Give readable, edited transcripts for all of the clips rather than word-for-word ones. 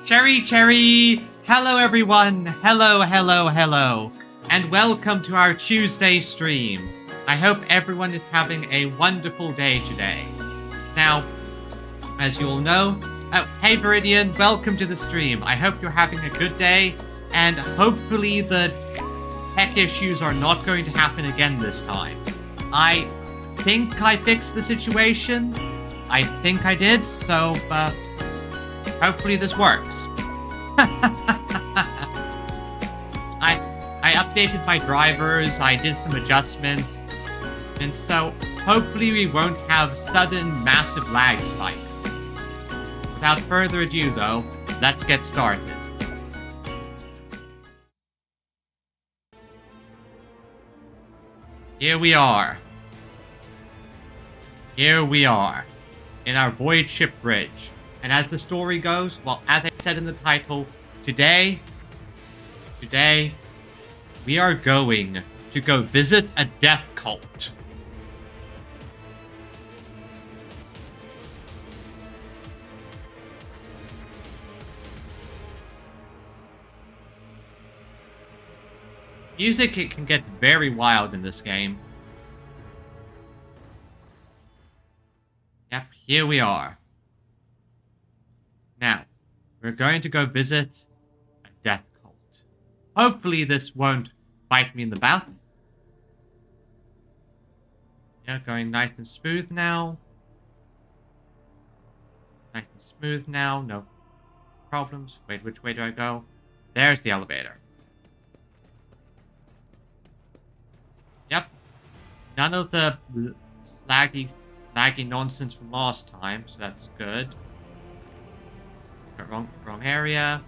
Cherry, cherry! Hello, everyone! Hello, hello, hello! And welcome to our Tuesday stream. I hope everyone is having a wonderful day today. Now, as you all know, hey Viridian, welcome to the stream. I hope you're having a good day, and hopefully the tech issues are not going to happen again this time. I think I fixed the situation. I think I did, so, hopefully this works. I updated my drivers, I did some adjustments, and so hopefully we won't have sudden massive lag spikes. Without further ado though, let's get started. Here we are. Here we are, in our void ship bridge. And as the story goes, well, as I said in the title, today, we are going to go visit a death cult. Music, it can get very wild in this game. Yep, here we are. Now, we're going to go visit a death cult. Hopefully this won't bite me in the butt. Yeah, going nice and smooth now. Nice and smooth now, no problems. Wait, which way do I go? There's the elevator. Yep. None of the laggy nonsense from last time, so that's good. Wrong area.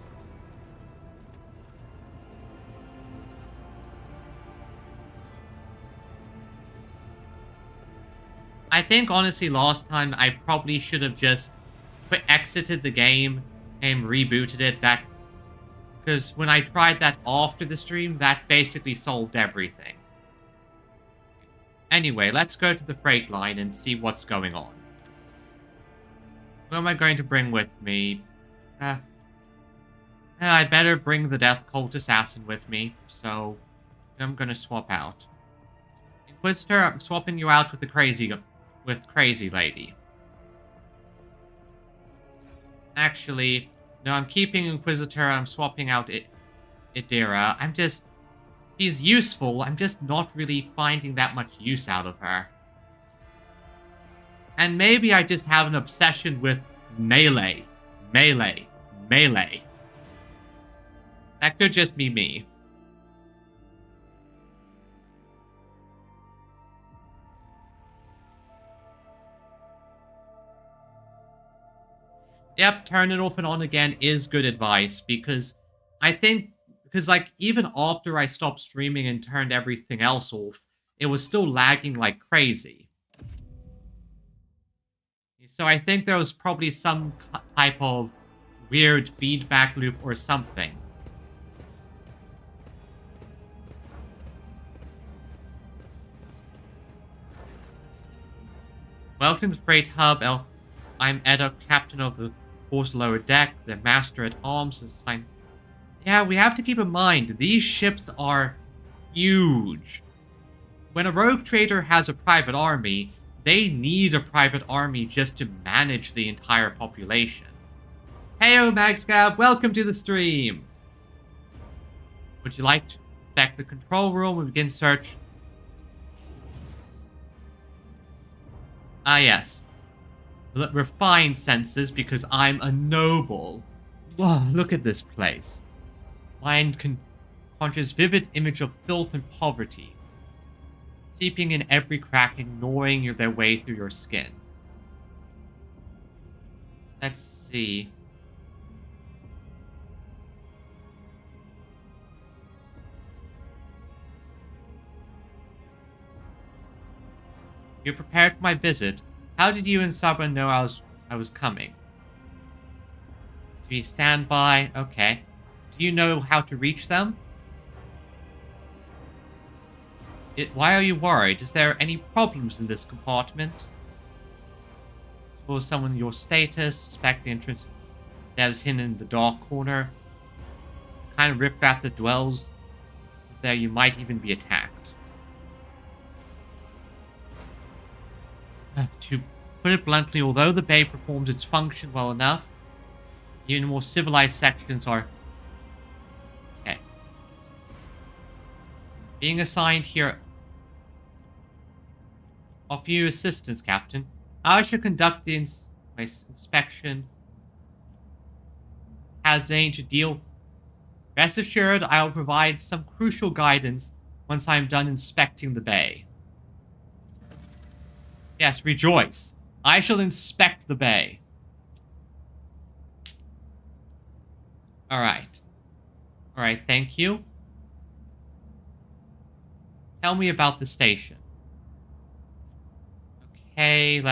I think honestly last time I probably should have just exited the game and rebooted it. Because when I tried that after the stream, that basically solved everything. Anyway, let's go to the freight line and see what's going on. Who am I going to bring with me? I better bring the Death Cult Assassin with me, so I'm gonna swap out. Inquisitor, I'm swapping you out with the Crazy Lady. Actually, no, I'm keeping Inquisitor, I'm swapping out Idira. She's useful, I'm just not really finding that much use out of her. And maybe I just have an obsession with melee. That could just be me. Yep, turn it off and on again is good advice, because like, even after I stopped streaming and turned everything else off, it was still lagging like crazy. So I think there was probably some type of weird feedback loop or something. Welcome to the Freight Hub. I'm Edo, captain of the force lower deck, the master at arms, and sign. Yeah, we have to keep in mind, these ships are huge. When a rogue trader has a private army, they need a private army just to manage the entire population. Heyo, Magscab, welcome to the stream! Would you like to inspect the control room and begin search? Ah, yes. Refined senses, because I'm a noble. Whoa, look at this place. Mind conjures vivid image of filth and poverty, seeping in every crack and gnawing their way through your skin. Let's see. You're prepared for my visit. How did you and Sabra know I was coming? Do you stand by? Okay. Do you know how to reach them? Why are you worried? Is there any problems in this compartment? Suppose someone your status, suspect the entrance. that is hidden in the dark corner. Kind of riffraff that dwells there, you might even be attacked. To put it bluntly, although the bay performs its function well enough, even more civilized sections are... Okay. Being assigned here... Offer you assistance, Captain. I shall conduct the inspection. Has Zane to deal... Rest assured, I will provide some crucial guidance once I am done inspecting the bay. Yes, rejoice. I shall inspect the bay. Alright. Alright, thank you. Tell me about the station. Okay,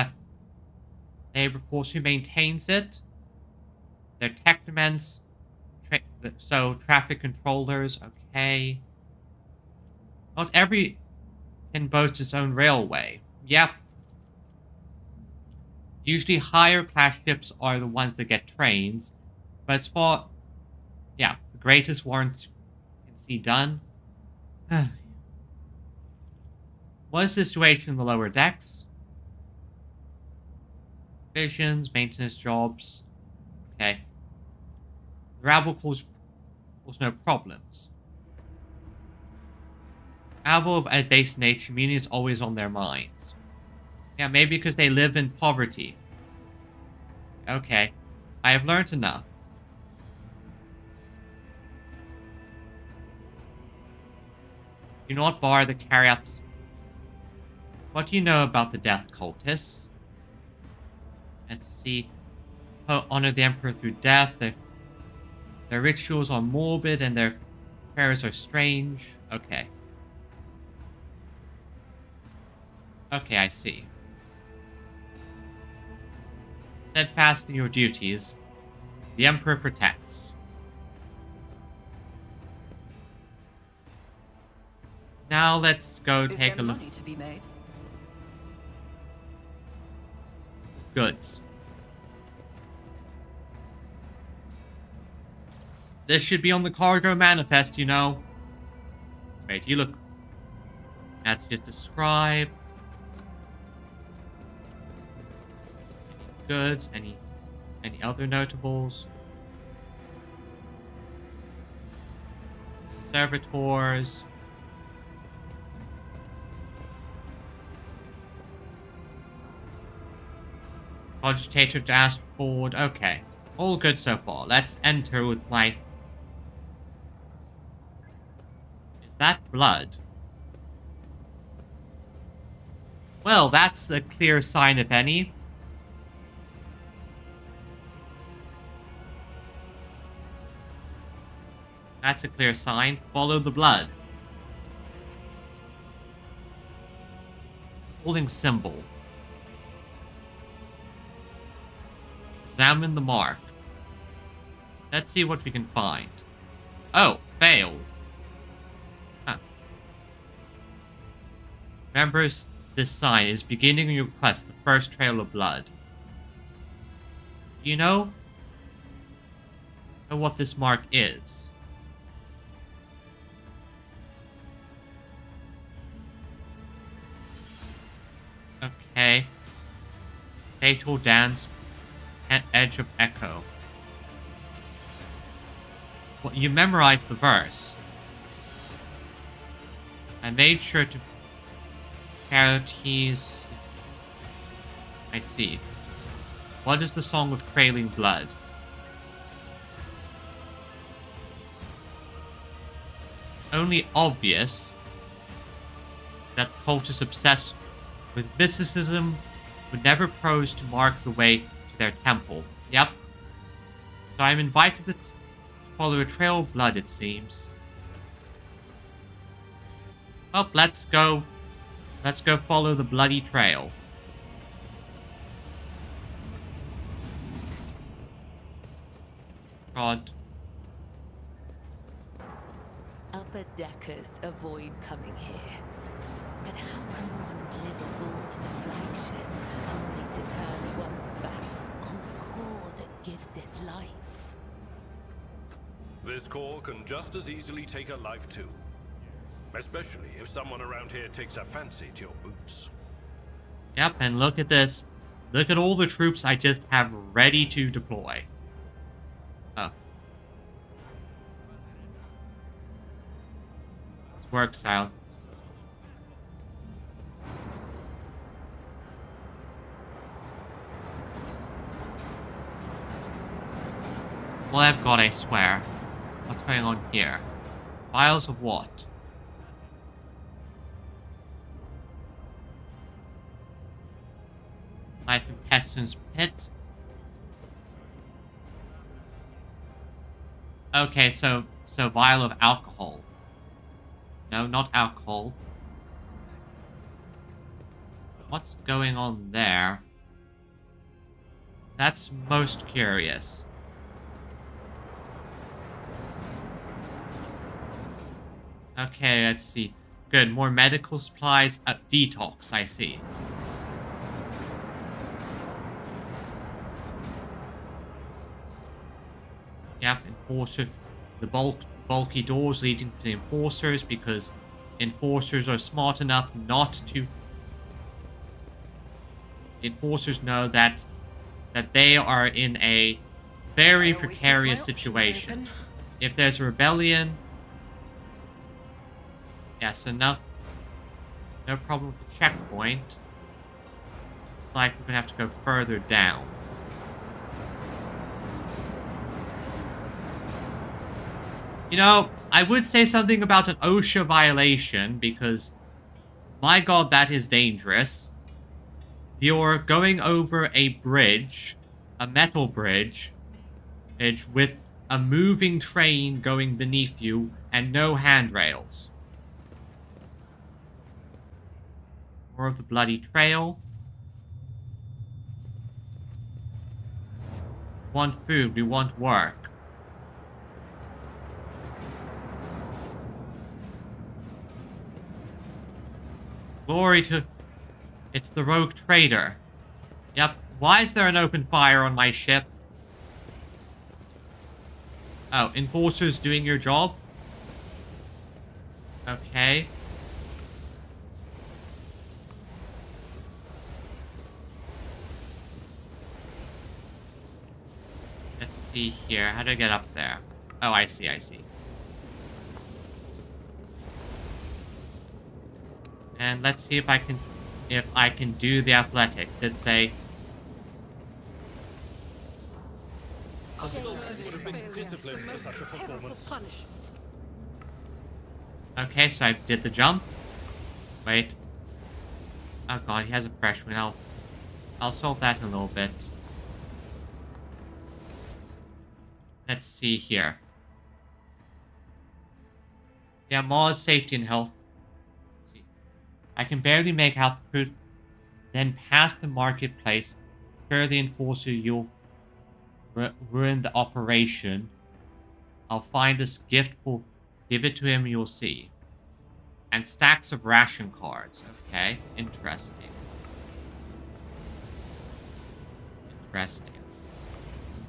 labor force who maintains it. They're technomens. So, traffic controllers, okay. Not every can boast its own railway. Yep. Usually higher class ships are the ones that get trains. But it's for... Yeah, the greatest warrant can see done. What is the situation in the lower decks? Visions, maintenance jobs. Okay. The rabble cause no problems. Rabble of a base nature, meaning it's always on their minds. Yeah, maybe because they live in poverty. Okay. I have learned enough. Do not bar the carry out. What do you know about the death cultists? Let's see. Honor the Emperor through death. Their rituals are morbid and their prayers are strange. Okay. Okay, I see. Steadfast in your duties. The Emperor protects. Now let's go take a look. Money to be made? Goods. This should be on the cargo manifest, you know. Wait, you look... That's just a scribe. Any goods? Any other notables? Servitors. Cogitator dashboard. Okay. All good so far. Let's enter with my... Is that blood? Well, that's a clear sign, if any. That's a clear sign. Follow the blood. Holding symbol. Examine the mark. Let's see what we can find. Oh, failed. Huh. Remembers this sign is beginning your quest, the first trail of blood. Do you know what this mark is? Okay. Fatal dance. Edge of Echo. Well, you memorized the verse. I made sure to parodies. I see. What is the song of trailing blood? It's only obvious that the cult is obsessed with mysticism, would never pose to mark the way to their temple. Yep. So I'm invited to follow a trail of blood, it seems. Well, let's go. Let's go follow the bloody trail. God. Upper deckers avoid coming here. But how can one live aboard the flagship only to turn one's back on the core that gives it life? call can just as easily take a life too. Especially if someone around here takes a fancy to your boots. Yep, and look at this. Look at all the troops I just have ready to deploy. Oh. This works out. Well, I've got, I swear. What's going on here? Files of what? Life in Pestilence Pit. Okay, so vial of alcohol. No, not alcohol. What's going on there? That's most curious. Okay, let's see. Good, more medical supplies. Detox, I see. Yep, enforcer. The bulky doors leading to the enforcers, because enforcers are smart enough not to... Enforcers know that they are in a very precarious situation. If there's a rebellion... Yeah, so no problem with the checkpoint. It's like we're gonna have to go further down. You know, I would say something about an OSHA violation, because, my god, that is dangerous. You're going over a bridge, a metal bridge, with a moving train going beneath you, and no handrails. More of the bloody trail. We want food, we want work. Glory to... It's the rogue trader. Yep. Why is there an open fire on my ship? Oh, enforcers doing your job? Okay. Let's see here. How do I get up there? Oh, I see, I see. And let's see if I can do the athletics. It's a... Okay, so I did the jump. Wait. Oh god, he has a fresh one. I'll solve that in a little bit. Let's see here. Yeah, Maw's safety and health. Let's see. I can barely make out the fruit. Then past the marketplace. Sure, the enforcer, you'll ruin the operation. I'll find this gift. Give it to him, you'll see. And stacks of ration cards. Okay, interesting. Interesting.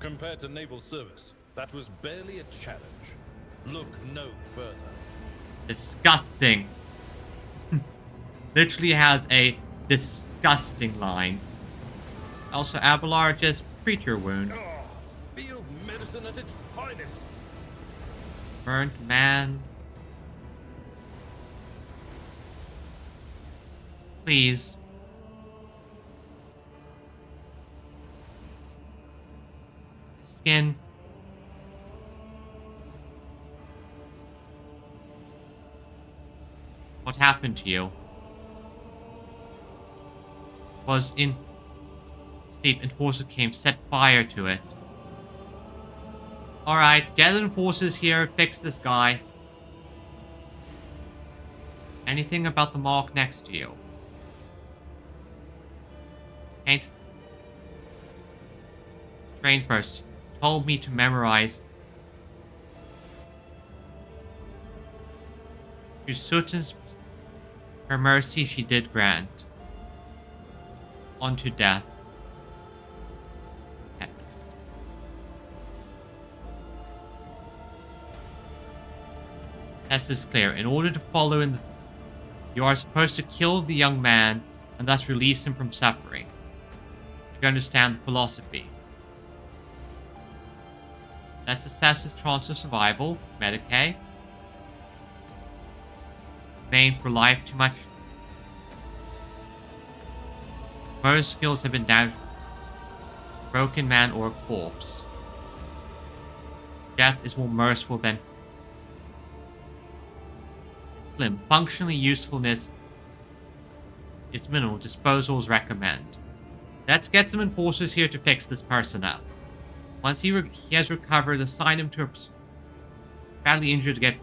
Compared to naval service, that was barely a challenge. Look no further. Disgusting. Literally has a disgusting line. Also, Abelard, just treat your wound. Oh, field medicine at its finest. Burnt man. Please. Skin. What happened to you? Was in... Steep enforcer came, set fire to it. Alright, get enforcers here, fix this guy. Anything about the mark next to you? Ain't... Train first. Told me to memorize. To Sutan's... Her mercy she did grant. Unto death. Test is clear. In order to follow in the... You are supposed to kill the young man and thus release him from suffering. You understand the philosophy. Let's assess his chance of survival. Medicaid. Remain for life. Too much. Most skills have been damaged. Broken man or a corpse. Death is more merciful than... Slim. Functionally usefulness is minimal. Disposals recommend. Let's get some enforcers here to fix this person up. Once he has recovered, assign him to a badly injured to get...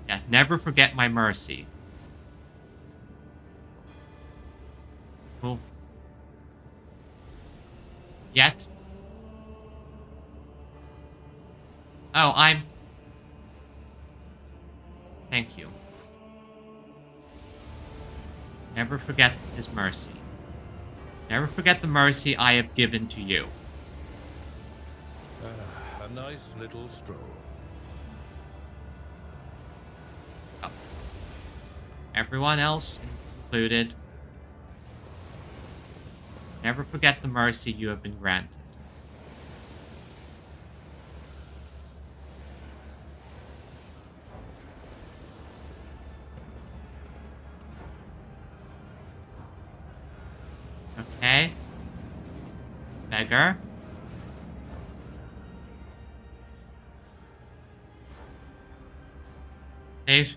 Yes, never forget my mercy. Cool. Yet? Oh, I'm... Thank you. Never forget his mercy. Never forget the mercy I have given to you. A nice little stroll. Oh. Everyone else included. Never forget the mercy you have been granted. Okay. Beggar. Dave.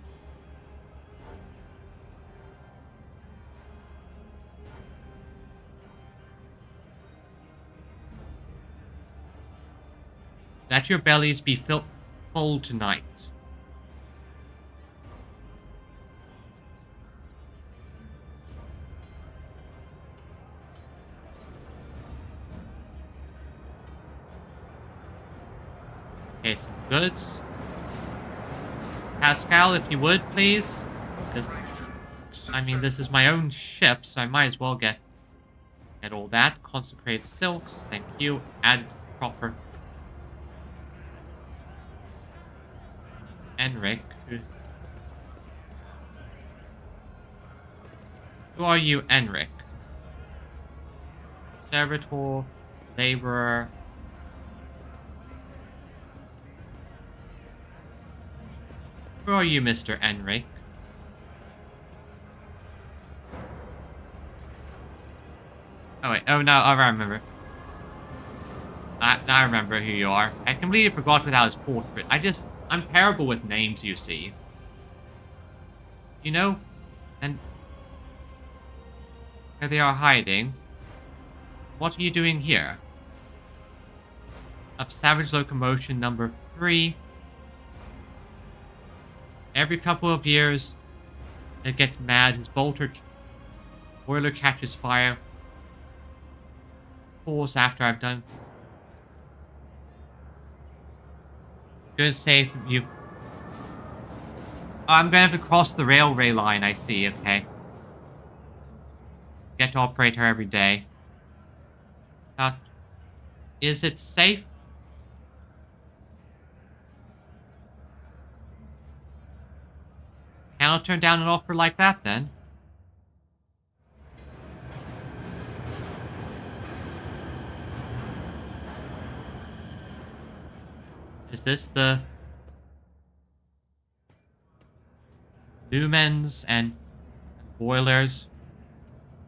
Let your bellies be full tonight. Okay, some goods. Pascal, if you would, please. I mean, this is my own ship, so I might as well get all that. Consecrated silks, thank you. Add proper... Enric. Who are you, Enric? Servitor, laborer... Who are you, Mr. Enric? Oh wait, oh no, I remember. I remember who you are. I completely forgot without his portrait. I'm terrible with names, you see. You know? And... Here they are hiding. What are you doing here? Up Savage Locomotion number 3. Every couple of years, it gets mad. His boiler catches fire. Pulls after I've done. Good save you. Oh, I'm gonna have to cross the railway line. I see. Okay. Get to operate her every day. Is it safe? Cannot turn down an offer like that, then. Is this the... lumens and boilers?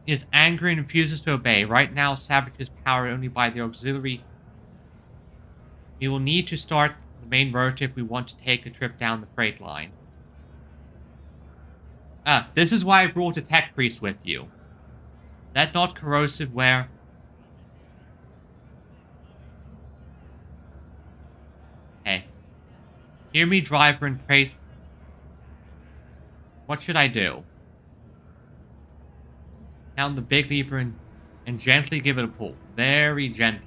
He is angry and refuses to obey. Right now, Savage is powered only by the auxiliary. We will need to start the main rotor if we want to take a trip down the freight line. This is why I brought a tech priest with you. That not corrosive where... Hey. Hear me, driver, and praise... What should I do? Down the big lever and gently give it a pull. Very gently.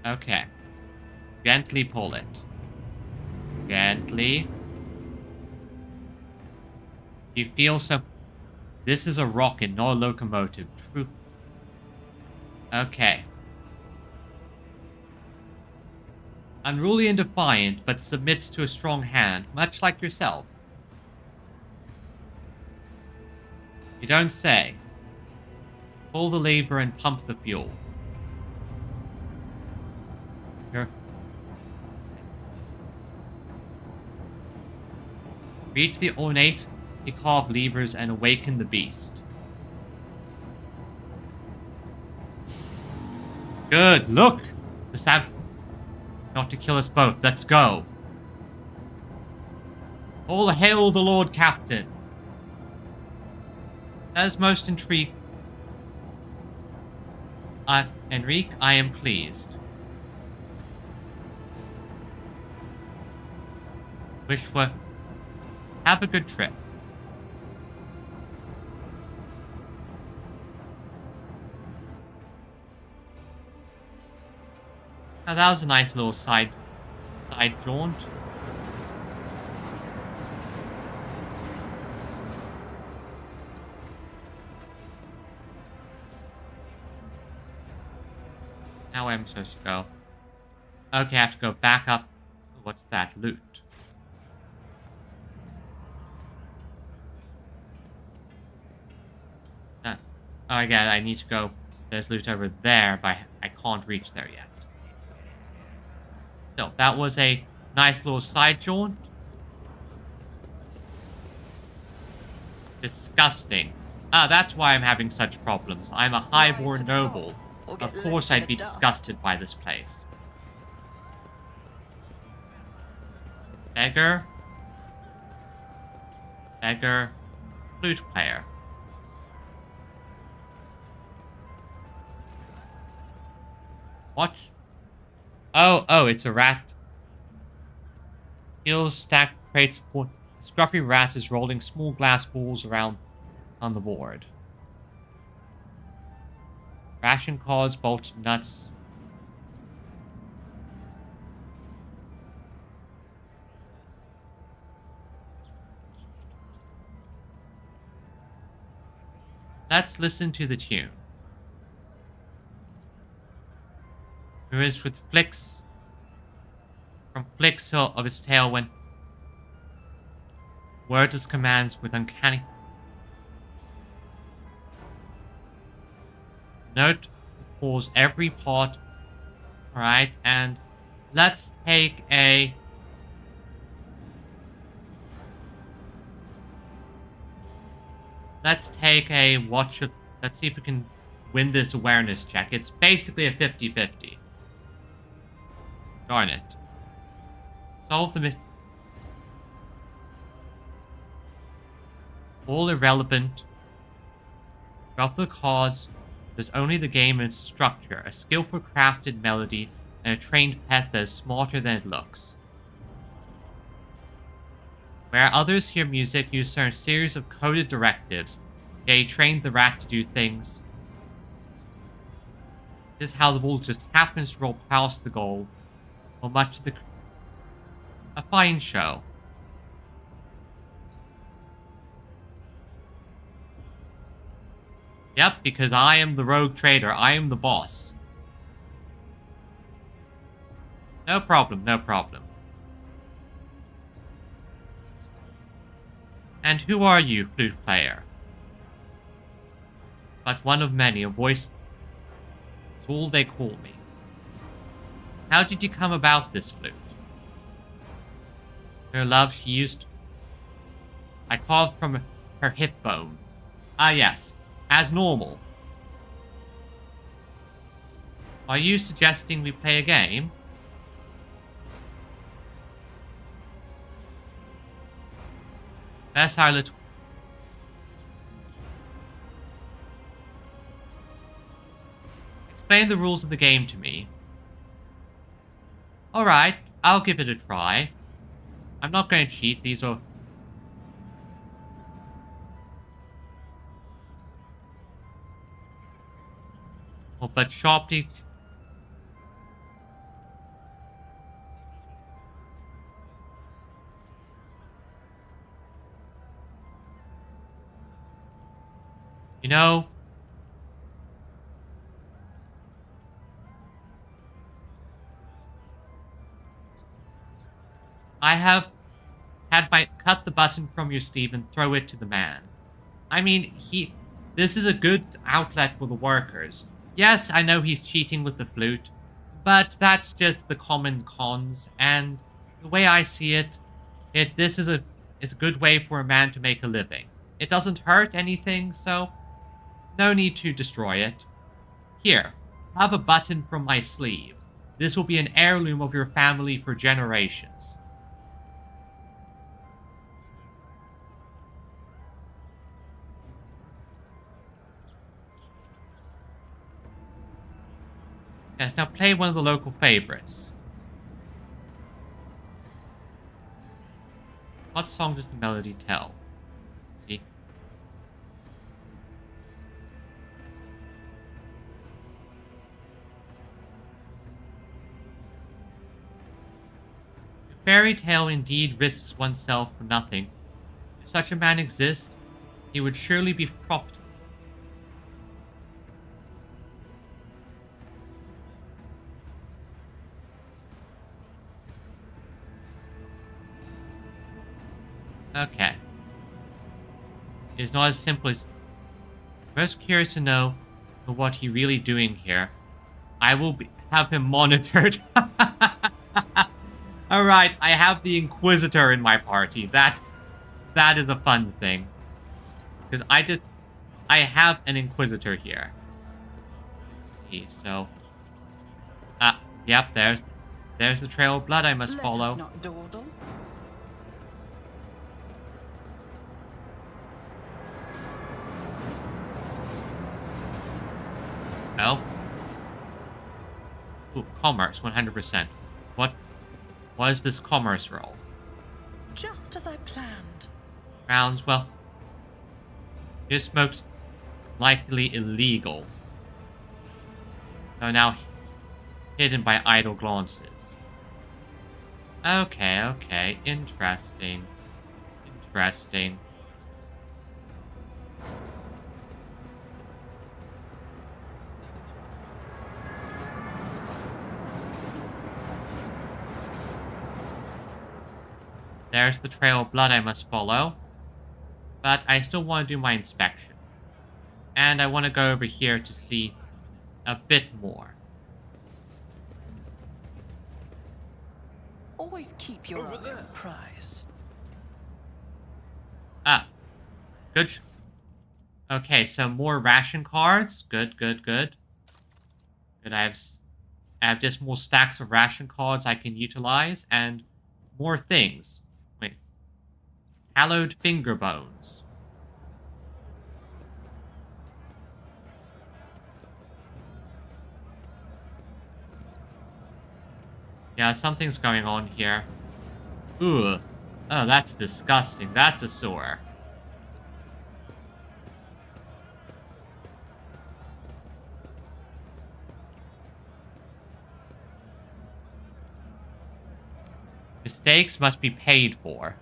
Okay. Gently pull it. Gently. You feel so... This is a rocket, not a locomotive. True. Okay. Unruly and defiant, but submits to a strong hand, much like yourself. You don't say. Pull the lever and pump the fuel. Here. Reach the ornate carved levers and awaken the beast. Good, look! The sab... Not to kill us both, let's go. All hail the Lord Captain. That is most intrigued. Enrique, I am pleased. Wish for... Have a good trip. Now that was a nice little side jaunt. Now where am I supposed to go? Okay, I have to go back up. What's that? Loot. Oh, again, I need to go. There's loot over there, but I can't reach there yet. So, that was a nice little side jaunt. Disgusting. Ah, that's why I'm having such problems. I'm a highborn noble. Of course I'd be disgusted by this place. Beggar. Beggar. Flute player. What? Oh, it's a rat. Heels stacked crates support. The scruffy rat is rolling small glass balls around on the board. Ration cards, bolts, nuts. Let's listen to the tune. Who is with flicks from flicks of its tail when wordless commands with uncanny note pulls every part. Alright, and let's take a let's see if we can win this awareness check. It's basically a 50-50. Darn it. Solve the all irrelevant. Drop the cards. There's only the game and its structure, a skillful crafted melody, and a trained pet that is smarter than it looks. Where others hear music, you discern a series of coded directives. They trained the rat to do things. This is how the ball just happens to roll past the goal. Or much of the... A fine show. Yep, because I am the rogue trader. I am the boss. No problem, no problem. And who are you, flute player? But one of many, a voice... It's all they call me. How did you come about this flute? Her love she used... I carved from her hip bone. Ah yes, as normal. Are you suggesting we play a game? That's our little... Explain the rules of the game to me. Alright, I'll give it a try. I'm not going to cheat, these are... Well, but sharply... You know, I have had my cut the button from your sleeve and throw it to the man. I mean, this is a good outlet for the workers. Yes, I know he's cheating with the flute, but that's just the common cons, and the way I see it, it's a good way for a man to make a living. It doesn't hurt anything, so no need to destroy it. Here, have a button from my sleeve. This will be an heirloom of your family for generations. Yes, now play one of the local favorites. What song does the melody tell? See? A fairy tale indeed risks oneself for nothing. If such a man exists, he would surely be profitable. Okay. It's not as simple as... Most curious to know what he's really doing here. I will have him monitored. Alright, I have the Inquisitor in my party. That is a fun thing. Because I have an Inquisitor here. Let's see, so... yep, there's the trail of blood I must follow. Let us not dawdle. Well. Ooh, commerce, 100%. What is this commerce roll? Just as I planned. Rounds, well. This smoke's likely illegal. So now hidden by idle glances. Okay. Interesting. There's the trail of blood I must follow. But I still want to do my inspection. And I want to go over here to see a bit more. Always keep your eye on the prize. Good. Okay, so more ration cards. Good. I have just more stacks of ration cards I can utilize, and more things. Wait. Hallowed finger bones. Yeah, something's going on here. Ooh. Oh, that's disgusting. That's a sore. Mistakes must be paid for.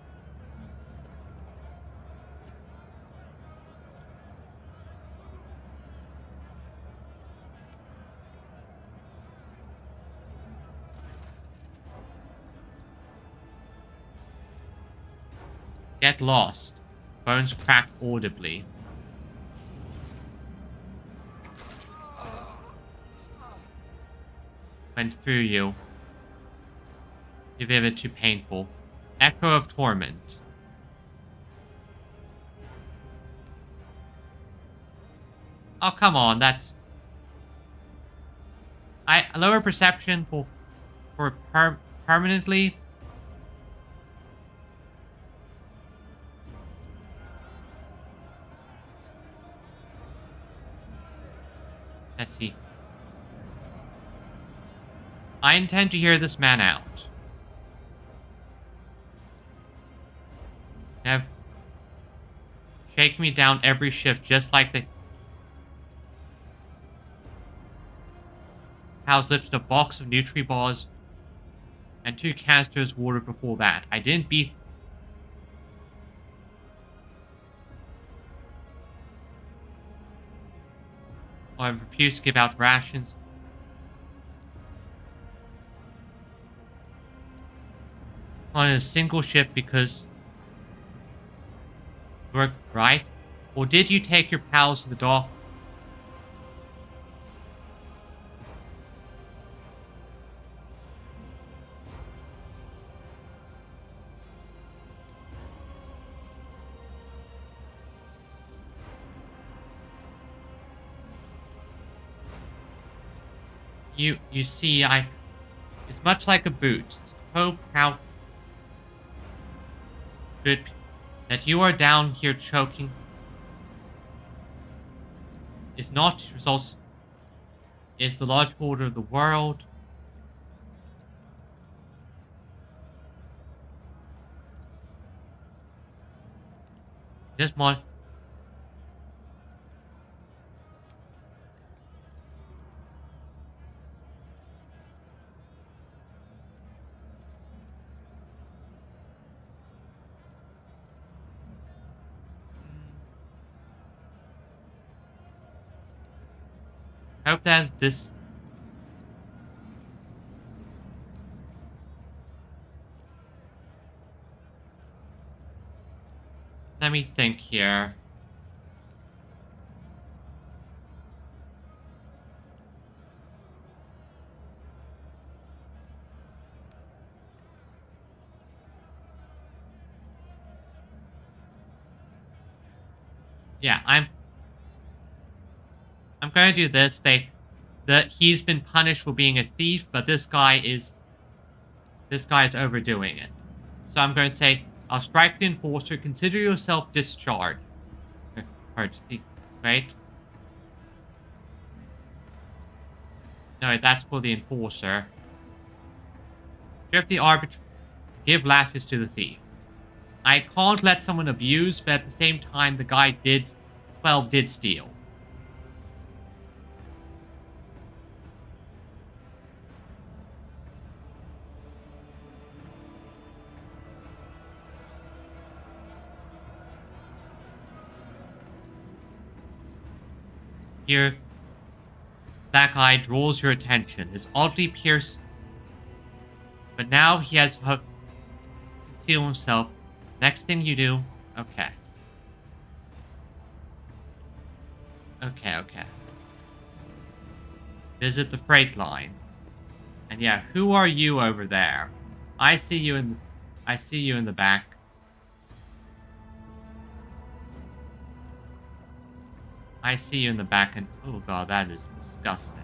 Get lost. Bones crack audibly. Went through you. Too vivid, too painful. Echo of torment. Oh, come on, that's... lower perception for permanently... Let's see. I intend to hear this man out. Have shake me down every shift, just like the House lifted a box of Nutri-Bars and 2 canisters of water before that. I didn't beat... Or I refuse to give out rations. On a single ship because... Work right? Or did you take your pals to the dock? You see, it's much like a boot. It's so proud that you are down here choking. Is not results. Is the logical order of the world. Just more. Hope that this... Let me think here. Yeah, I'm gonna do this. He's been punished for being a thief, but this guy is overdoing it. So I'm going to say, I'll strike the enforcer. Consider yourself discharged. Right? No, that's for the enforcer. Strip the arbitrator. Give lashes to the thief. I can't let someone abuse, but at the same time, the guy did steal. Here, that guy draws your attention. Is oddly pierced, but now he has concealed himself. Next thing you do, okay. Visit the freight line, and yeah, who are you over there? I see you in the back. I see you in the back, and oh god, that is disgusting.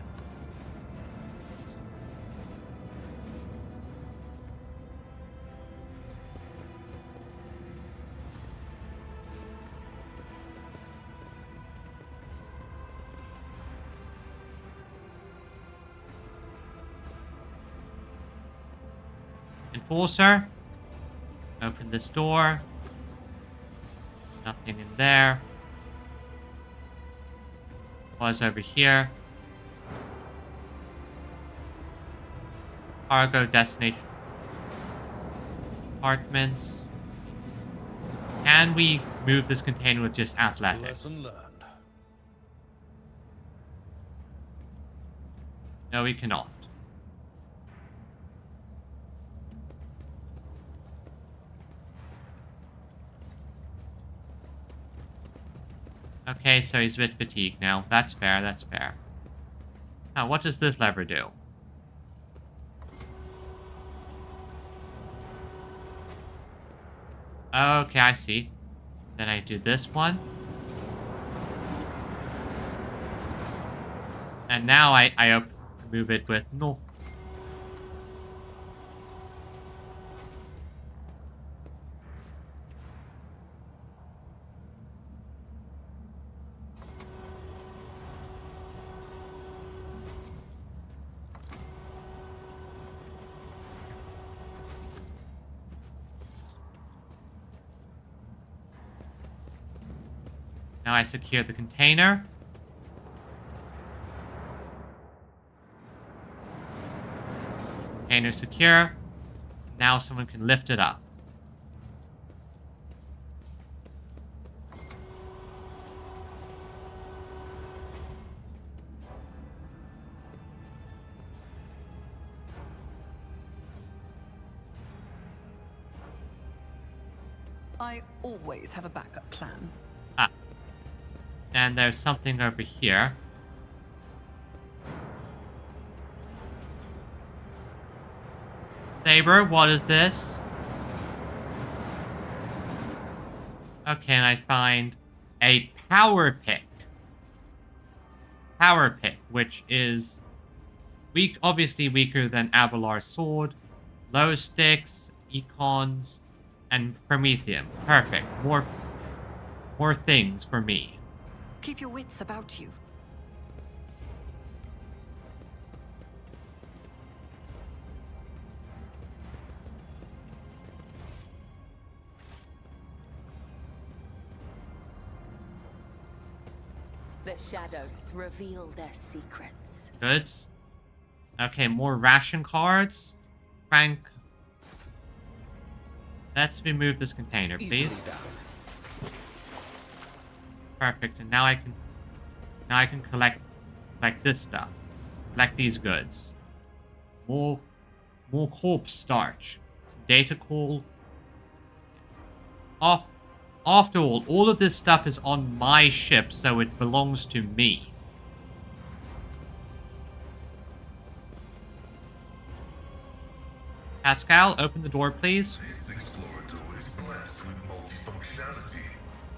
Enforcer, open this door. Nothing in there. Was over here. Cargo destination. Apartments. Can we move this container with just athletics? Lesson learned. No, we cannot. Okay, so he's a bit fatigued now. That's fair, that's fair. Now, what does this lever do? Okay, I see. Then I do this one. And now I move it with no. Now I secure the container. Container secure. Now someone can lift it up. I always have a backup plan. Ah. And there's something over here. Saber, what is this? Okay, and I find a power pick. Power pick, which is weak, obviously weaker than Avalar's sword. Low sticks, econs, and Prometheum. Perfect. More things for me. Keep your wits about you. The shadows reveal their secrets. Good. Okay, more ration cards. Frank. Let's remove this container, please. Perfect. And now I can collect this stuff. Collect these goods. More corpse starch. Some data coal. After all of this stuff is on my ship, so it belongs to me. Pascal, open the door, please. This exploratory is blessed with multifunctionality.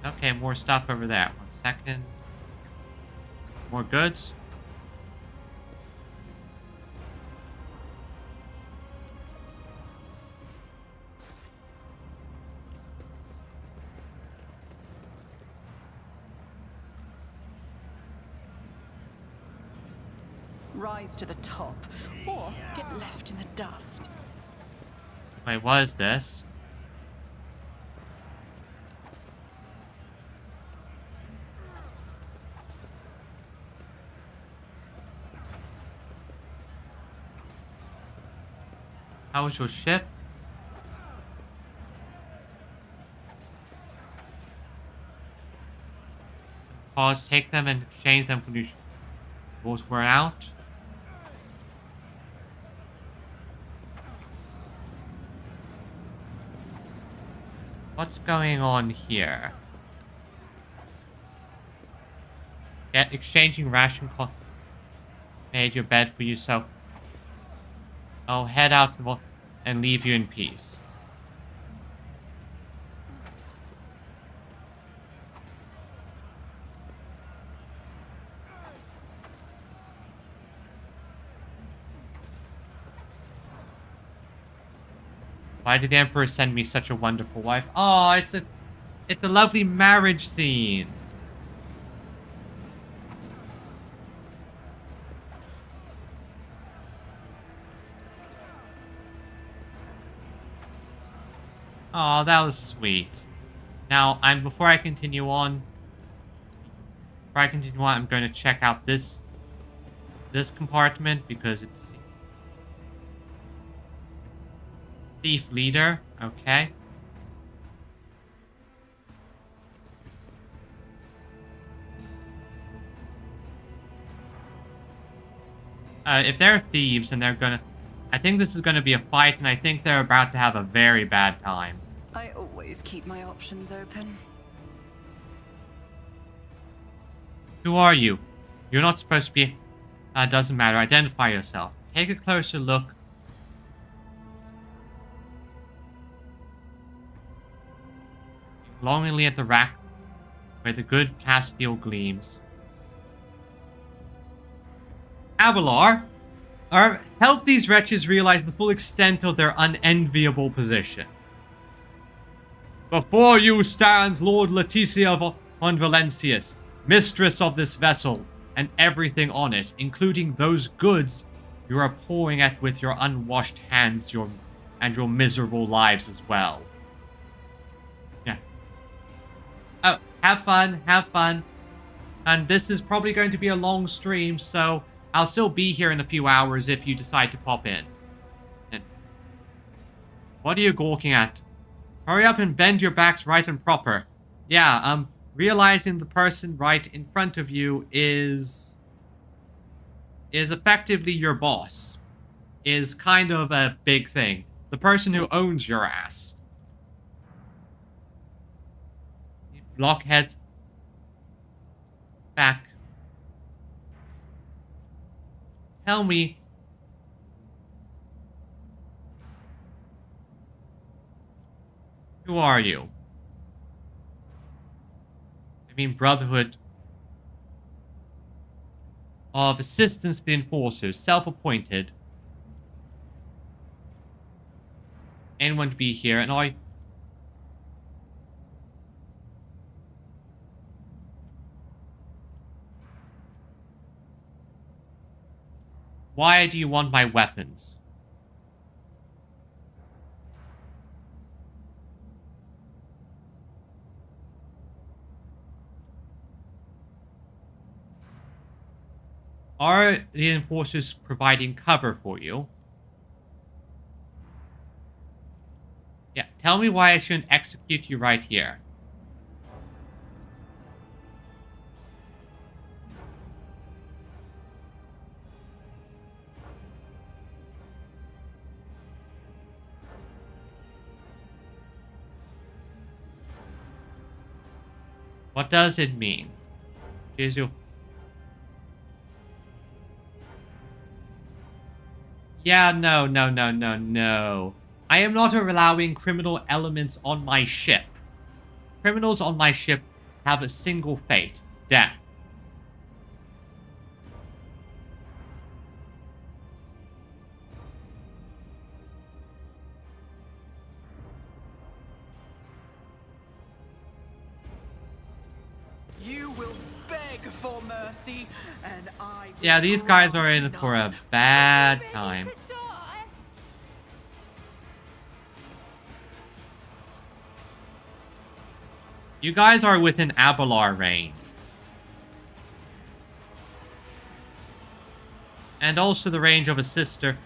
Okay, more stuff over there. 1 second. More goods. Rise to the top, or get left in the dust. Wait, what is this? How was your ship? Pause, take them and exchange them when your rules were out. What's going on here? Yeah, exchanging ration cost made your bed for you, so I'll head out and leave you in peace. Why did the Emperor send me such a wonderful wife? Oh, it's a lovely marriage scene. Oh, that was sweet. Now, before I continue on, I'm going to check out this compartment because it's thief leader. Okay. If they're thieves and they're gonna... I think this is gonna be a fight, and I think they're about to have a very bad time. I always keep my options open. Who are you? You're not supposed to be... doesn't matter. Identify yourself. Take a closer look. Longingly at the rack where the good Castile gleams. Avalar, help these wretches realize the full extent of their unenviable position. Before you stands Lord Leticia von Valencius, mistress of this vessel and everything on it, including those goods you are pouring at with your unwashed hands and your miserable lives as well. Oh, have fun, have fun. And this is probably going to be a long stream, so I'll still be here in a few hours if you decide to pop in. And what are you gawking at? Hurry up and bend your backs right and proper. Yeah, realizing the person right in front of you is effectively your boss. Is kind of a big thing. The person who owns your ass. blockheads back. Tell me, who are you? I mean, Brotherhood of Assistance to the Enforcers, self-appointed. Anyone to be here, and I... Why do you want my weapons? Are the enforcers providing cover for you? Yeah, tell me why I shouldn't execute you right here. What does it mean? Here's your... Yeah, no. I am not allowing criminal elements on my ship. Criminals on my ship have a single fate: death. You will beg for mercy, and I will Yeah, these guys are grant in for a none. bad time. You guys are within Abelar range. And also the range of a sister.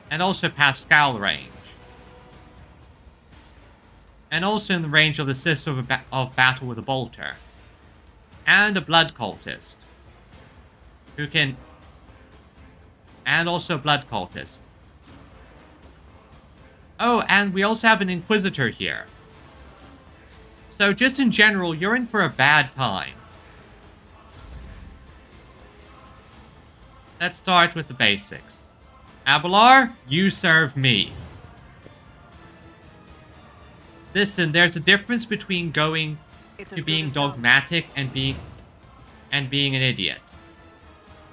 And also Pascal range. And also in the range of the sister of Battle with a Bolter. And a Blood Cultist. Who can... And also a Blood Cultist. Oh, and we also have an Inquisitor here. So just in general, you're in for a bad time. Let's start with the basics. Abelar, you serve me. Listen, there's a difference between going to being dogmatic and being an idiot.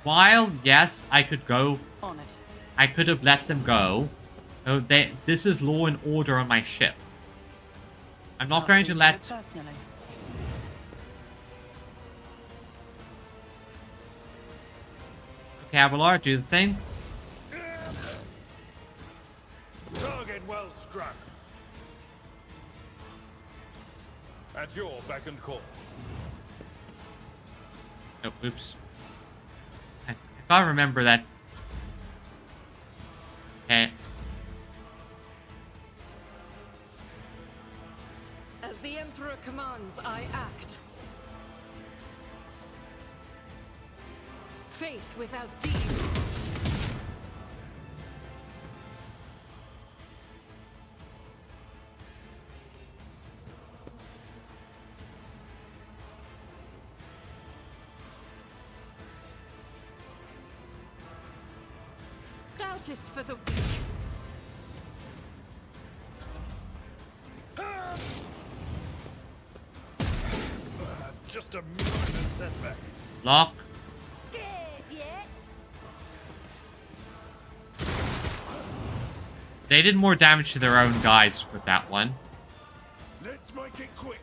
While, yes, I could go... On it. I could have let them go. Oh, this is law and order on my ship. I'm not going to let... Personally. Okay, Abelar, do the thing. Target well struck. At your beck and call. Oh, oops. If I remember that... Okay. As the Emperor commands, I act. Faith without deed. Doubt is for the weak. Just a minor setback. Lock. Scared yet? They did more damage to their own guys with that one. Let's make it quick.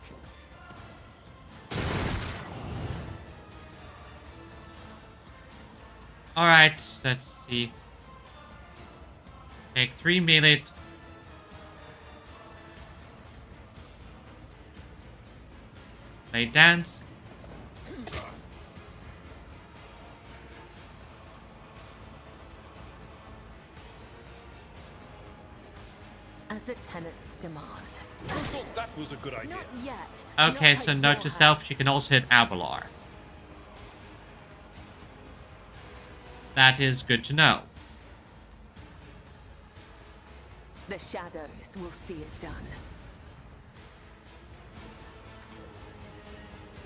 Alright, let's see. Take 3 melee. Play dance. As the tenants demand. I thought that was a good idea. Not yet. Okay, Not so at note your to self, she can also hit Abelar. That is good to know. The shadows will see it done.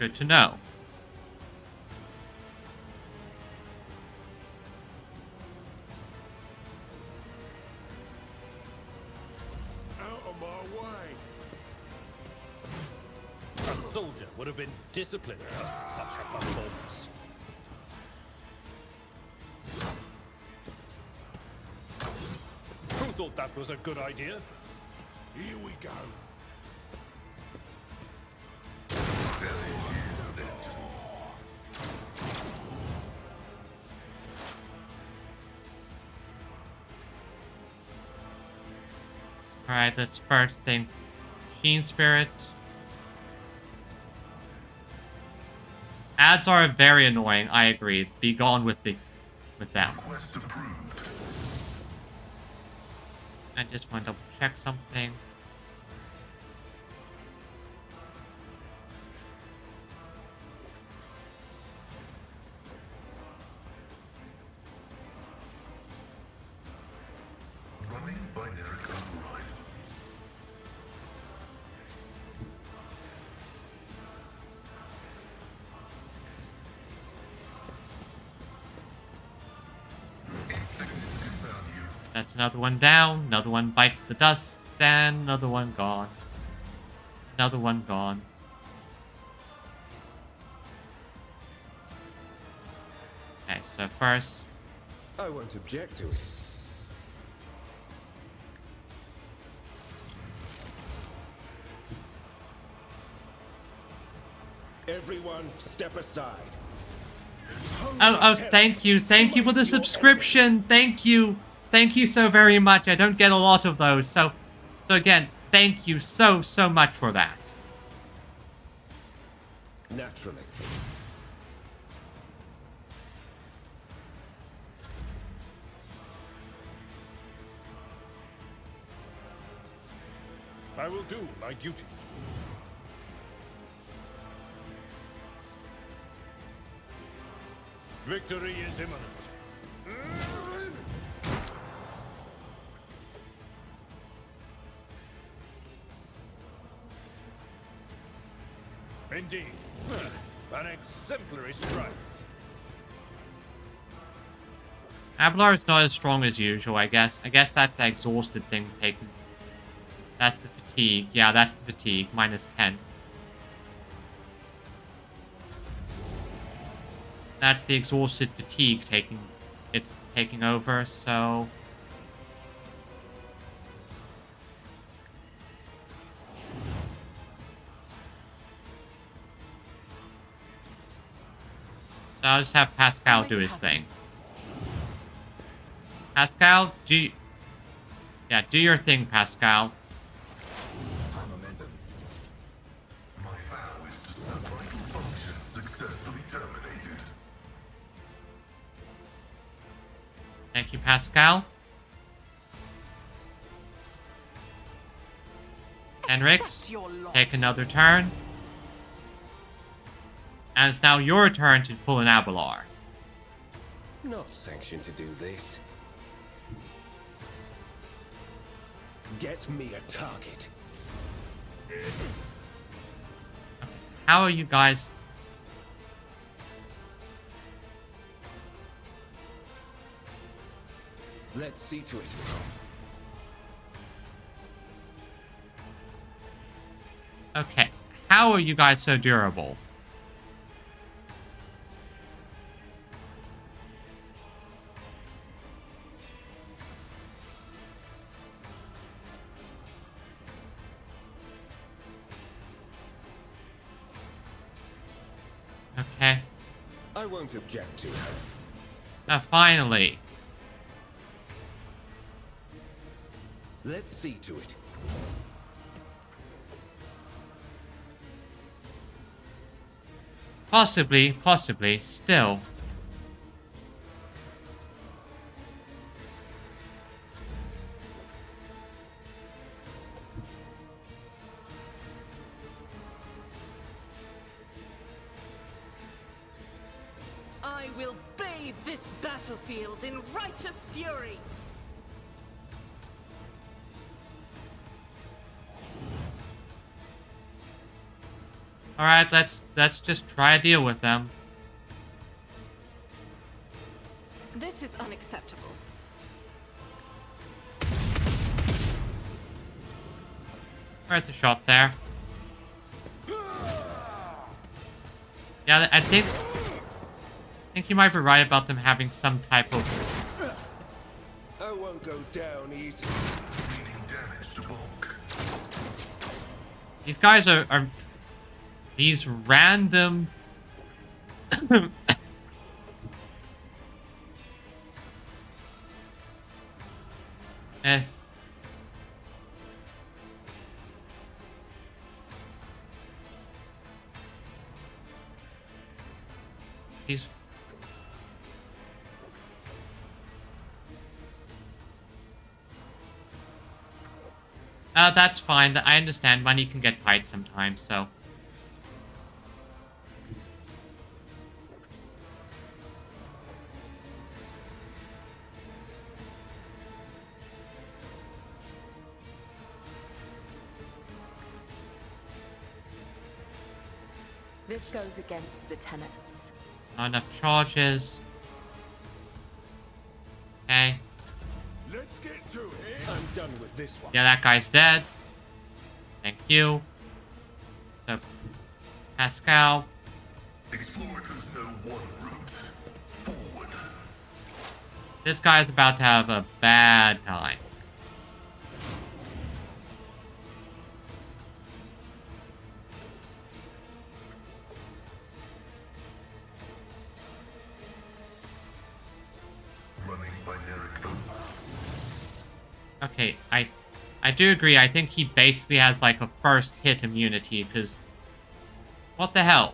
Good to know. Out of my way! A soldier would have been disciplined for such a performance. Who thought that was a good idea? Here we go. Alright, let's first think Machine Spirit. Ads are very annoying, I agree. Be gone with them. Request approved. I just want to double check something. Running binary override. Insignificant value. That's another one down. Another one bites the dust. Then another one gone. Another one gone. Okay, so first, I won't object to it. Everyone, step aside. oh, thank you for the subscription. Thank you so very much. I don't get a lot of those, so again, thank you so much for that. Naturally. I will do my duty. Victory is imminent. Indeed. An exemplary strike. Ablar is not as strong as usual, I guess. I guess that's the exhausted thing taken. That's the fatigue. Yeah, that's the fatigue. -10. That's the exhausted fatigue taking over, so... So I'll just have Pascal do his thing. Pascal, do your thing, Pascal. My vow is to set vital functions successfully terminated. Thank you, Pascal. Henrix, take another turn. And it's now your turn to pull an Abelar. Not sanctioned to do this. Get me a target. How are you guys? Let's see to it. Okay, how are you guys so durable? Okay. I won't object to it. Finally. Let's see to it. Possibly, still. I will bathe this battlefield in righteous fury. Alright, let's just try to deal with them. This is unacceptable. Worth a shot there. Yeah, I think you might be right about them having some type of... I won't go down easy. Leading damage to bulk. These guys are these random... eh. These... that's fine. I understand money can get tight sometimes, so... This goes against the tenets. Not enough charges. Okay. Let's get to it. I'm done with this one. Yeah, that guy's dead. Thank you. So, Pascal. Explorators know one route. Forward. This guy's about to have a bad time. Running binary code. Okay, I do agree. I think he basically has like a first hit immunity, because what the hell?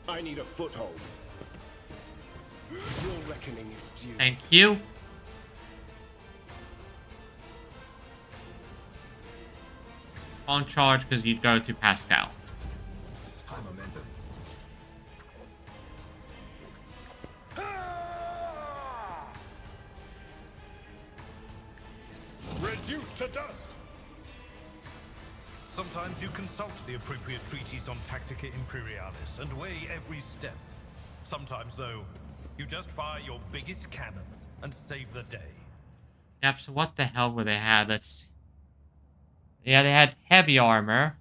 I need a foothold. Your reckoning is due. Thank you. On charge because you'd go to Pascal. High momentum. Reduced to dust! Sometimes you consult the appropriate treatise on Tactica Imperialis and weigh every step. Sometimes, though, you just fire your biggest cannon and save the day. Yep, so what the hell were they had? Let's... Yeah, they had heavy armor.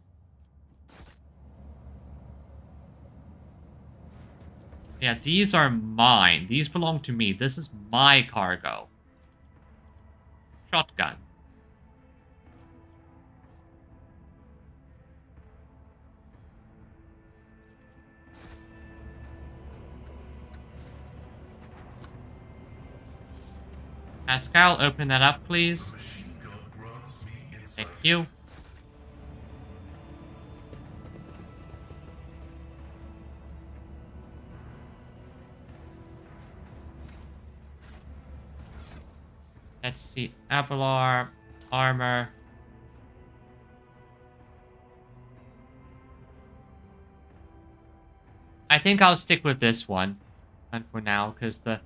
Yeah, these are mine. These belong to me. This is my cargo. Shotgun. Pascal, open that up, please. Machine gun grants me insight. Thank you. Let's see. Avalar, armor. I think I'll stick with this one. And for now, because the...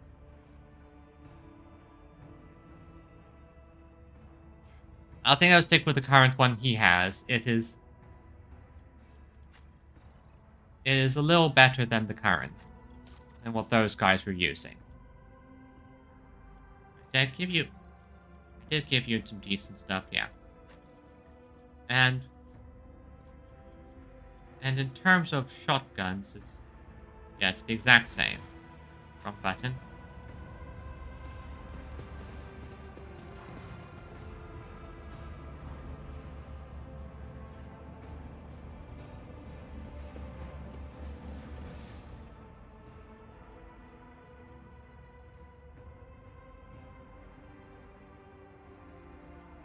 I think I'll stick with the current one he has. It is a little better than the current. Than what those guys were using. Did I give you... I did give you some decent stuff, yeah. And in terms of shotguns, it's... Yeah, it's the exact same. Wrong button.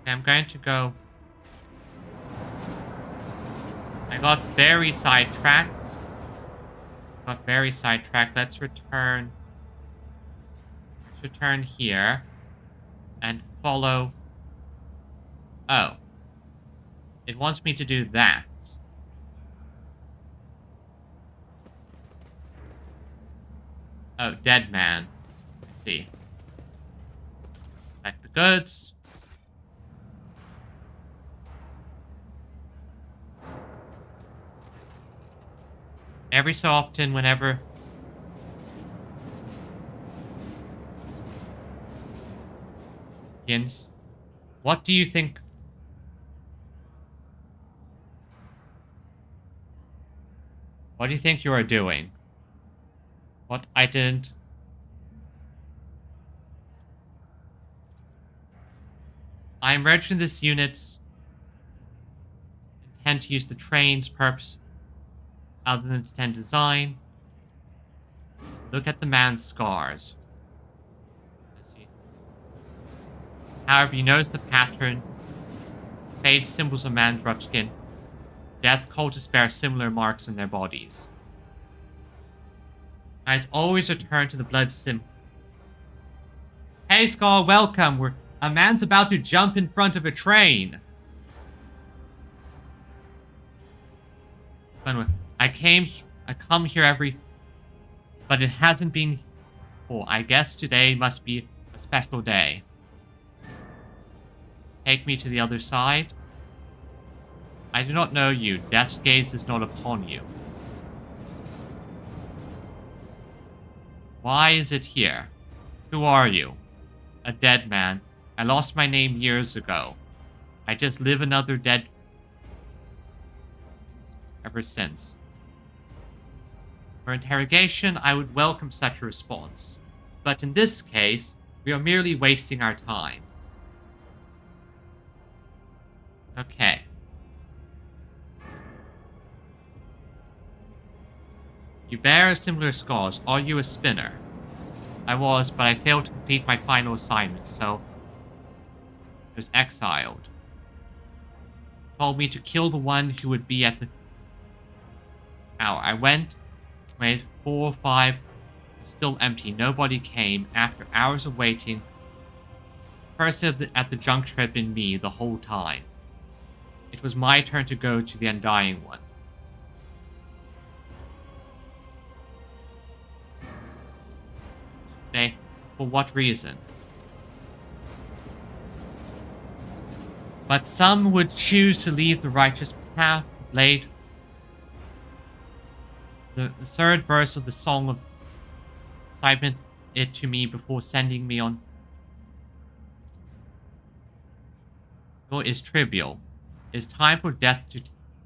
I'm going to go... I got very sidetracked. Let's return... Let's return here. And follow... Oh. It wants me to do that. Oh, dead man. I see. Like the goods. Every so often, whenever Yins, what do you think? What do you think you are doing? What I didn't. I am registering this unit's intend to use the train's purpose other than its intended design. Look at the man's scars. I see. However, you notice the pattern. Fade symbols of man's rough skin. Death cultists bear similar marks on their bodies. I always return to the blood sim. Hey, Skull, welcome. A man's about to jump in front of a train. Anyway, I come here every... But it hasn't been... Oh, I guess today must be a special day. Take me to the other side. I do not know you. Death's gaze is not upon you. Why is it here? Who are you? A dead man. I lost my name years ago. I just live another dead... ever since. For interrogation, I would welcome such a response. But in this case, we are merely wasting our time. Okay. You bear similar scars. Are you a spinner? I was, but I failed to complete my final assignment, so... I was exiled. Told me to kill the one who would be at the... hour. I went, made 4 or 5, still empty. Nobody came. After hours of waiting, the person at the juncture had been me the whole time. It was my turn to go to the Undying One. For what reason? But some would choose to leave the righteous path laid. The third verse of the Song of Assignment it to me before sending me on is trivial. It is time for death to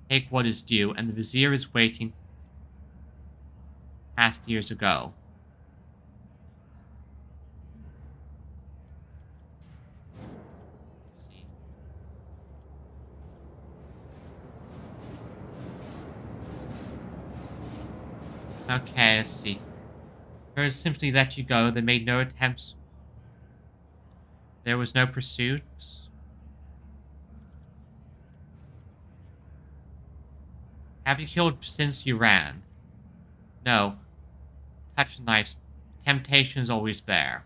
take what is due, and the Vizier is waiting past years ago. Okay, let's see. Birds simply let you go. They made no attempts. There was no pursuit. Have you killed since you ran? No. Touch the knives. Temptation is always there.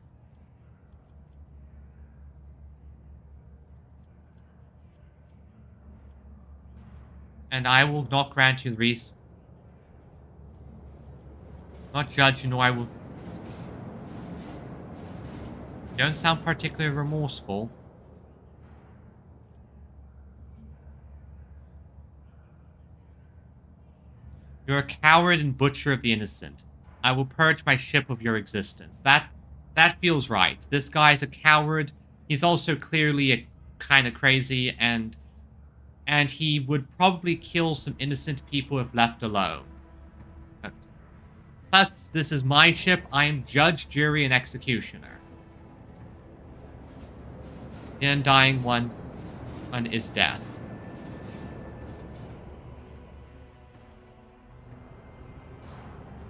And I will not grant you the reason. Not judge you, nor I will... You don't sound particularly remorseful. You're a coward and butcher of the innocent. I will purge my ship of your existence. That feels right. This guy's a coward. He's also clearly kind of crazy, and he would probably kill some innocent people if left alone. Plus, this is my ship. I am judge, jury, and executioner. The Undying One is death.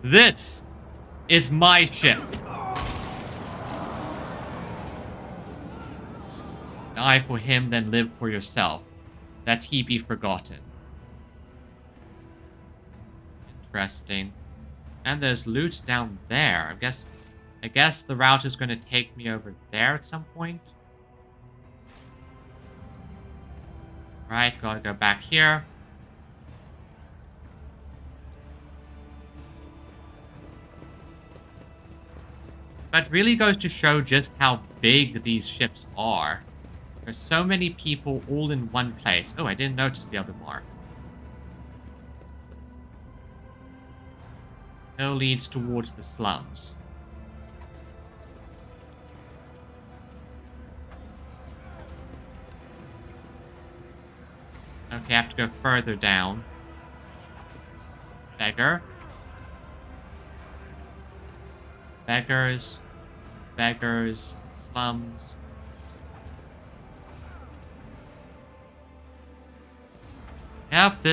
This is my ship. Die for him, then live for yourself, that he be forgotten. Interesting. And there's loot down there. I guess the route is going to take me over there at some point. Right, gotta go back here. But really goes to show just how big these ships are. There's so many people all in one place. Oh, I didn't notice the other mark. No leads towards the slums. Okay, I have to go further down. Beggar. Beggars. Beggars. Slums. Yep,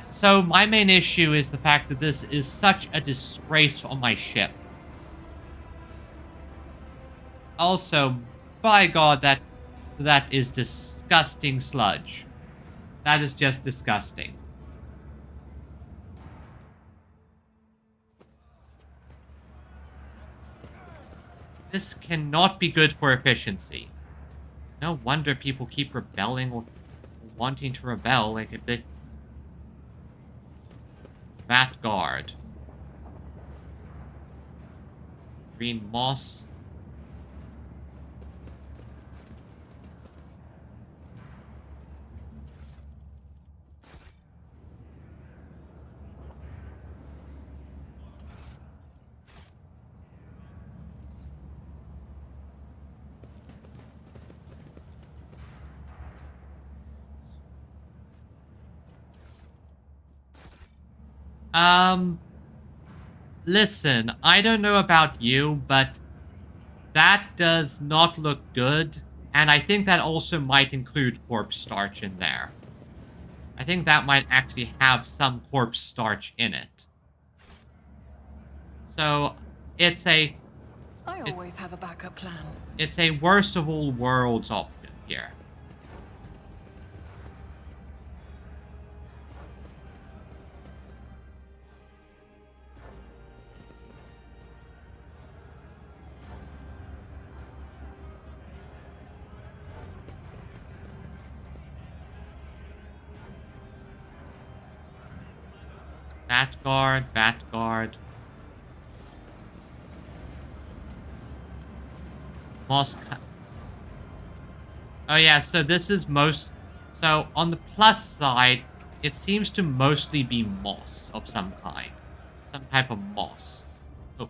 so my main issue is the fact that this is such a disgrace on my ship. Also, by God, that is disgusting sludge. That is just disgusting. This cannot be good for efficiency. No wonder people keep rebelling or wanting to rebel, like if they... Vat guard. Green moss. Listen, I don't know about you, but that does not look good, and I think that also might include corpse starch in there. I think that might actually have some corpse starch in it. So, it's I always have a backup plan. It's a worst of all worlds option here. Bat guard, bat guard. Moss. Oh yeah, so this is so on the plus side, it seems to mostly be moss of some kind. Some type of moss. Oh,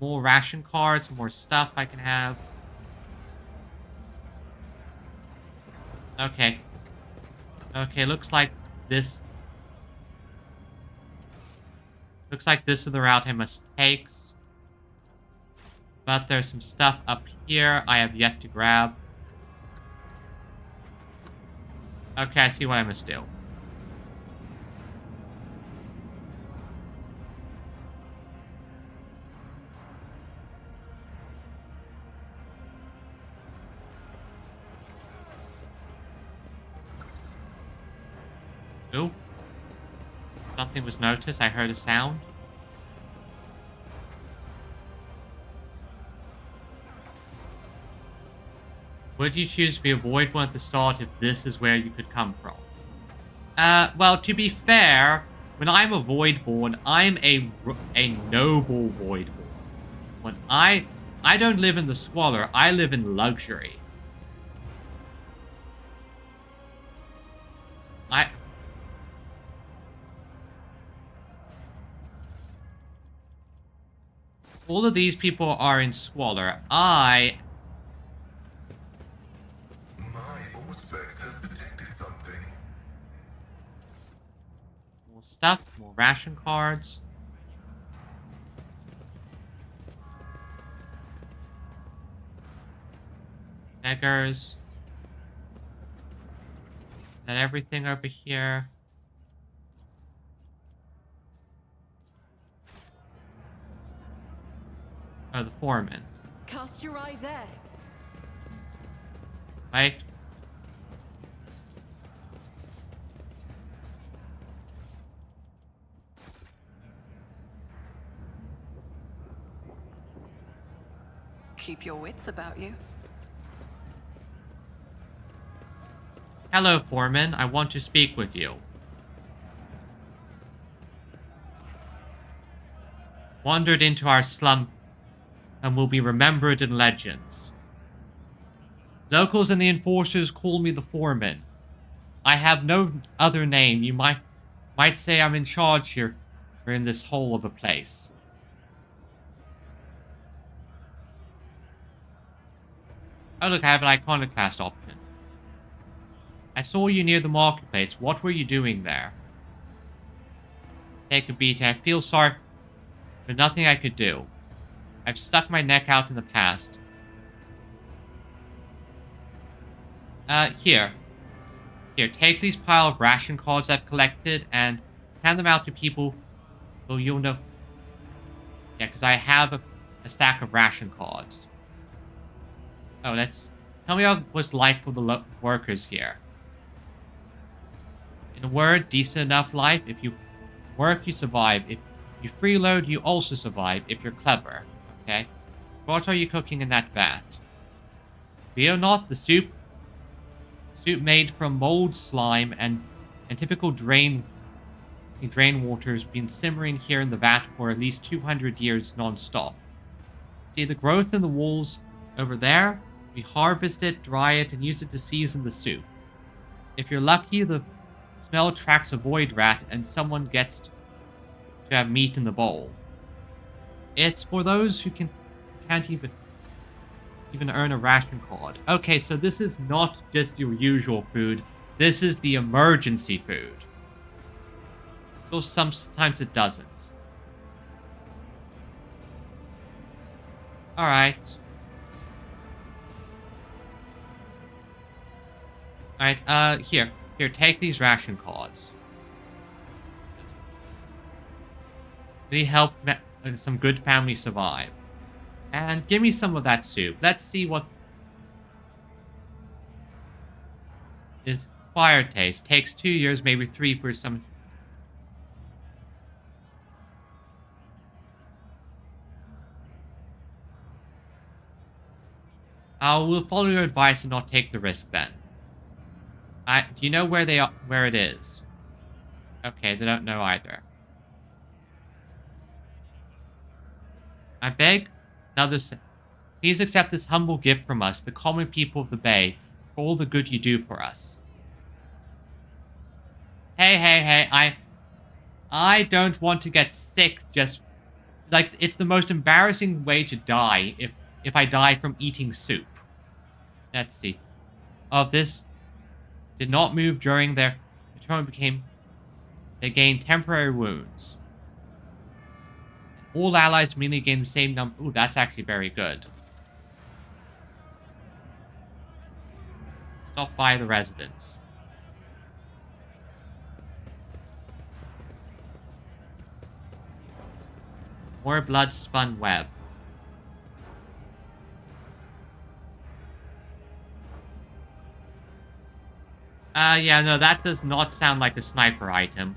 more ration cards, more stuff I can have. Okay. Okay, looks like this... Looks like this is the route I must take. But there's some stuff up here I have yet to grab. Okay, I see what I must do. Ooh. Something was noticed. I heard a sound. Would you choose to be a void one at the start if this is where you could come from? Well, to be fair, when I'm a voidborn, I'm a noble voidborn. When I don't live in the squalor, I live in luxury. All of these people are in squalor. My Auspex has detected something. More stuff, more ration cards. Beggars. Is that everything over here? Oh, the foreman. Cast your eye there. Right? Keep your wits about you. Hello, foreman. I want to speak with you. Wandered into our slum and will be remembered in legends. Locals and the enforcers call me the foreman. I have no other name. You might say I'm in charge here, or in this hole of a place. Oh look, I have an iconoclast option. I saw you near the marketplace. What were you doing there? Take a beating. I feel sorry, but nothing I could do. I've stuck my neck out in the past. Here, take these pile of ration cards I've collected and hand them out to people who you'll know. Yeah, because I have a stack of ration cards. Oh, tell me how it was like for the workers here. In a word, decent enough life. If you work, you survive. If you freeload, you also survive if you're clever. Okay? What are you cooking in that vat? Fear not, the soup made from mold, slime, and typical drain water has been simmering here in the vat for at least 200 years non-stop. See the growth in the walls over there? We harvest it, dry it, and use it to season the soup. If you're lucky, the smell attracts a void rat and someone gets to have meat in the bowl. It's for those who can't even earn a ration card. Okay, so this is not just your usual food. This is the emergency food. So sometimes it doesn't. Alright. Alright, here, take these ration cards. They help some good families survive. And give me some of that soup. Let's see what is acquired taste. Takes 2 years, maybe 3 for some. We'll follow your advice and not take the risk then. Do you know where they are? Where it is? Okay, they don't know either. I beg. Please accept this humble gift from us, the common people of the Bay, for all the good you do for us. Hey, I don't want to get sick just... Like, it's the most embarrassing way to die if I die from eating soup. Let's see. Oh, this did not move during their return they gained temporary wounds. All allies immediately gain the same number. Ooh, that's actually very good. Stop by the residence. More blood-spun web. Yeah, no, that does not sound like a sniper item.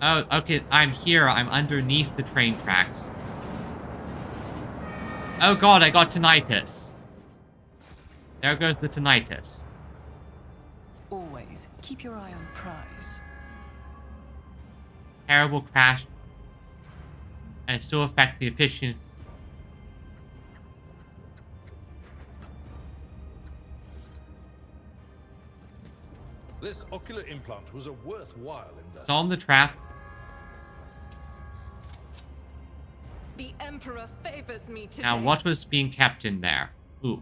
Oh, okay, I'm here. I'm underneath the train tracks. Oh god, I got tinnitus. There goes the tinnitus. Always keep your eye on prize. Terrible crash. And it still affects the efficiency. This ocular implant was a worthwhile investment. Solve the trap. The Emperor favors me today. Now, what was being kept in there? Ooh.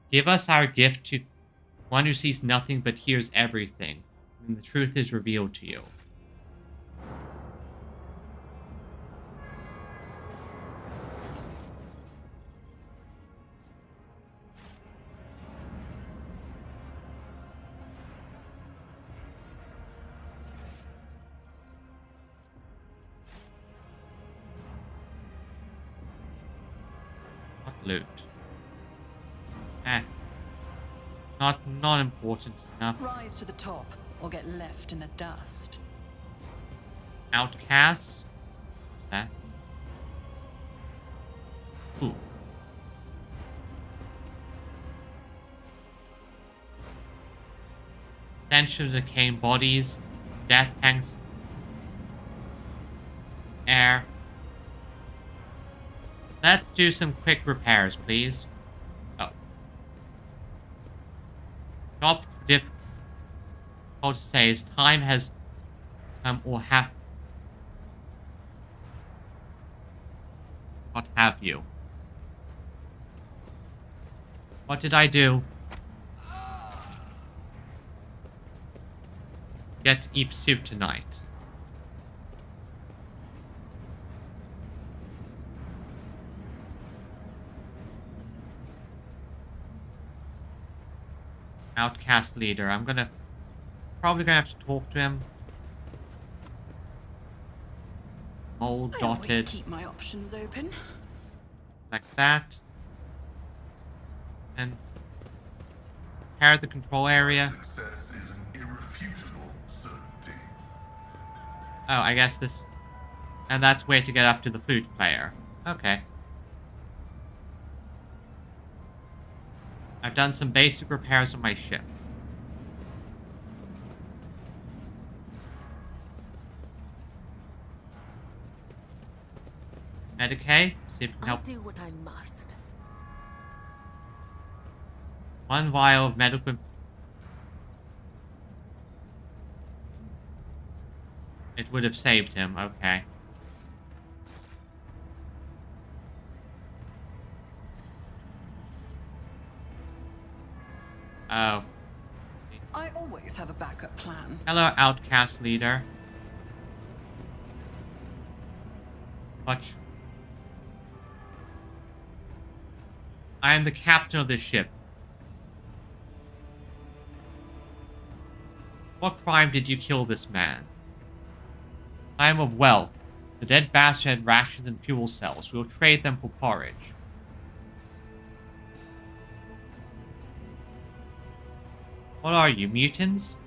Give us our gift to one who sees nothing but hears everything, and the truth is revealed to you. Loot. Not important enough. Rise to the top, or get left in the dust. Outcasts? What's that? Ooh. Stench of decaying bodies, death hangs, air, Let's do some quick repairs, please. Oh. Stop difficult to say is time has or have what have you. What did I do? Get eat soup tonight. Outcast leader. I'm probably gonna have to talk to him. Mold I always dotted keep my options open. like that. And repair the control area. Success is an irrefutable certainty. Oh, I guess this... And that's way to get up to the flute player. Okay. I've done some basic repairs on my ship. Medicaid? See if we can I'll help. do what I must. One vial of medical... It would have saved him, okay. Oh. I always have a backup plan. Hello, outcast leader. Watch. I am the captain of this ship. What crime did you kill this man? I am of wealth. The dead bastard had rations and fuel cells. We will trade them for porridge. What are you, mutants?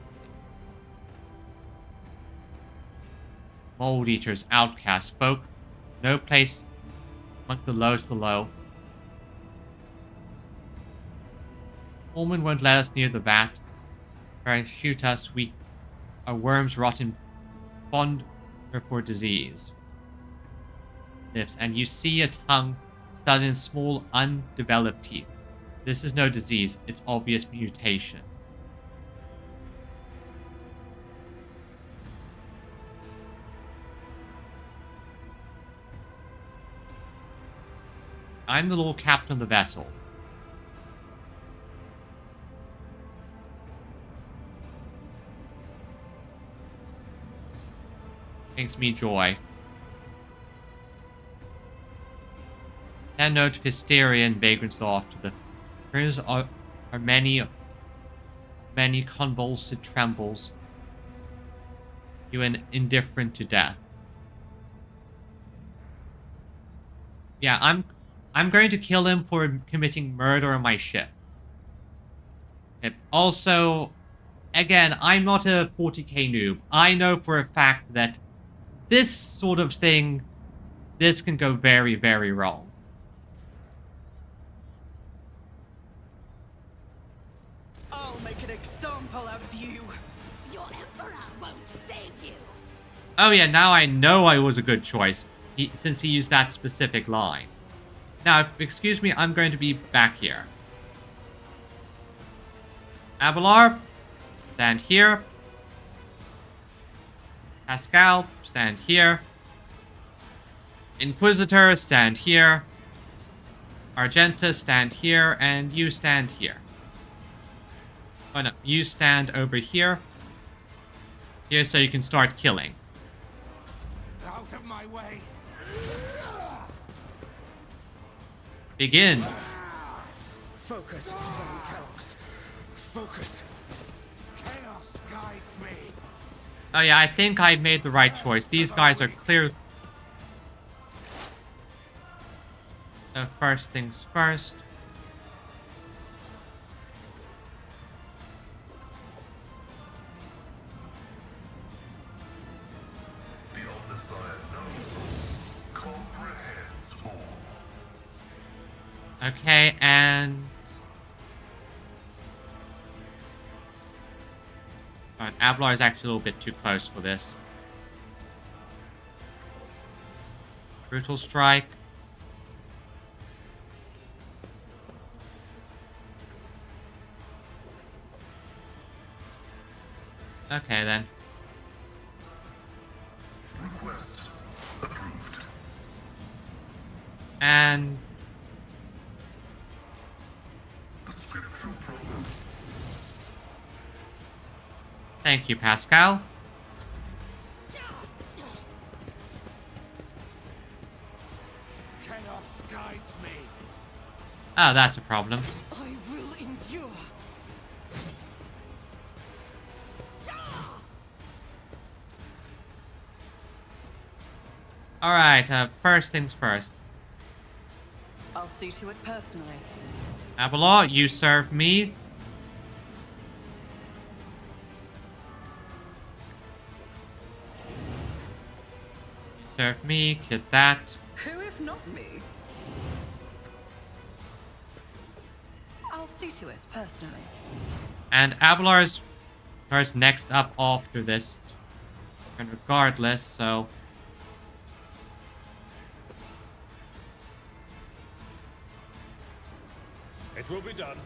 Mold eaters, outcasts, folk. No place among the lowest of the low. Pullman won't let us near the vat. Or shoot us, we are worms rotten fond for disease. Lips, and you see a tongue studded in small, undeveloped teeth. This is no disease, it's obvious mutation. I'm the Lord Captain of the vessel. Brings me joy. And note of hysteria and vagrants laughter. The currents are many convulsive trembles. You and indifferent to death. Yeah, I'm going to kill him for committing murder on my ship. Also, again, I'm not a 40k noob. I know for a fact that this sort of thing, this can go very, very wrong. I'll make an example out of you. Your Emperor won't save you. Oh yeah, now I know I was a good choice, since he used that specific line. Now, excuse me, I'm going to be back here. Abelard, stand here. Pascal, stand here. Inquisitor, stand here. Argenta, stand here. And you stand here. Oh no, you stand over here. Here so you can start killing. Out of my way. Begin. Focus, Von Kellogg's. Focus. Chaos guides me. Oh yeah, I think I made the right choice. These guys are clear. So first things first. The Omnissiah knows all, comprehends all. Okay, and... Alright, Ablar is actually a little bit too close for this. Brutal Strike. Okay, then. Request approved. And... The scriptural problem. thank you, Pascal. Chaos guides me. Oh, that's a problem. I will endure. Alright, first things first. I'll see to it personally. Abelard, you serve me. You serve me, get that. Who if not me? I'll see to it personally. And Abelard's next up after this. And regardless, so... It will be done.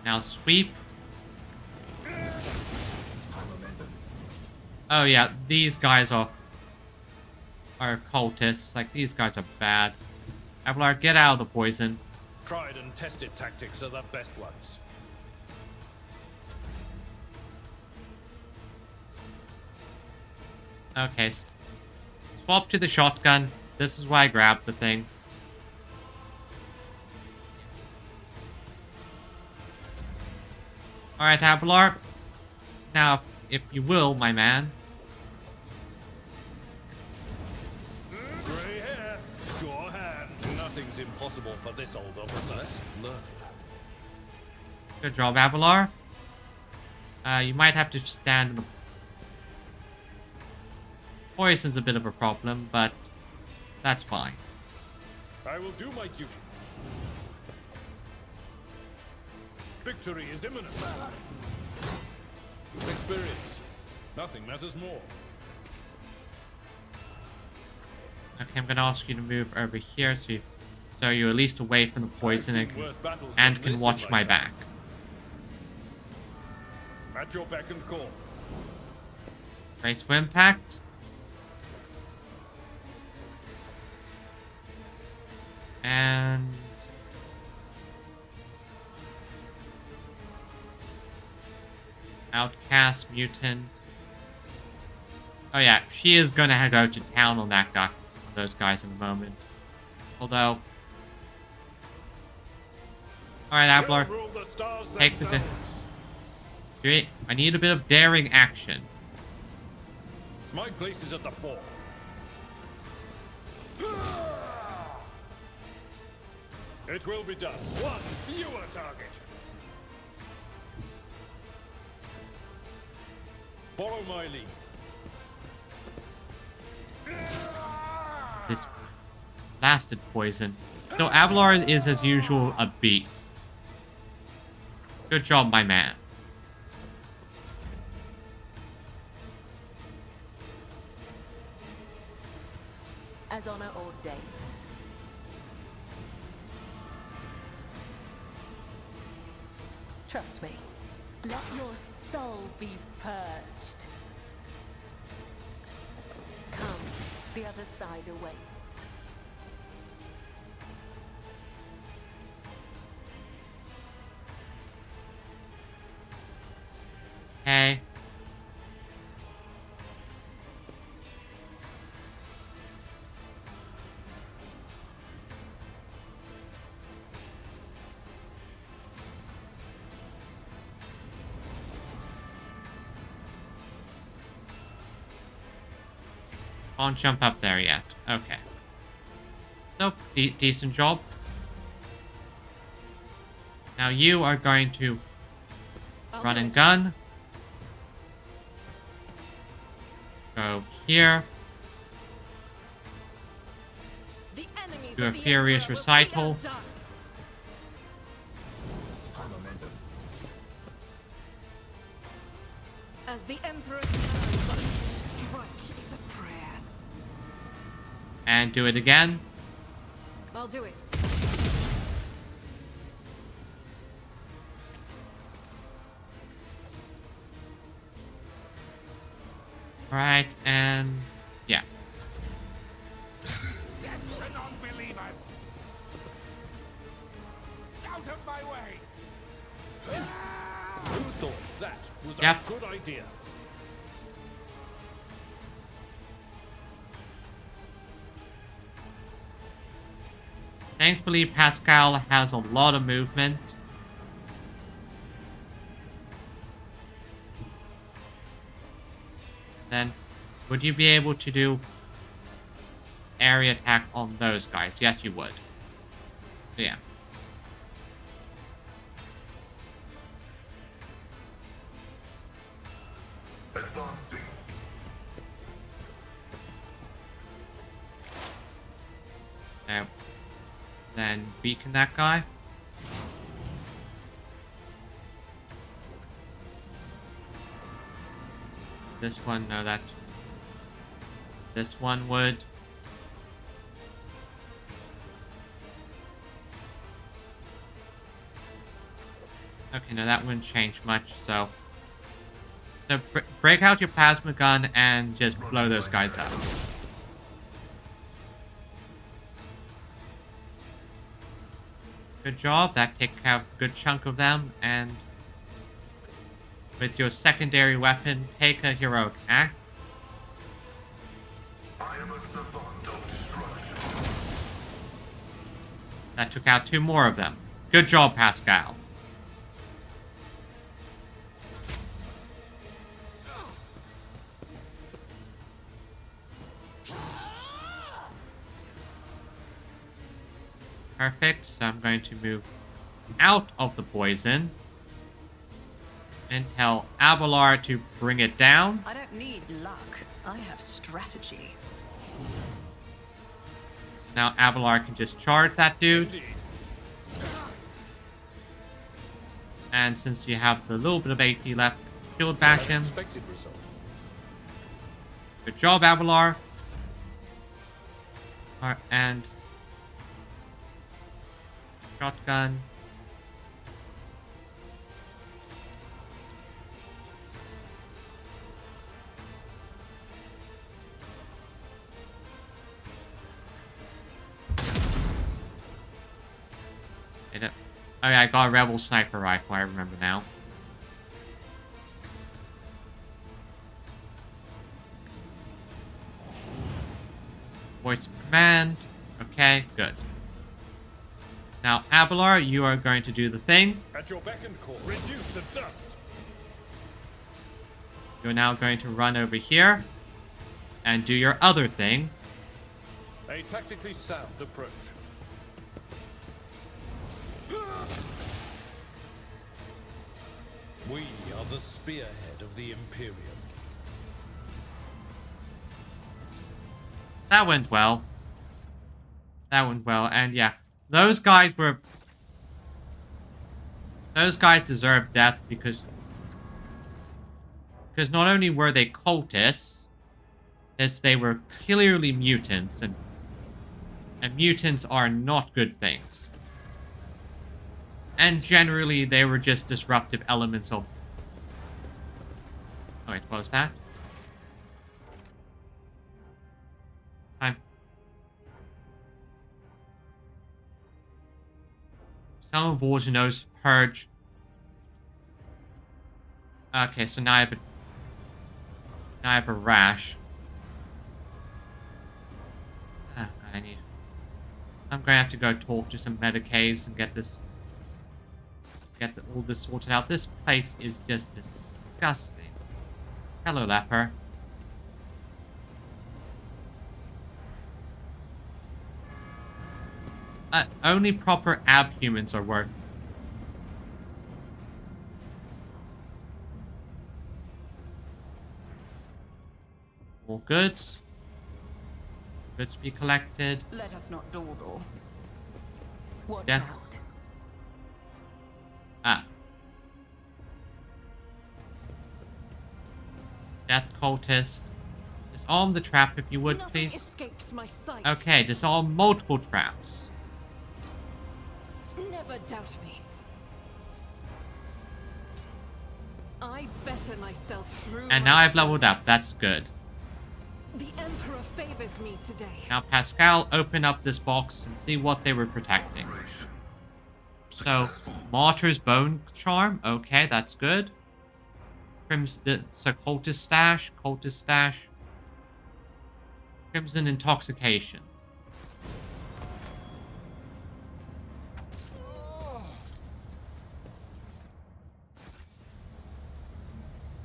now sweep. Oh yeah, these guys are cultists. Like, these guys are bad. Abelard, get out of the poison. Tried and tested tactics are the best ones. Okay. Swap to the shotgun. This is why I grabbed the thing. Alright, Abelard. Now, if you will, my man. Grey hair, sure hand. Nothing's impossible for this old officer. Learn. Good job, Abelard. You might have to stand in the... Poison's a bit of a problem, but that's fine. I will do my duty. Victory is imminent. Experience. Nothing matters more. Okay, I'm gonna ask you to move over here so you're at least away from the poison and can watch my back. At your beck and call. Brace for impact. And... Outcast, mutant. Oh yeah, she is gonna go to town on that guy, on those guys in a moment. Although... Alright, Abelard. Take the... I need a bit of daring action. My place is at the fore. It will be done. One fewer target. Follow my lead. This blasted poison. So Abelard is, as usual, a beast. Good job, my man. As honor ordains. Trust me. Let your soul be purged. Come, the other side awaits. Hey. Can't jump up there yet. Okay. So, decent job. Now you are going to run and gun. Go here. The enemies Do a of the furious Emperor will be recital. outdone. As the Emperor commands, strike is a prayer. And do it again. I'll do it. Alright, and yeah. Death to non-believers! Out of my way! Who thought that was Yep. a good idea? Thankfully, Pascal has a lot of movement. Then, would you be able to do area attack on those guys? Yes, you would. So, yeah. Advancing. Now, then beacon that guy. This one, no, that. This one would. Okay, no, that wouldn't change much, so. So, break out your plasma gun and just blow those guys up. Good job, that takes care of a good chunk of them, and with your secondary weapon, take a heroic act. I am a savant of destruction. That took out 2 more of them. Good job, Pascal. Perfect, so I'm going to move out of the poison and tell Abelard to bring it down. I don't need luck. I have strategy. Now Abelard can just charge that dude. Indeed. And since you have the little bit of AP left, shield bash him. Expected result. Good job, Abelard. And shotgun. Oh yeah, I got a rebel sniper rifle, I remember now. Voice of command. Okay, good. Now, Abelard, you are going to do the thing. At your beck and call, reduce to dust. You're now going to run over here and do your other thing. A tactically sound approach. We are the spearhead of the Imperium. That went well. That went well, and yeah. Those guys deserve death because not only were they cultists, as they were clearly mutants, and mutants are not good things. And generally, they were just disruptive elements of... Oh wait, what was that? Time. Some of Warzino's purge. Okay, so now I have a rash. I'm gonna have to go talk to some medicays and get all this sorted out. This place is just disgusting. Hello, leper. Only proper abhumans are worth. All goods. Goods be collected. Let us not dawdle. Watch Yeah. out. Ah. Death cultist. Disarm the trap if you would, Nothing please. escapes my sight. Okay, disarm multiple traps. Never doubt me. I better myself through. And now I've leveled up. That's good. The Emperor favors me today. Now, Pascal, open up this box and see what they were protecting. So, Martyr's Bone Charm. Okay, that's good. Crimson, so Cultist Stash. Crimson Intoxication.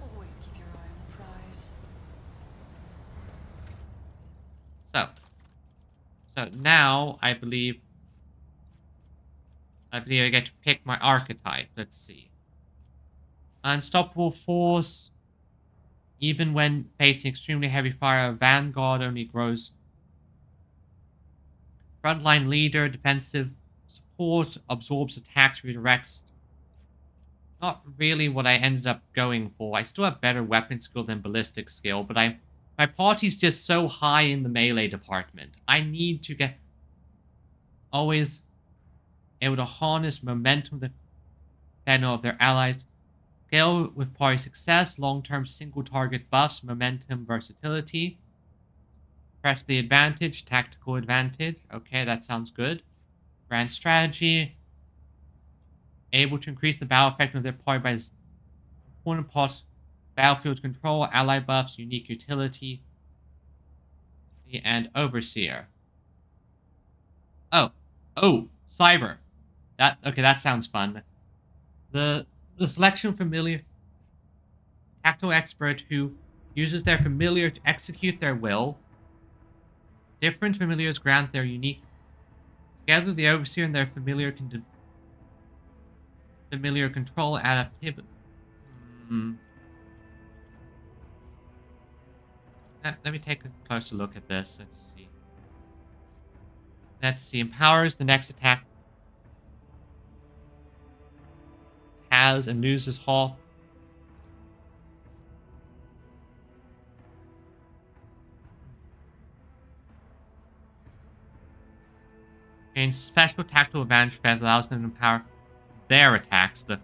Always keep your eye on the prize. So now I believe I get to pick my archetype. Let's see. Unstoppable Force. Even when facing extremely heavy fire, Vanguard only grows. Frontline Leader, Defensive Support, absorbs attacks, redirects. Not really what I ended up going for. I still have better weapon skill than ballistic skill, but my party's just so high in the melee department. I need to get always able to harness momentum the venom of their allies. Scale with party success, long-term single target buffs, momentum, versatility. Press the advantage, tactical advantage. Okay, that sounds good. Grand strategy. Able to increase the battle effect of their party by opponent parts, battlefield control, ally buffs, unique utility, and overseer. Oh, cyber. That sounds fun. The selection of familiar tactile expert who uses their familiar to execute their will. Different familiars grant their unique. Together, the overseer and their familiar can familiar control adaptivity. Let me take a closer look at this. Let's see. Empowers the next attack. Has and loses Hall. Gains special tactical advantage that allows them to empower their attacks. The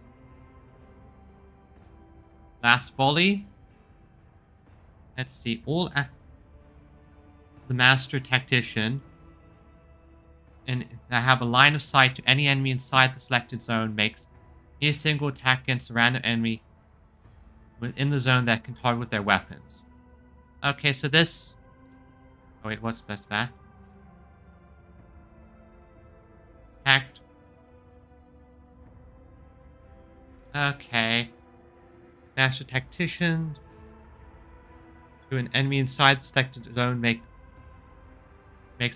last volley. Let's see. The Master Tactician. And I have a line of sight to any enemy inside the selected zone. Makes a single attack against a random enemy within the zone that can target with their weapons. Okay, so this. Oh wait, what's that? Attacked. Okay. Master Tactician. To an enemy inside the selected zone makes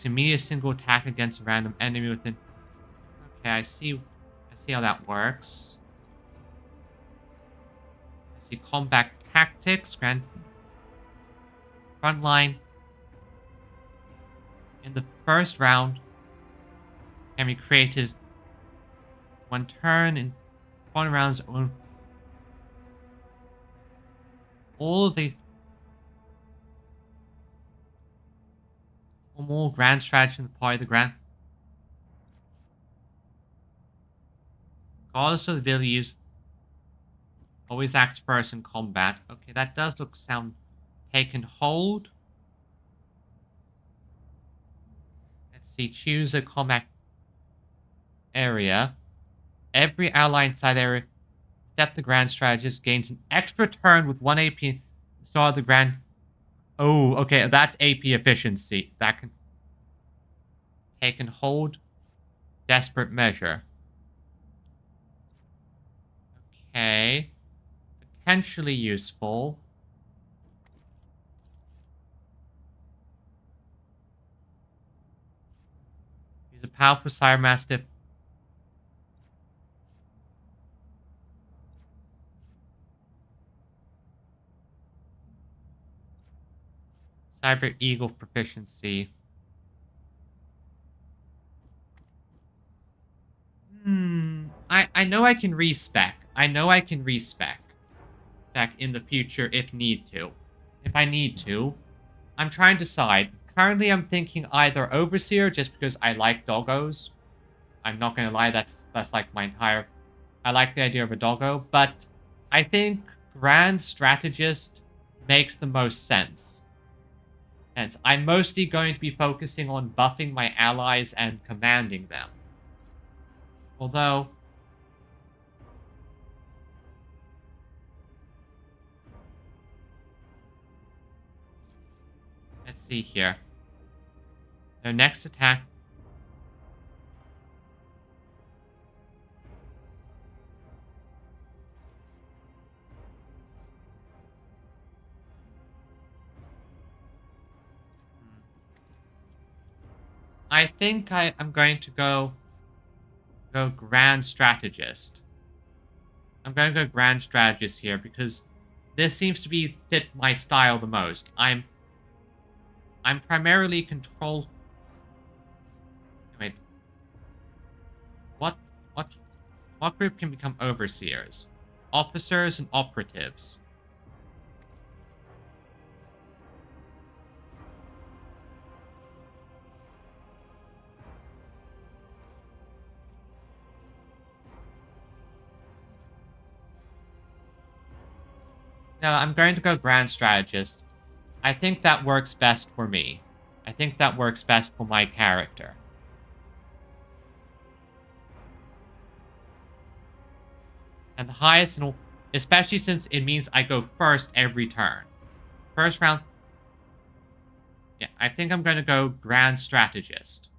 immediate single attack against a random enemy within. Okay, I see how that works. I see combat tactics, frontline. In the first round, can be created one turn in one round's own. All of the more grand strategy in the party, the grand. Regardless of the ability used, always acts first in combat. Okay, that does sound taken hold. Let's see, choose a combat area. Every ally inside the area, except the grand strategist, gains an extra turn with 1 AP at the start of the grand. Oh, okay, that's AP efficiency. That can take and hold. Desperate measure. Okay. Potentially useful. Use a powerful Sire Mastiff. Cyber Eagle proficiency. I know I can respec. Back in the future if I need to. I'm trying to decide. Currently I'm thinking either Overseer just because I like doggos. I'm not gonna lie, that's like my entire. I like the idea of a doggo, but I think Grand Strategist makes the most sense. Hence, I'm mostly going to be focusing on buffing my allies and commanding them. Although... let's see here. Their next attack... I think I'm going to go Grand Strategist. I'm going to go Grand Strategist here because this seems to be fit my style the most. I'm primarily control... Wait. What group can become overseers? Officers and operatives. No, I'm going to go Grand Strategist. I think that works best for me. I think that works best for my character. And the highest, especially since it means I go first every turn. First round. Yeah, I think I'm going to go Grand Strategist.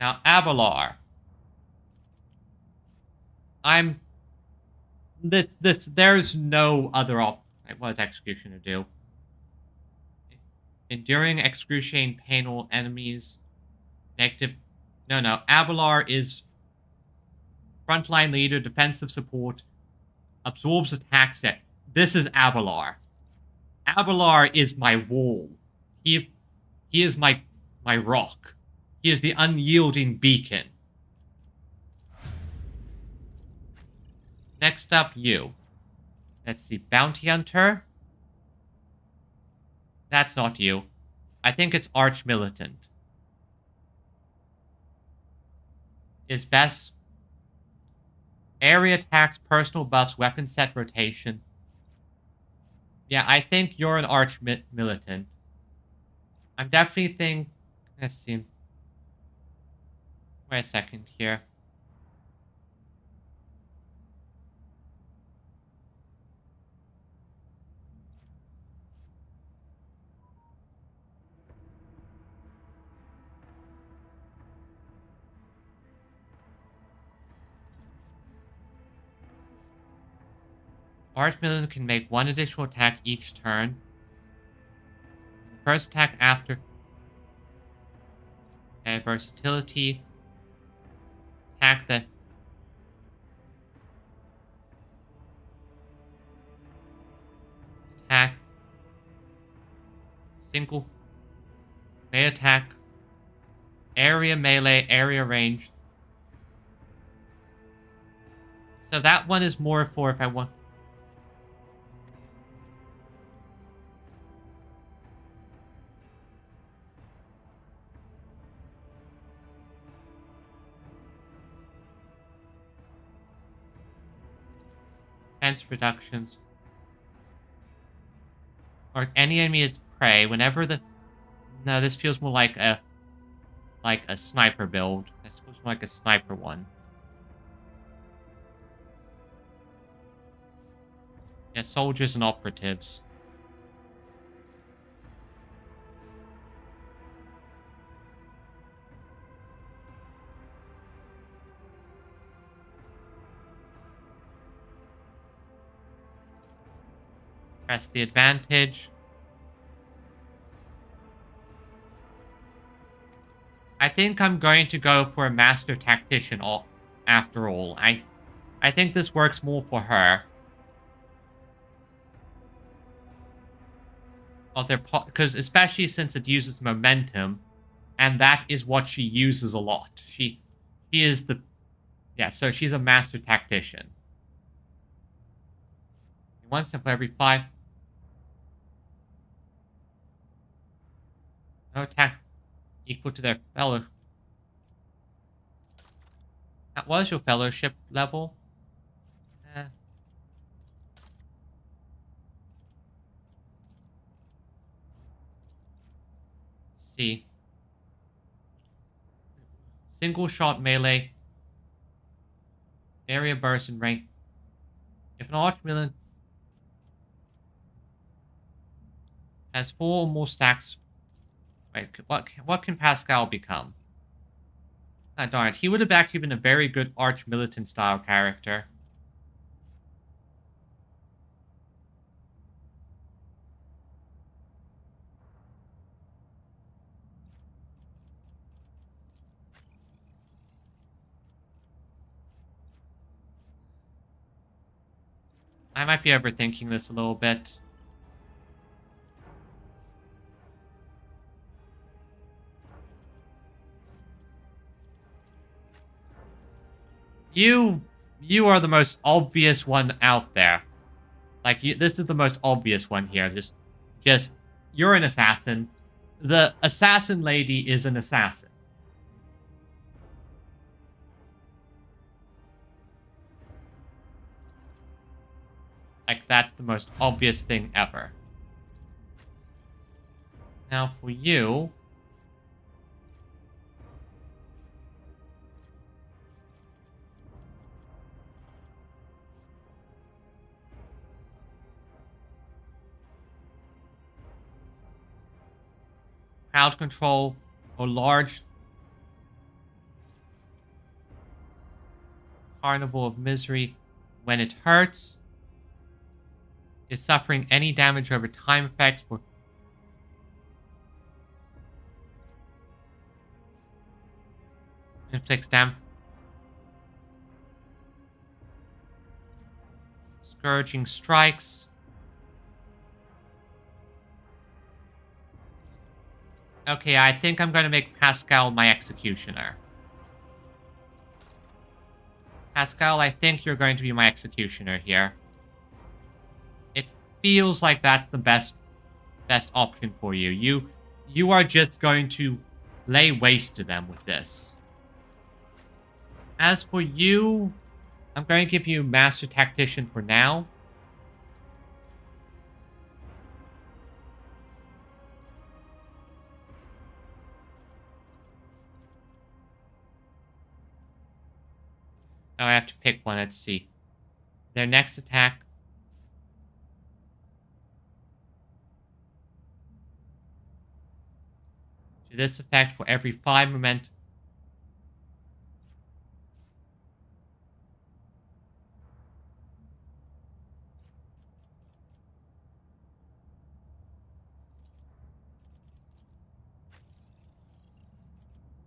Now, Abelar. There's no other what does Executioner do? Enduring excruciating pain on enemies. Negative. No. Abelar is frontline leader, defensive support, absorbs attack set. This is Abelar. Abelar is my wall. He is my rock. He is the unyielding beacon. Next up, you. Let's see, Bounty Hunter. That's not you. I think it's Arch Militant. Is best. Area attacks, personal buffs, weapon set rotation. Yeah, I think you're an Arch Militant. I'm definitely think. Let's see. Wait a second here. Archmilitant can make one additional attack each turn. The first attack after... Okay, versatility. Attack the... Attack. Single. Melee attack. Area melee, area range. So that one is more for if I want... Defense reductions. Or any enemy is prey. Whenever the... No, this feels more like a sniper build. This feels more like a sniper one. Yeah, soldiers and operatives. Press the advantage. I think I'm going to go for a Master Tactician after all. I think this works more for her. Because especially since it uses momentum, and that is what she uses a lot. She is the... Yeah, so she's a Master Tactician. One step every 5... No attack equal to their fellow. That was your fellowship level. see. Single shot melee. Area burst and rank. If an archmilitant has 4 or more stacks. Wait, what can Pascal become? Ah, darn it. He would have actually been a very good arch-militant style character. I might be overthinking this a little bit. You are the most obvious one out there. Like, this is the most obvious one here. Just, you're an assassin. The assassin lady is an assassin. Like, that's the most obvious thing ever. Now, for you... crowd control or large carnival of misery when it hurts is suffering any damage over time effects for inflicts damage. Scourging strikes. Okay, I think I'm going to make Pascal my executioner. Pascal, I think you're going to be my executioner here. It feels like that's the best option for you. You are just going to lay waste to them with this. As for you, I'm going to give you Master Tactician for now. Oh, I have to pick one. Let's see. Their next attack. To this effect for every 5 momentum.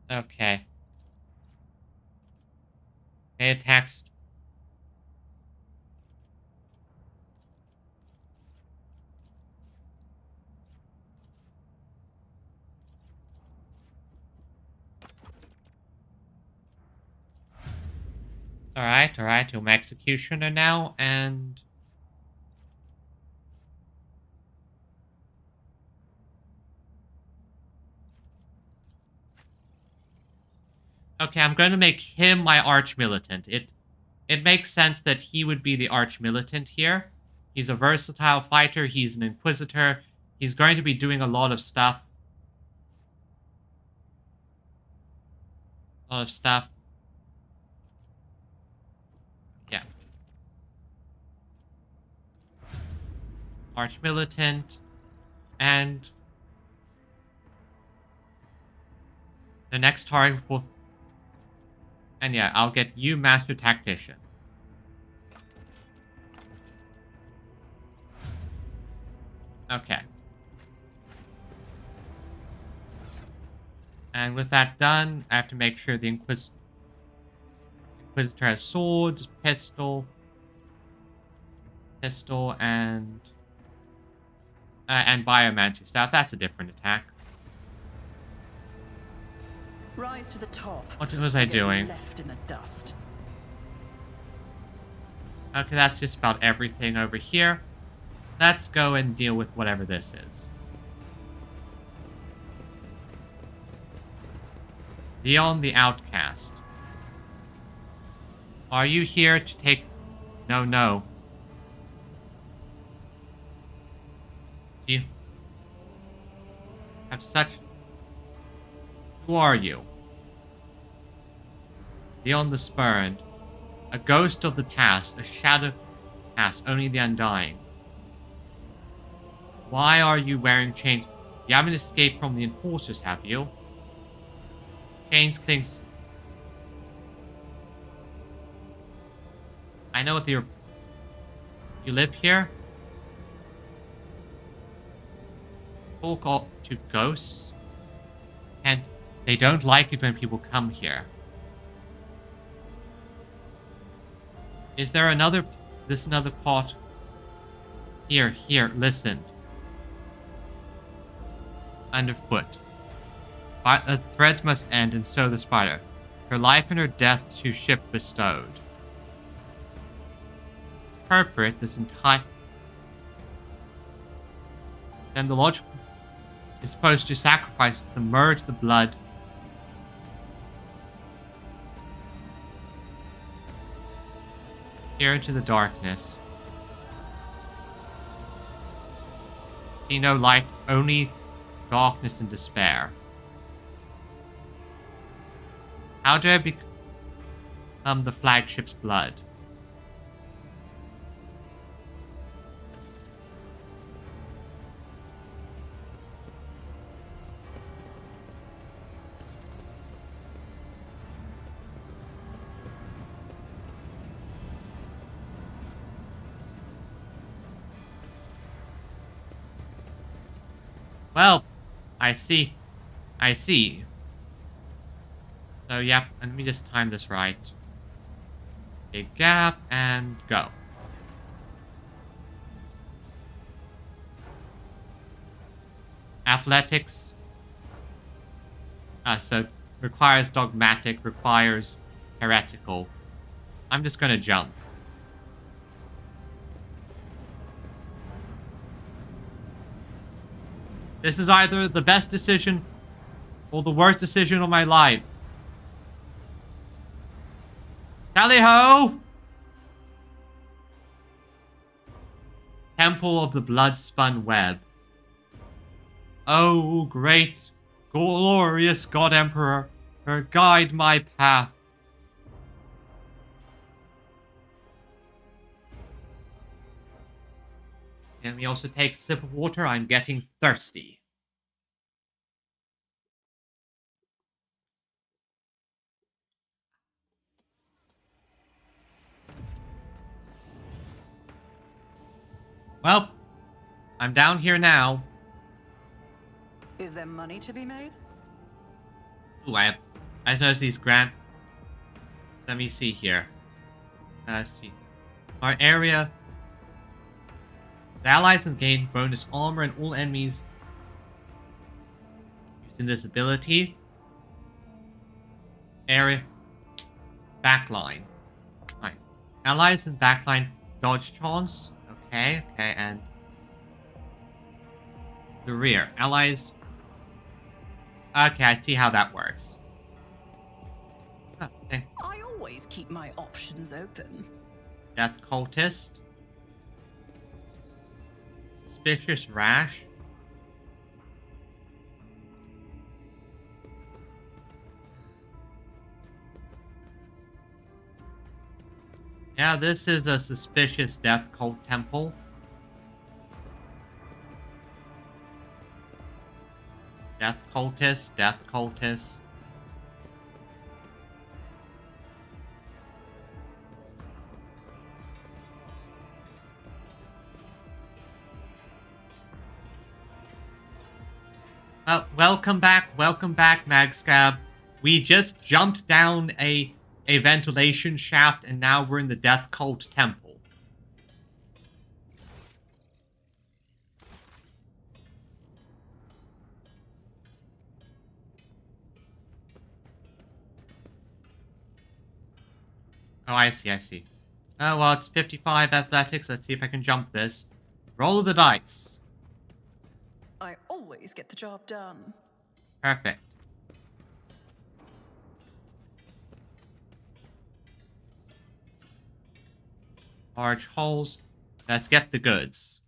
Okay. They attacks. Alright, I'm executioner now, and... okay, I'm going to make him my arch-militant. It makes sense that he would be the arch-militant here. He's a versatile fighter, he's an inquisitor, he's going to be doing a lot of stuff. Yeah. Arch-militant. And... the next target will... and yeah, I'll get you Master Tactician. Okay. And with that done, I have to make sure the Inquisitor has sword, pistol, and biomancy staff. That's a different attack. Rise to the top. What was I doing? Left in the dust. Okay, that's just about everything over here. Let's go and deal with whatever this is. Zeon the Outcast. Are you here to take... No. You have such Who are you? Beyond the spurned. A ghost of the past. A shadow past. Only the undying. Why are you wearing chains? You haven't escaped from the enforcers, have you? Chains clings. I know what you're... You live here? Talk all to ghosts? And they don't like it when people come here. Is there another... This another pot? Here, listen. Underfoot. The threads must end, and so the spider. Her life and her death to ship bestowed. Interpret this entire... Then the logical is supposed to sacrifice to merge the blood. Here into the darkness. See no light, only darkness and despair. How do I become the flagship's blood? Well, I see. So, yep, let me just time this right. Big gap, and go. Athletics. So, requires dogmatic, requires heretical. I'm just gonna jump. This is either the best decision or the worst decision of my life. Tally-ho! Temple of the Blood-Spun Web. Oh, great, glorious God Emperor, guide my path. Let me also take a sip of water. I'm getting thirsty. Well, I'm down here now. Is there money to be made? Ooh, I just noticed these grant. Let me see here. Let's see. Our area. The allies can gain bonus armor and all enemies using this ability. Area. Backline. Right. Allies and backline dodge chance. Okay, and the rear. Allies. Okay, I see how that works. Okay. I always keep my options open. Death cultist. Suspicious rash. Yeah, this is a suspicious death cult temple. Death cultist, death cultist. Welcome back, Magscab. We just jumped down a ventilation shaft, and now we're in the Death Cult Temple. Oh, I see. Oh, well, it's 55 athletics. Let's see if I can jump this. Roll of the dice. I always get the job done. Perfect. Large holes. Let's get the goods.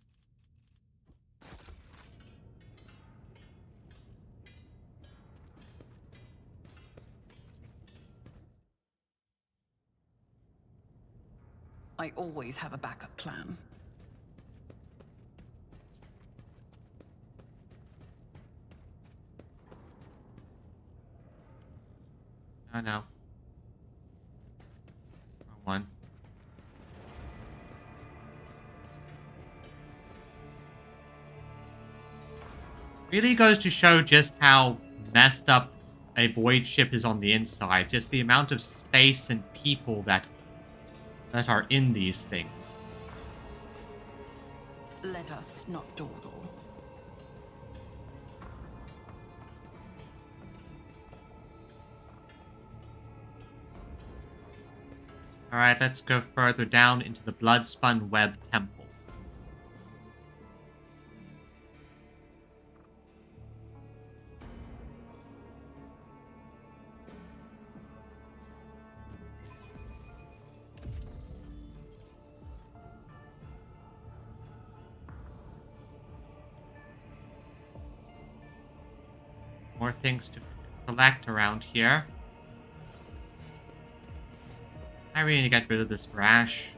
I always have a backup plan. Oh no. Wrong one. Really goes to show just how messed up a void ship is on the inside. Just the amount of space and people that are in these things. Let us not dawdle. Alright, let's go further down into the Bloodspun Web Temple. More things to collect around here. I really need to get rid of this brash.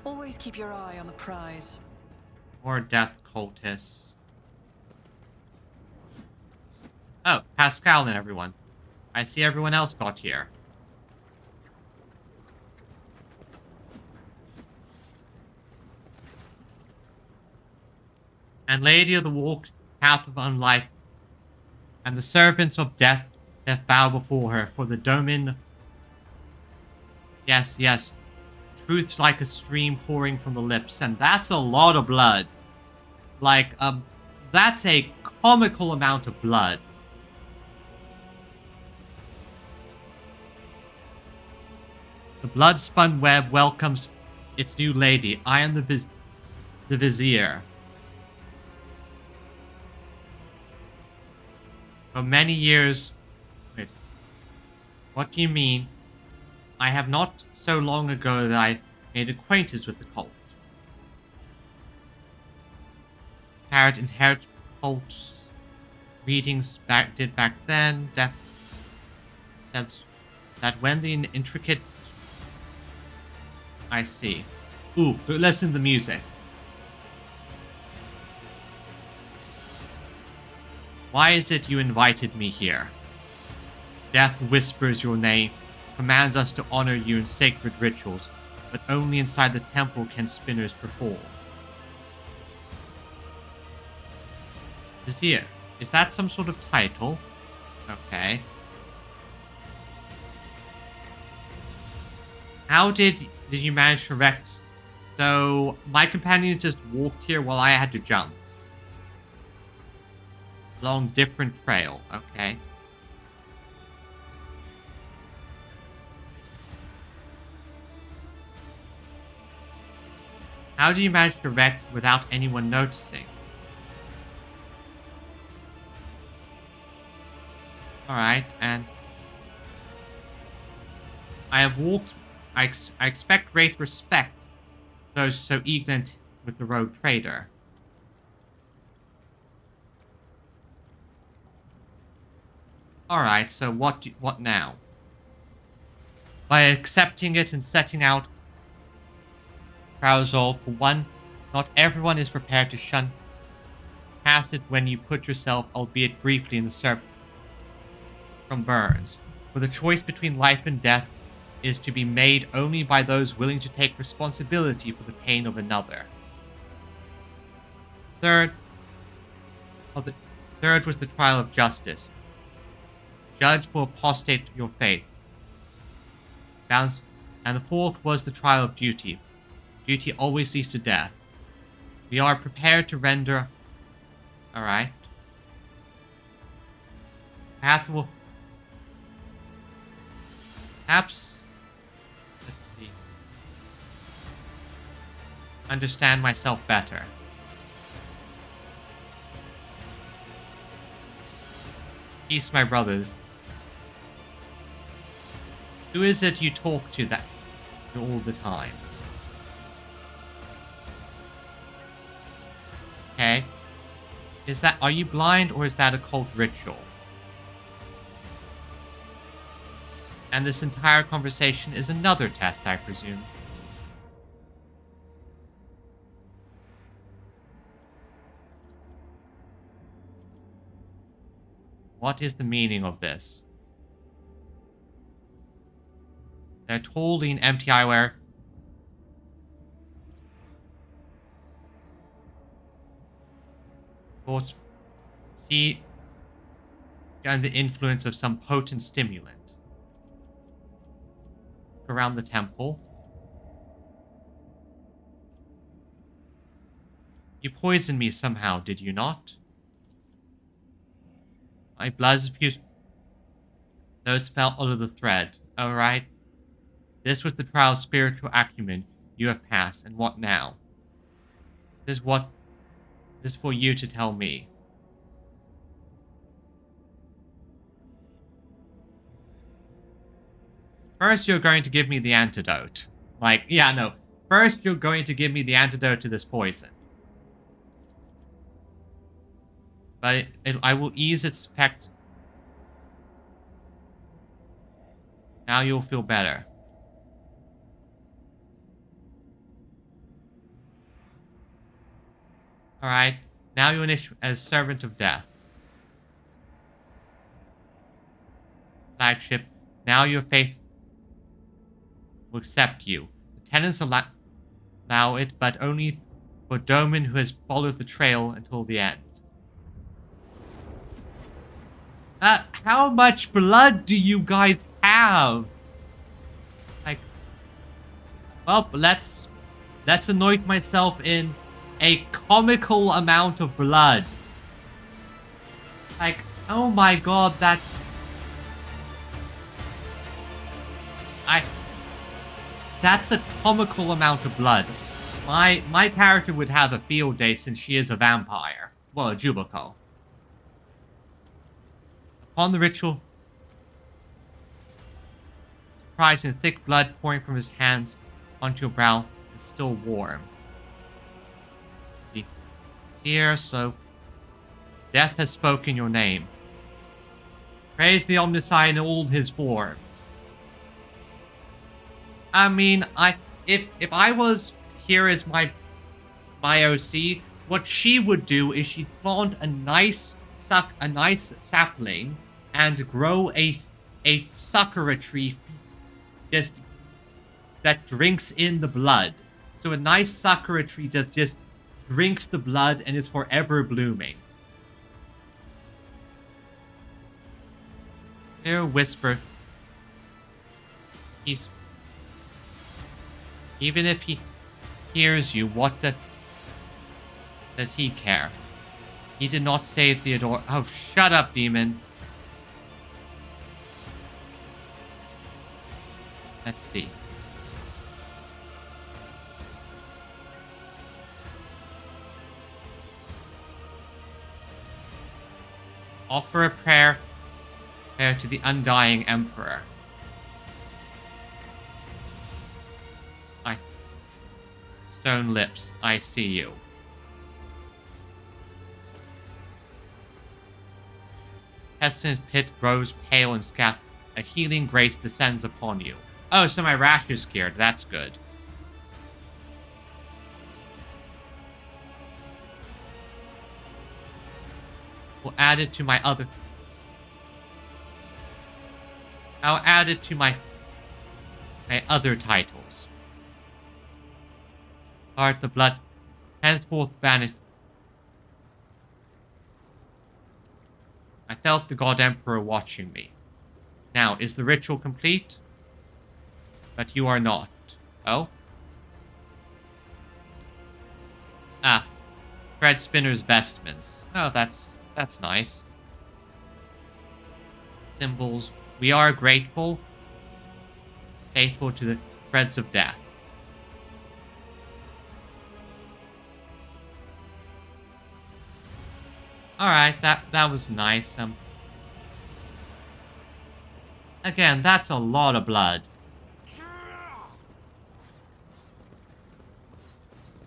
Always keep your eye on the prize. More death cultists. Oh, Pascal and everyone. I see everyone else got here. And Lady of the Walk, Path of Unlife, and the servants of death bow before her for the domain. Yes, yes. Truth's like a stream pouring from the lips, and that's a lot of blood. Like, that's a comical amount of blood. The blood-spun web welcomes its new lady. I am the vizier. For many years... Wait. What do you mean? I have not so long ago that I made acquaintance with the cult. Parrot inherit cult readings back then. That's that when the intricate... I see. Ooh, listen to the music. Why is it you invited me here? Death whispers your name, commands us to honor you in sacred rituals, but only inside the temple can spinners perform. Vizier, is that some sort of title? Okay. How did you manage to wreck? So, my companion just walked here while I had to jump. Along different trail, okay. How do you manage to wreck without anyone noticing? Alright, and... I have walked... I expect great respect those so ignorant with the rogue trader. Alright, so what now? By accepting it and setting out Carousel, for one, not everyone is prepared to shun past it when you put yourself, albeit briefly, in the serpent from burns. For the choice between life and death is to be made only by those willing to take responsibility for the pain of another. Third was the trial of justice. Judge for apostate your faith. And the fourth was the trial of duty. Duty always leads to death. We are prepared to render... Alright. Path will... Perhaps... Let's see. Understand myself better. Peace, my brothers. Who is it you talk to that all the time? Okay. Are you blind or is that a cult ritual? And this entire conversation is another test, I presume. What is the meaning of this? They're totally an empty eyewear. Thoughts see under the influence of some potent stimulant. Around the temple. You poisoned me somehow, did you not? My blood spewed. Those fell under the thread. Alright. This was the trial of spiritual acumen you have passed, and what now? This is for you to tell me. First, you're going to give me the antidote. Like, yeah, no. First, you're going to give me the antidote to this poison. But I will ease its effect. Now you'll feel better. Alright. Now you initiate as Servant of Death. Flagship. Now your faith will accept you. The tenants allow it, but only for Doman who has followed the trail until the end. How much blood do you guys have? Like, well, let's anoint myself in a comical amount of blood. Like, oh my god, that's a comical amount of blood. My character would have a field day since she is a vampire. Well, a Jubico. Upon the ritual, surprising thick blood pouring from his hands onto your brow is still warm. See here, so death has spoken your name. Praise the Omniscient in all his forms. I mean, if I was here as my OC, what she would do is she'd plant a nice sapling and grow a sakura tree just that drinks in the blood. So a nice sakura tree that just drinks the blood and is forever blooming. Hear a whisper. Even if he hears you, what does he care? He did not save Theodore. Oh, shut up, demon. Let's see. Offer a prayer to the undying emperor. Stone lips, I see you. Pestilent pit grows pale and scap. A healing grace descends upon you. Oh, so my rash is cured. That's good. We'll add it to my other... I'll add it to my other titles. Heart the blood, henceforth vanished. I felt the God Emperor watching me. Now, is the ritual complete? But you are not. Oh? Ah. Thread Spinner's vestments. Oh, that's nice. Symbols. We are grateful. Faithful to the threads of death. Alright, that was nice. Again, that's a lot of blood.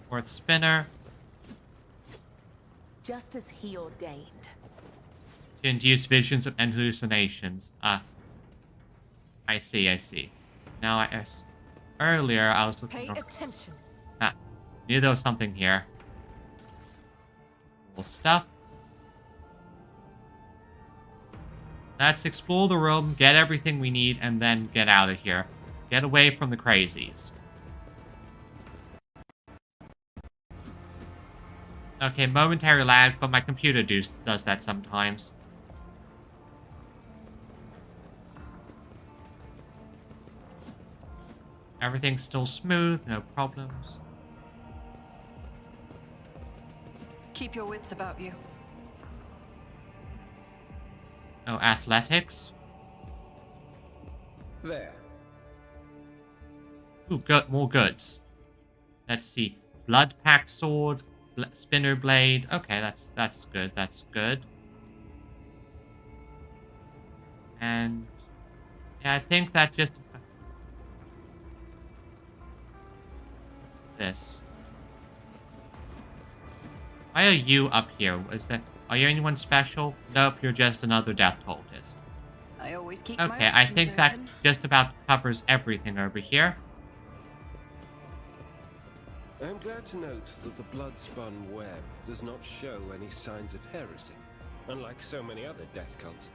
Fourth spinner. Just as he ordained. To induce visions and hallucinations. I see. Now, earlier I was looking Pay for... attention. Knew there was something here. Cool stuff. Let's explore the room, get everything we need, and then get out of here. Get away from the crazies. Okay, momentary lag, but my computer does that sometimes. Everything's still smooth, no problems. Keep your wits about you. Oh, athletics. There. Ooh, more goods. Let's see. Blood pack sword, spinner blade. Okay, that's good. That's good. And yeah, I think that just this. Why are you up here? Are you anyone special? Nope, you're just another death cultist. I always keep my Okay, I options think that open. just about covers everything over here. I'm glad to note that the blood-spun web does not show any signs of heresy, unlike so many other death cults.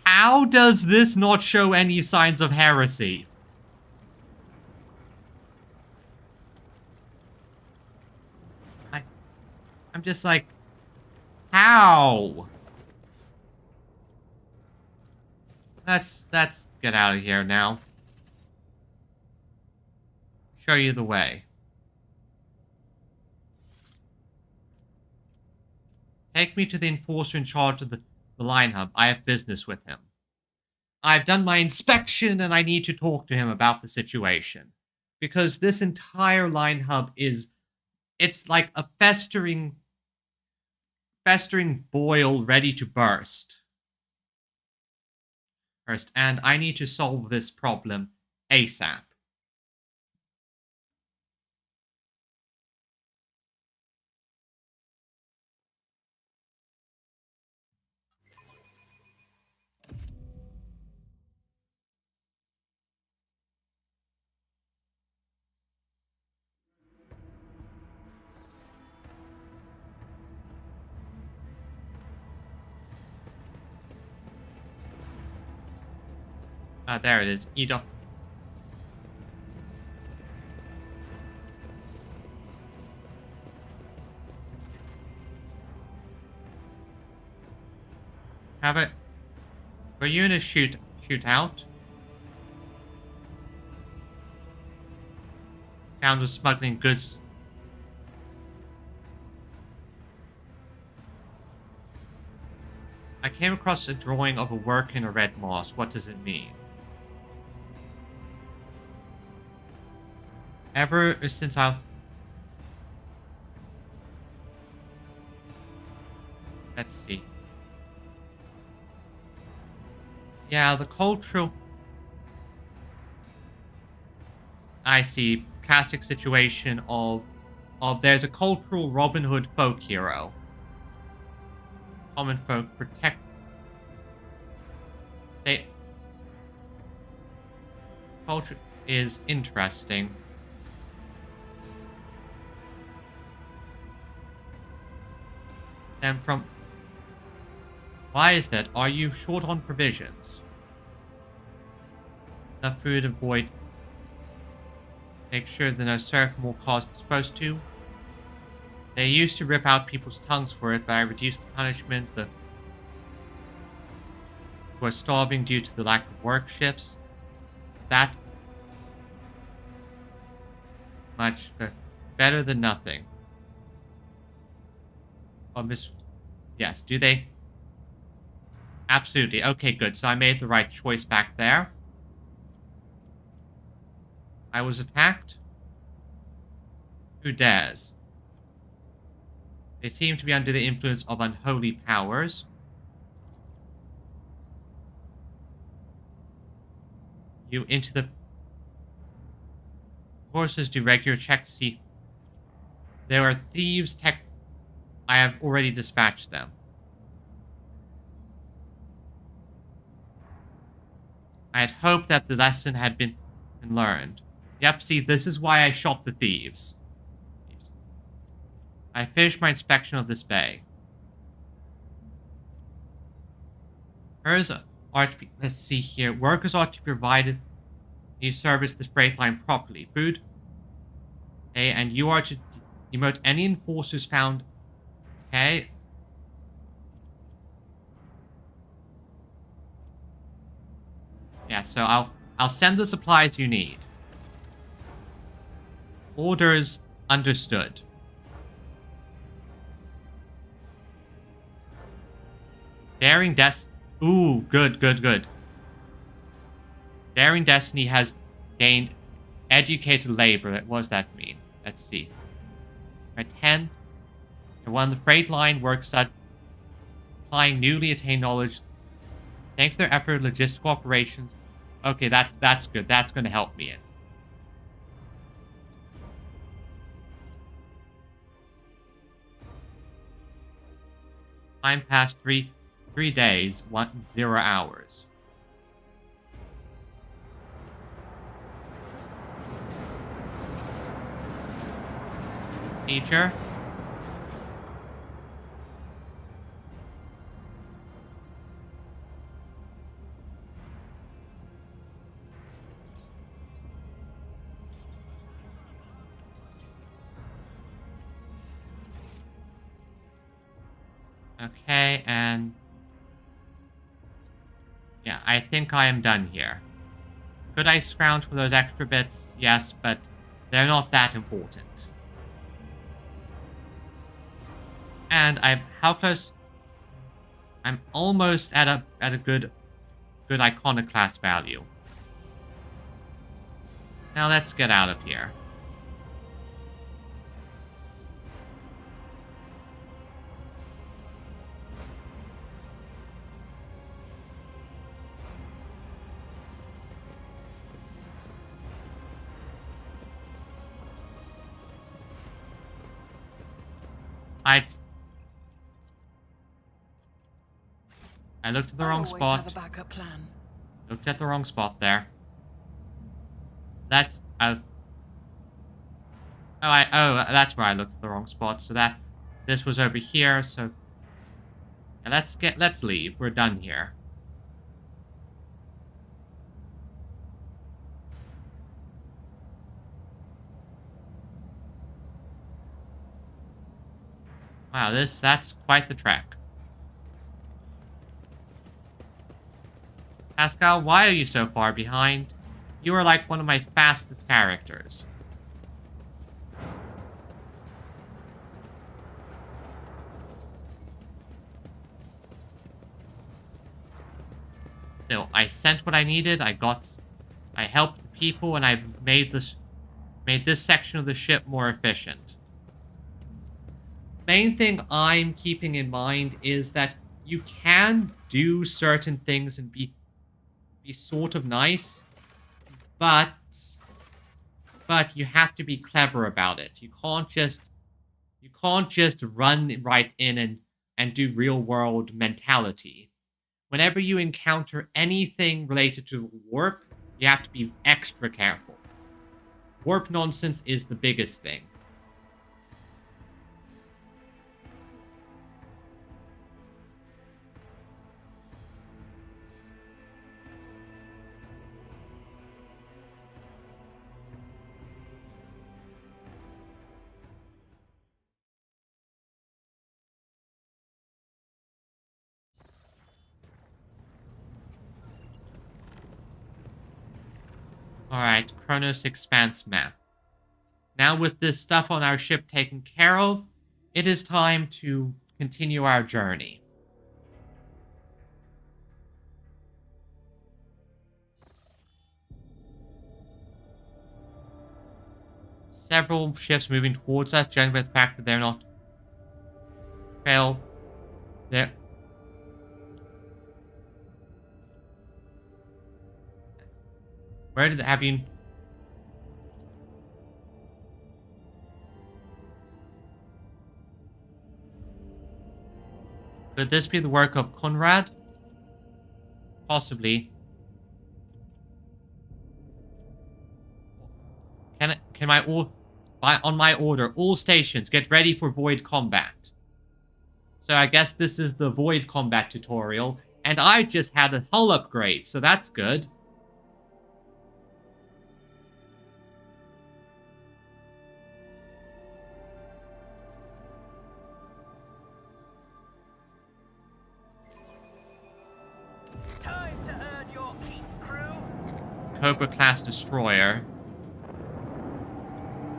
How does this not show any signs of heresy? I'm just like, how? Let's get out of here now. Show you the way. Take me to the enforcer in charge of the line hub. I have business with him. I've done my inspection and I need to talk to him about the situation. Because this entire line hub it's like a festering boil ready to burst. And I need to solve this problem ASAP. There it is. You don't... Have it... Were you in a shootout? Scoundrel smuggling goods. I came across a drawing of a work in a red moss. What does it mean? Ever since let's see. Yeah, the cultural... I see. Classic situation of there's a cultural Robin Hood folk hero. Common folk protect... Culture is interesting. Then from... Why is that? Are you short on provisions? Enough food, avoid... Make sure that no serfdom will cause the supposed to. They used to rip out people's tongues for it, but I reduced the punishment. The who are starving due to the lack of work shifts. That much better than nothing. Oh, yes, do they? Absolutely. Okay, good. So I made the right choice back there. I was attacked? Who dares? They seem to be under the influence of unholy powers. You into the forces do regular checks. See, there are thieves. I have already dispatched them. I had hoped that the lesson had been learned. Yep, see, this is why I shot the thieves. I finished my inspection of this bay. Let's see here. Workers ought to be provided. You service the freight line properly. Food. Okay, and you are to demote any enforcers found. Okay. Yeah, so I'll send the supplies you need. Orders understood. Daring Ooh, good. Daring Destiny has gained educated labor. What does that mean? Let's see. Right, 10. And one of the freight line works at applying newly attained knowledge. Thanks to their effort, logistical operations. Okay, that's good. That's going to help me in. Time passed 3 days, 0 hours. Teacher. Okay, and yeah, I think I am done here. Could I scrounge for those extra bits? Yes, but they're not that important. And how close? I'm almost at a good iconoclast value. Now let's get out of here. I looked at the wrong spot. Have a backup plan. Looked at the wrong spot there. That's that's where I looked at the wrong spot. So this was over here. So yeah, let's leave. We're done here. Wow, that's quite the trek. Pascal, why are you so far behind? You are like one of my fastest characters. Still, I sent what I needed. I helped the people, and I've made this section of the ship more efficient. Main thing I'm keeping in mind is that you can do certain things and be sort of nice, but you have to be clever about it. You can't just run right in and do real world mentality. Whenever you encounter anything related to warp, you have to be extra careful. Warp nonsense is the biggest thing. Alright, Kronos Expanse map. Now with this stuff on our ship taken care of, it is time to continue our journey. Several ships moving towards us, judging by the fact that they're not Trail. There. Where did have you? Could this be the work of Conrad? Possibly. Can my on my order, all stations get ready for void combat. So I guess this is the void combat tutorial, and I just had a hull upgrade, so that's good. Time to earn your keep, crew. Cobra-class destroyer.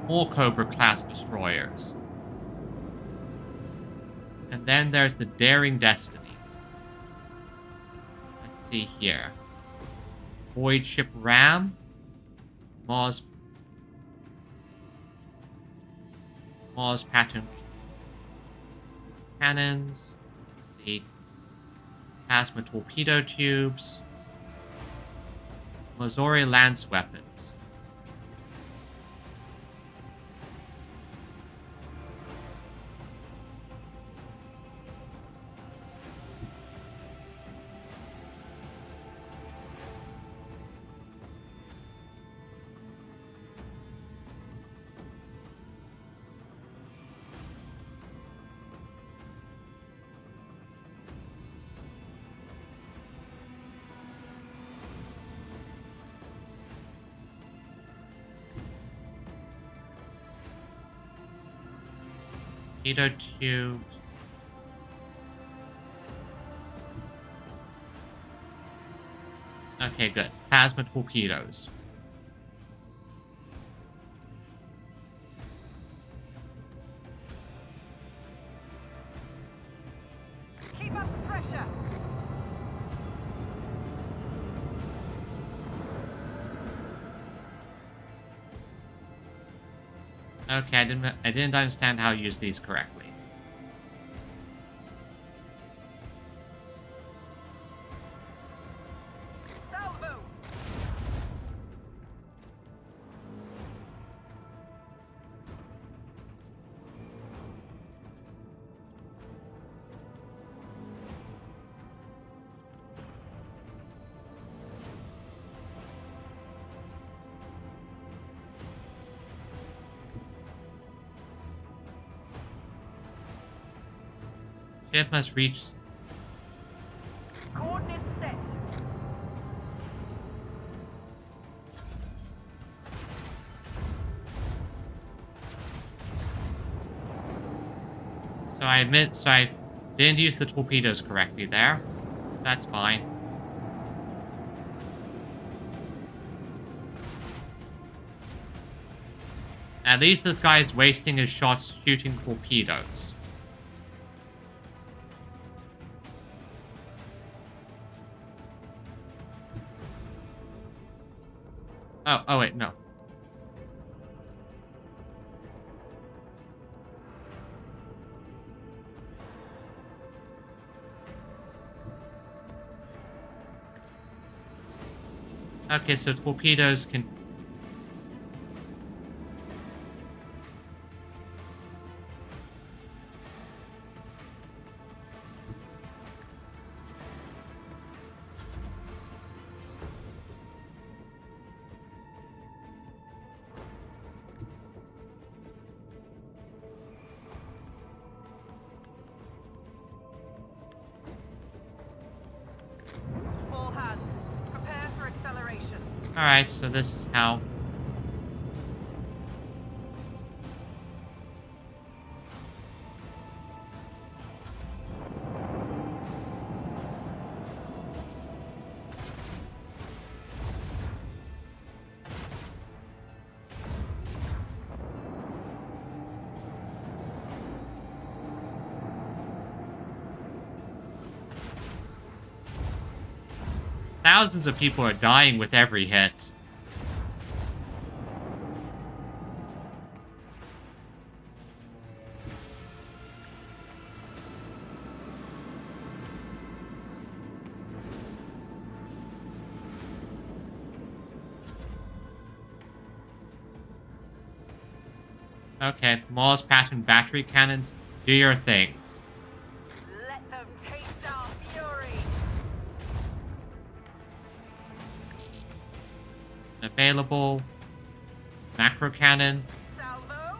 More Cobra-class destroyers. And then there's the Daring Destiny. Let's see here. Void Ship Ram. Mars pattern cannons. Let's see. Plasma torpedo tubes. Missouri lance weapons. Torpedo tubes. Okay, good. Plasma torpedoes. Keep up the pressure. Okay, I didn't understand how to use these correctly. Salvo. Ship must reach. Coordinates set. So I admit, so I didn't use the torpedoes correctly there. That's fine. At least this guy is wasting his shots shooting torpedoes. Oh wait, no. Okay, so torpedoes can... All hands, prepare for acceleration. Alright, so this is how... Thousands of people are dying with every hit. Okay, Mars pattern battery cannons, do your things. Let them taste our fury. Available. Macro cannon. Salvo.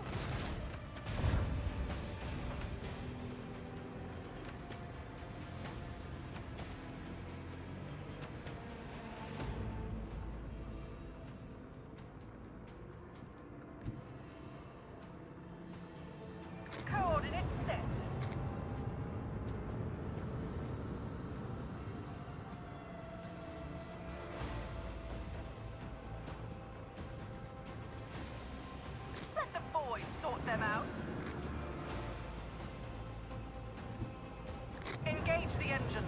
Coordinates set. Let the boys sort them out. Engage the engines.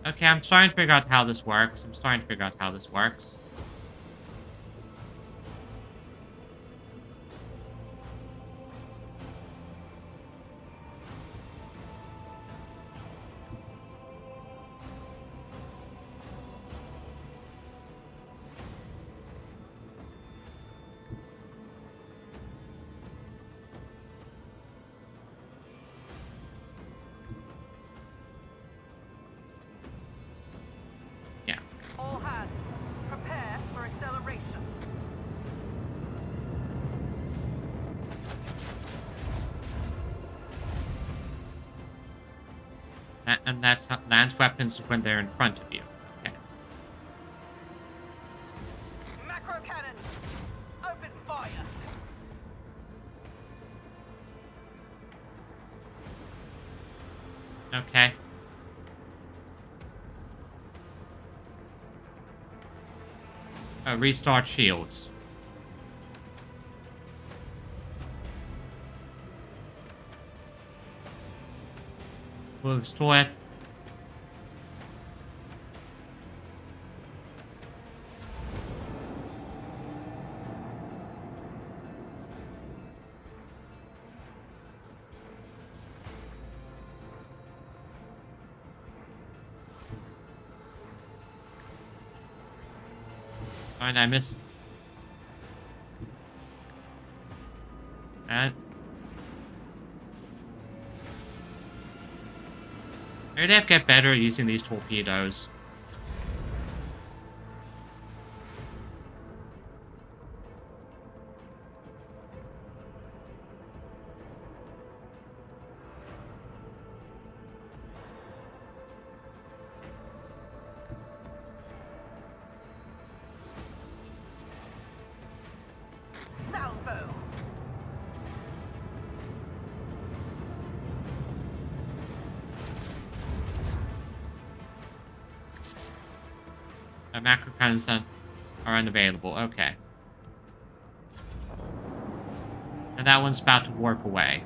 Okay, I'm starting to figure out how this works. Yeah. All hands, prepare for acceleration. And that's how lance weapons when they're in front of you. Okay. Macro cannons, open fire. Okay. Restart shields. We'll restore it. Fine, I missed. And maybe I have to get better at using these torpedoes. Salvo. Macro cannons are unavailable. Okay. And that one's about to warp away.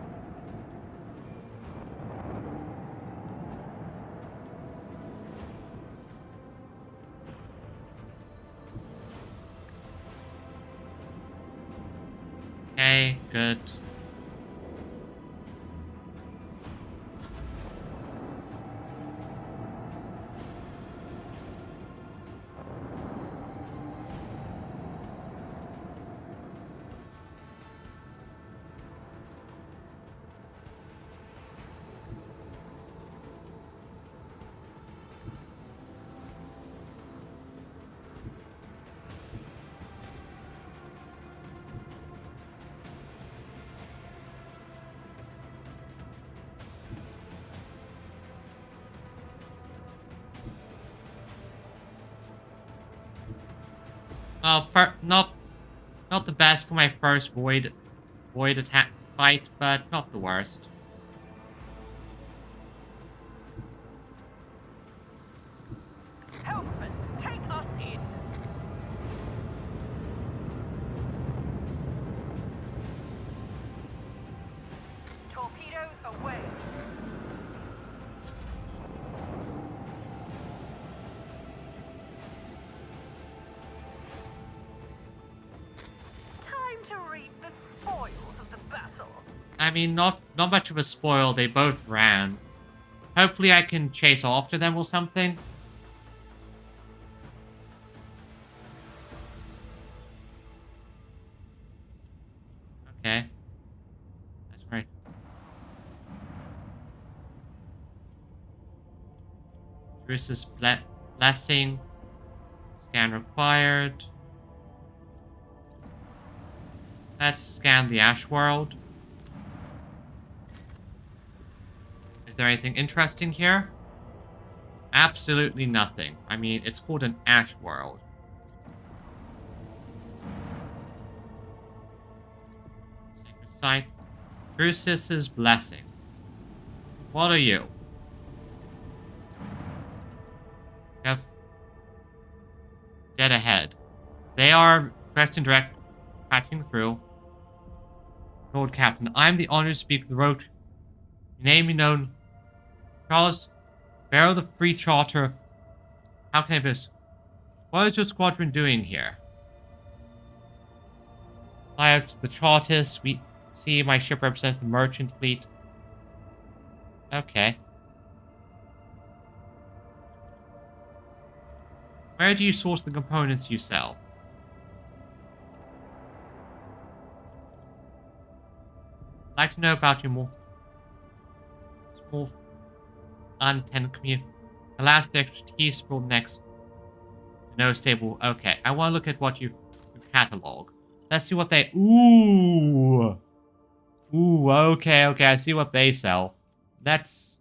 Okay, good. Well, not the best for my first void attack. fight, but not the worst. Helpman, take us in. Torpedoes away. Time to reap the spoils of the battle. I mean, not much of a spoil. They both ran. Hopefully I can chase after them or something. Okay. That's right. Bruce's blessing. Scan required. Let's scan the Ash World. Is there anything interesting here? Absolutely nothing. I mean, it's called an Ash World. Sacred Site. Crucis's Blessing. What are you? Yep. Dead ahead. They are fresh and direct, patching through. Lord Captain, I'm the honored to speak the road. Your name be known. Charles, bearer of the Free Charter. How can I this? What is your squadron doing here? I have the Chartists. We see my ship represents the merchant fleet. Okay. Where do you source the components you sell? I'd like to know about your more small unintended community. Alas, the expertise for next. No stable. Okay, I want to look at what you catalog. Let's see what they. Ooh, okay. I see what they sell. That's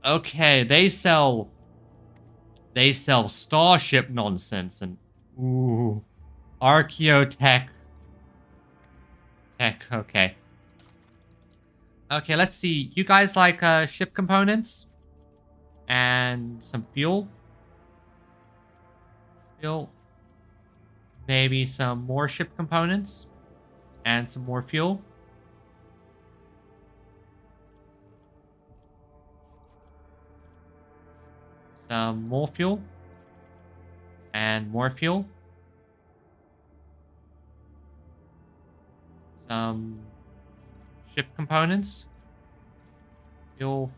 okay. They sell starship nonsense and archaeotech. Okay. Okay, let's see. You guys like ship components? And some fuel? Maybe some more ship components? And some more fuel? Some more fuel? And more fuel? Some ship components. Fuel.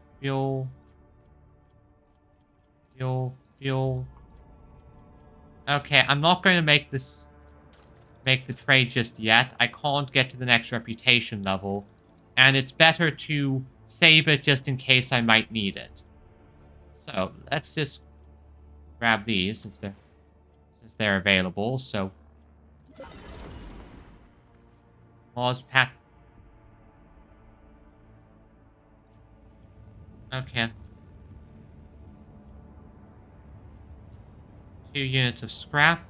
Okay, I'm not going to make the trade just yet. I can't get to the next reputation level. And it's better to save it just in case I might need it. So, let's just grab these since they're available. So, Mars Pat. Okay. 2 units of scrap.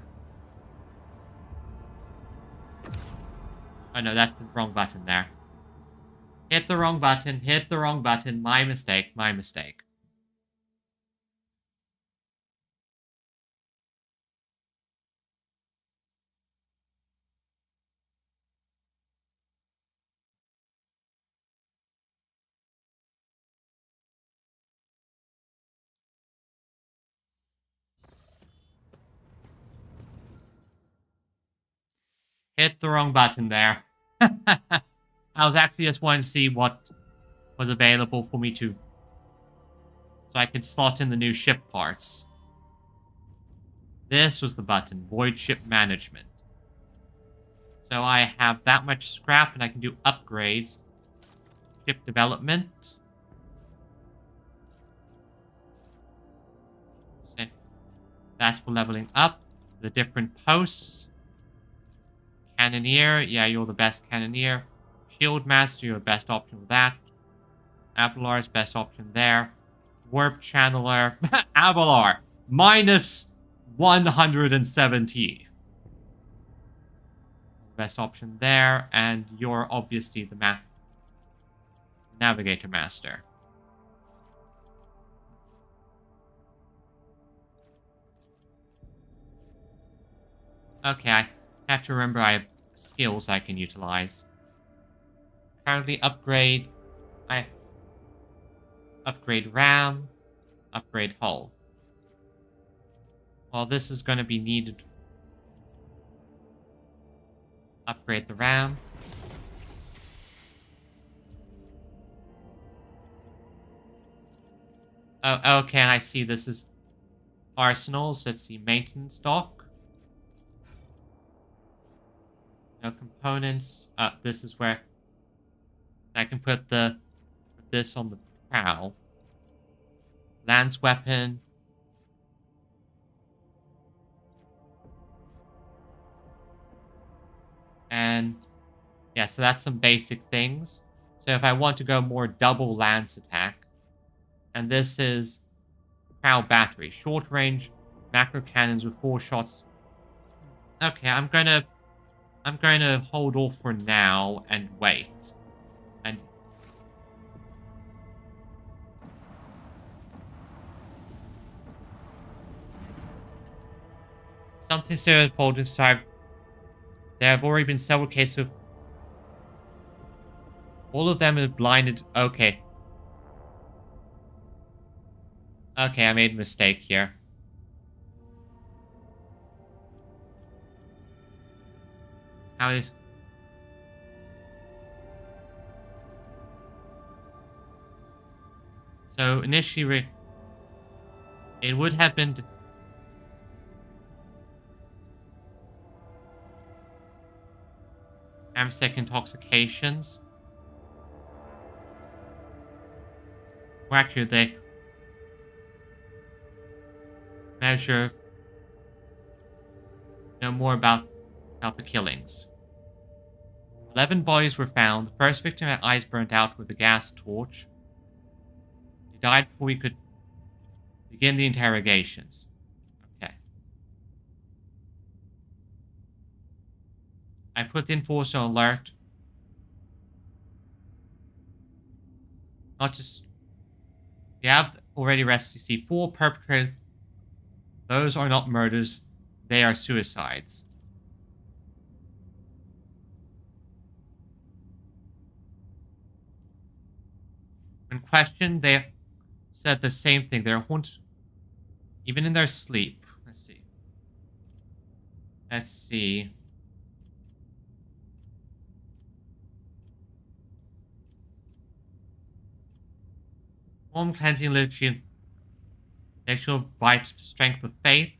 Oh no, that's the wrong button there. Hit the wrong button. My mistake. Hit the wrong button there. I was actually just wanting to see what was available for me to... So I could slot in the new ship parts. This was the button. Void Ship Management. So I have that much scrap and I can do upgrades. Ship development. That's for leveling up. The different posts. Cannoneer, yeah, you're the best Cannoneer. Shield Master, you're the best option for that. Avalar's best option there. Warp Channeler, Avalar, minus 170. best option there, and you're obviously the navigator master. Okay, I have to remember I have skills I can utilize. Currently upgrade RAM, upgrade hull. Well, this is going to be needed. Upgrade the RAM. Oh, okay, I see this is arsenals. Let's see, maintenance dock. No components. This is where I can put this on the prow. Lance weapon. And yeah, so that's some basic things. So if I want to go more double lance attack, and this is prow battery, short range macro cannons with 4 shots. Okay, I'm gonna hold off for now and wait. And something serious folding side. There have already been several cases of all of them are blinded. Okay. Okay, I made a mistake here. How is... So initially, it would have been... Amsec intoxications. More accurate, they measure know more about the killings. 11 bodies were found. The first victim had eyes burnt out with a gas torch. He died before we could begin the interrogations. Okay. I put the enforcer on alert. Not just... We have already arrested, you see, 4 perpetrators. Those are not murders. They are suicides. When questioned, they said the same thing. They're haunted even in their sleep. Let's see. Let's see. Form cleansing liturgy, intellectual bright strength of faith.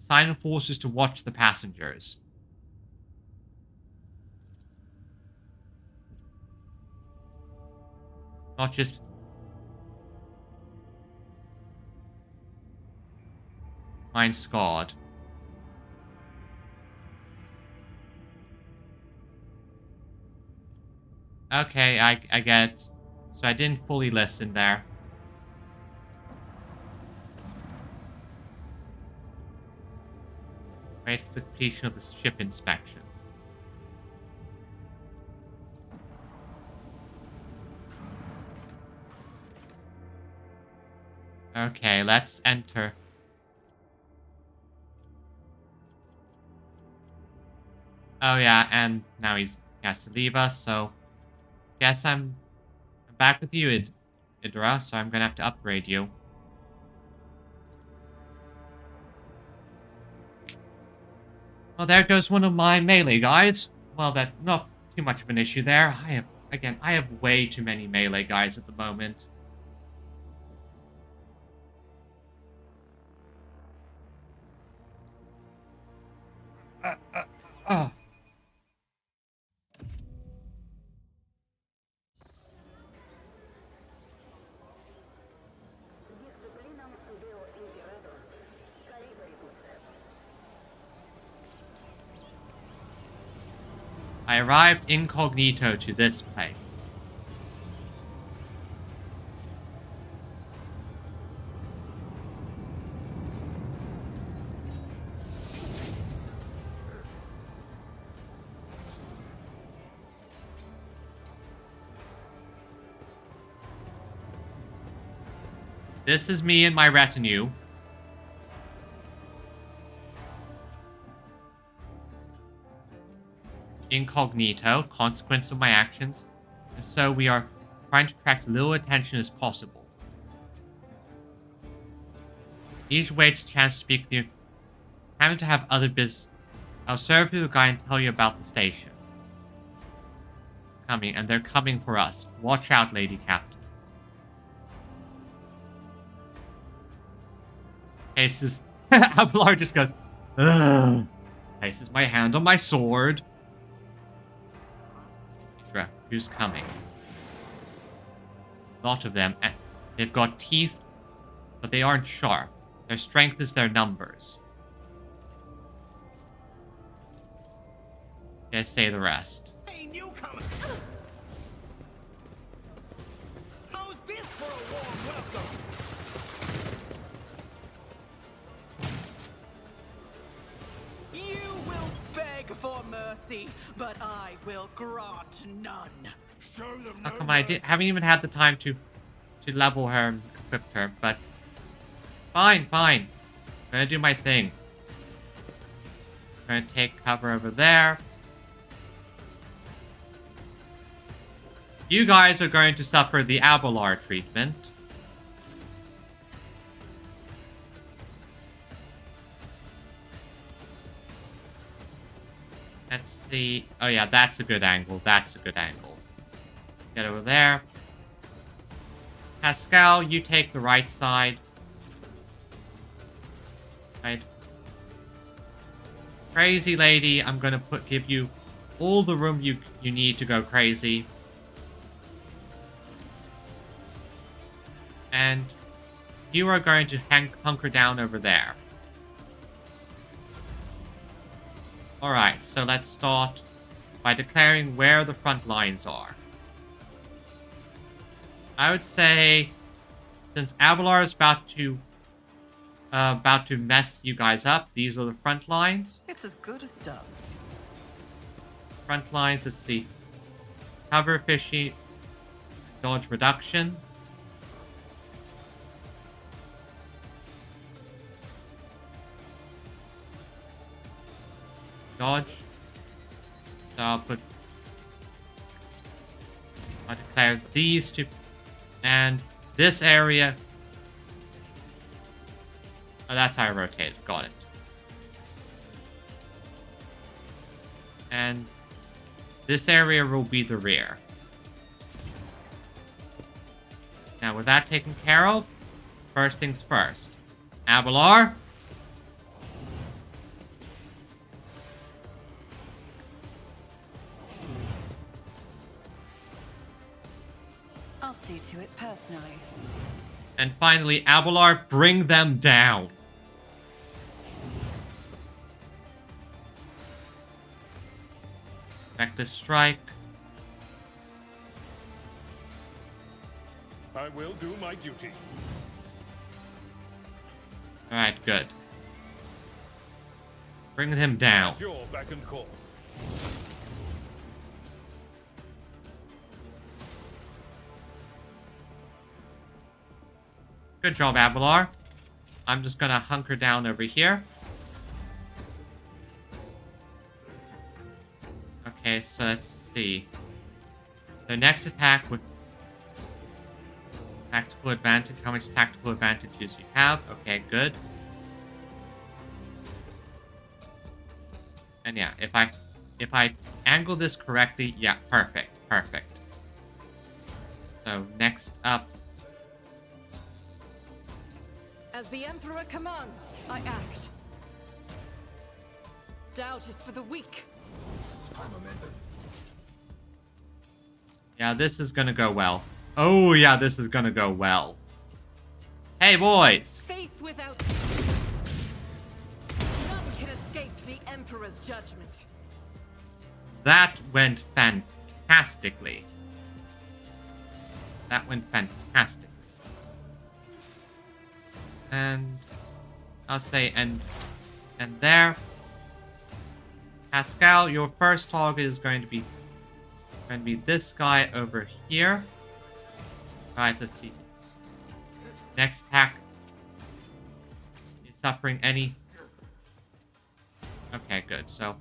Assign forces to watch the passengers. Not just mind scarred. Okay, I get it. So I didn't fully listen there. Wait for the completion of the ship inspection. Okay, let's enter. Oh yeah, and now he has to leave us, so... Guess I'm back with you, Idra, so I'm gonna have to upgrade you. Well, there goes one of my melee guys. Well, that's not too much of an issue there. I have way too many melee guys at the moment. I arrived incognito to this place. This is me and my retinue. Incognito, consequence of my actions. And so we are trying to attract little attention as possible. Each waits a chance to speak to you. Having to have other business. I'll serve you a guy and tell you about the station. Coming, and they're coming for us. Watch out, Lady Captain. Places. Abelard just goes, ugh. Places my hand on my sword. Who's coming? A lot of them. They've got teeth, but they aren't sharp. Their strength is their numbers. Okay, say the rest. Hey, newcomer! How's this for a warm welcome? You will beg for mercy, but I will grant none. Show them How no come I haven't even had the time to level her and equip her, but fine. I'm gonna do my thing. I'm gonna take cover over there. You guys are going to suffer the Abelard treatment. Let's see. Oh yeah, that's a good angle. Get over there. Pascal, you take the right side. Right. Crazy lady, I'm gonna give you all the room you need to go crazy. And you are going to hunker down over there. Alright, so let's start by declaring where the front lines are. I would say, since Abelard is about to mess you guys up, these are the front lines. It's as good as done. Front lines, let's see. Cover fishy, dodge reduction. Dodge. So I'll declare these two. And this area. Oh, that's how I rotate it. Got it. And this area will be the rear. Now, with that taken care of, first things first. Abelard. I'll see to it personally. And finally, Abelard, bring them down. Reckless strike. I will do my duty. Alright, good. Bring them down. At your beck and call. Good job, Abelard. I'm just gonna hunker down over here. Okay, so let's see. The next attack with tactical advantage. How much tactical advantages you have? Okay, good. And yeah, if I angle this correctly, yeah, perfect. So next up. As the Emperor commands, I act. Doubt is for the weak. Yeah, this is gonna go well. Oh yeah, this is gonna go well. Hey boys! Faith without... None can escape the Emperor's judgment. That went fantastically. And I'll say and there. Pascal, your first target is going to be this guy over here. Alright, let's see. Next attack. Is suffering any... Okay, good. So...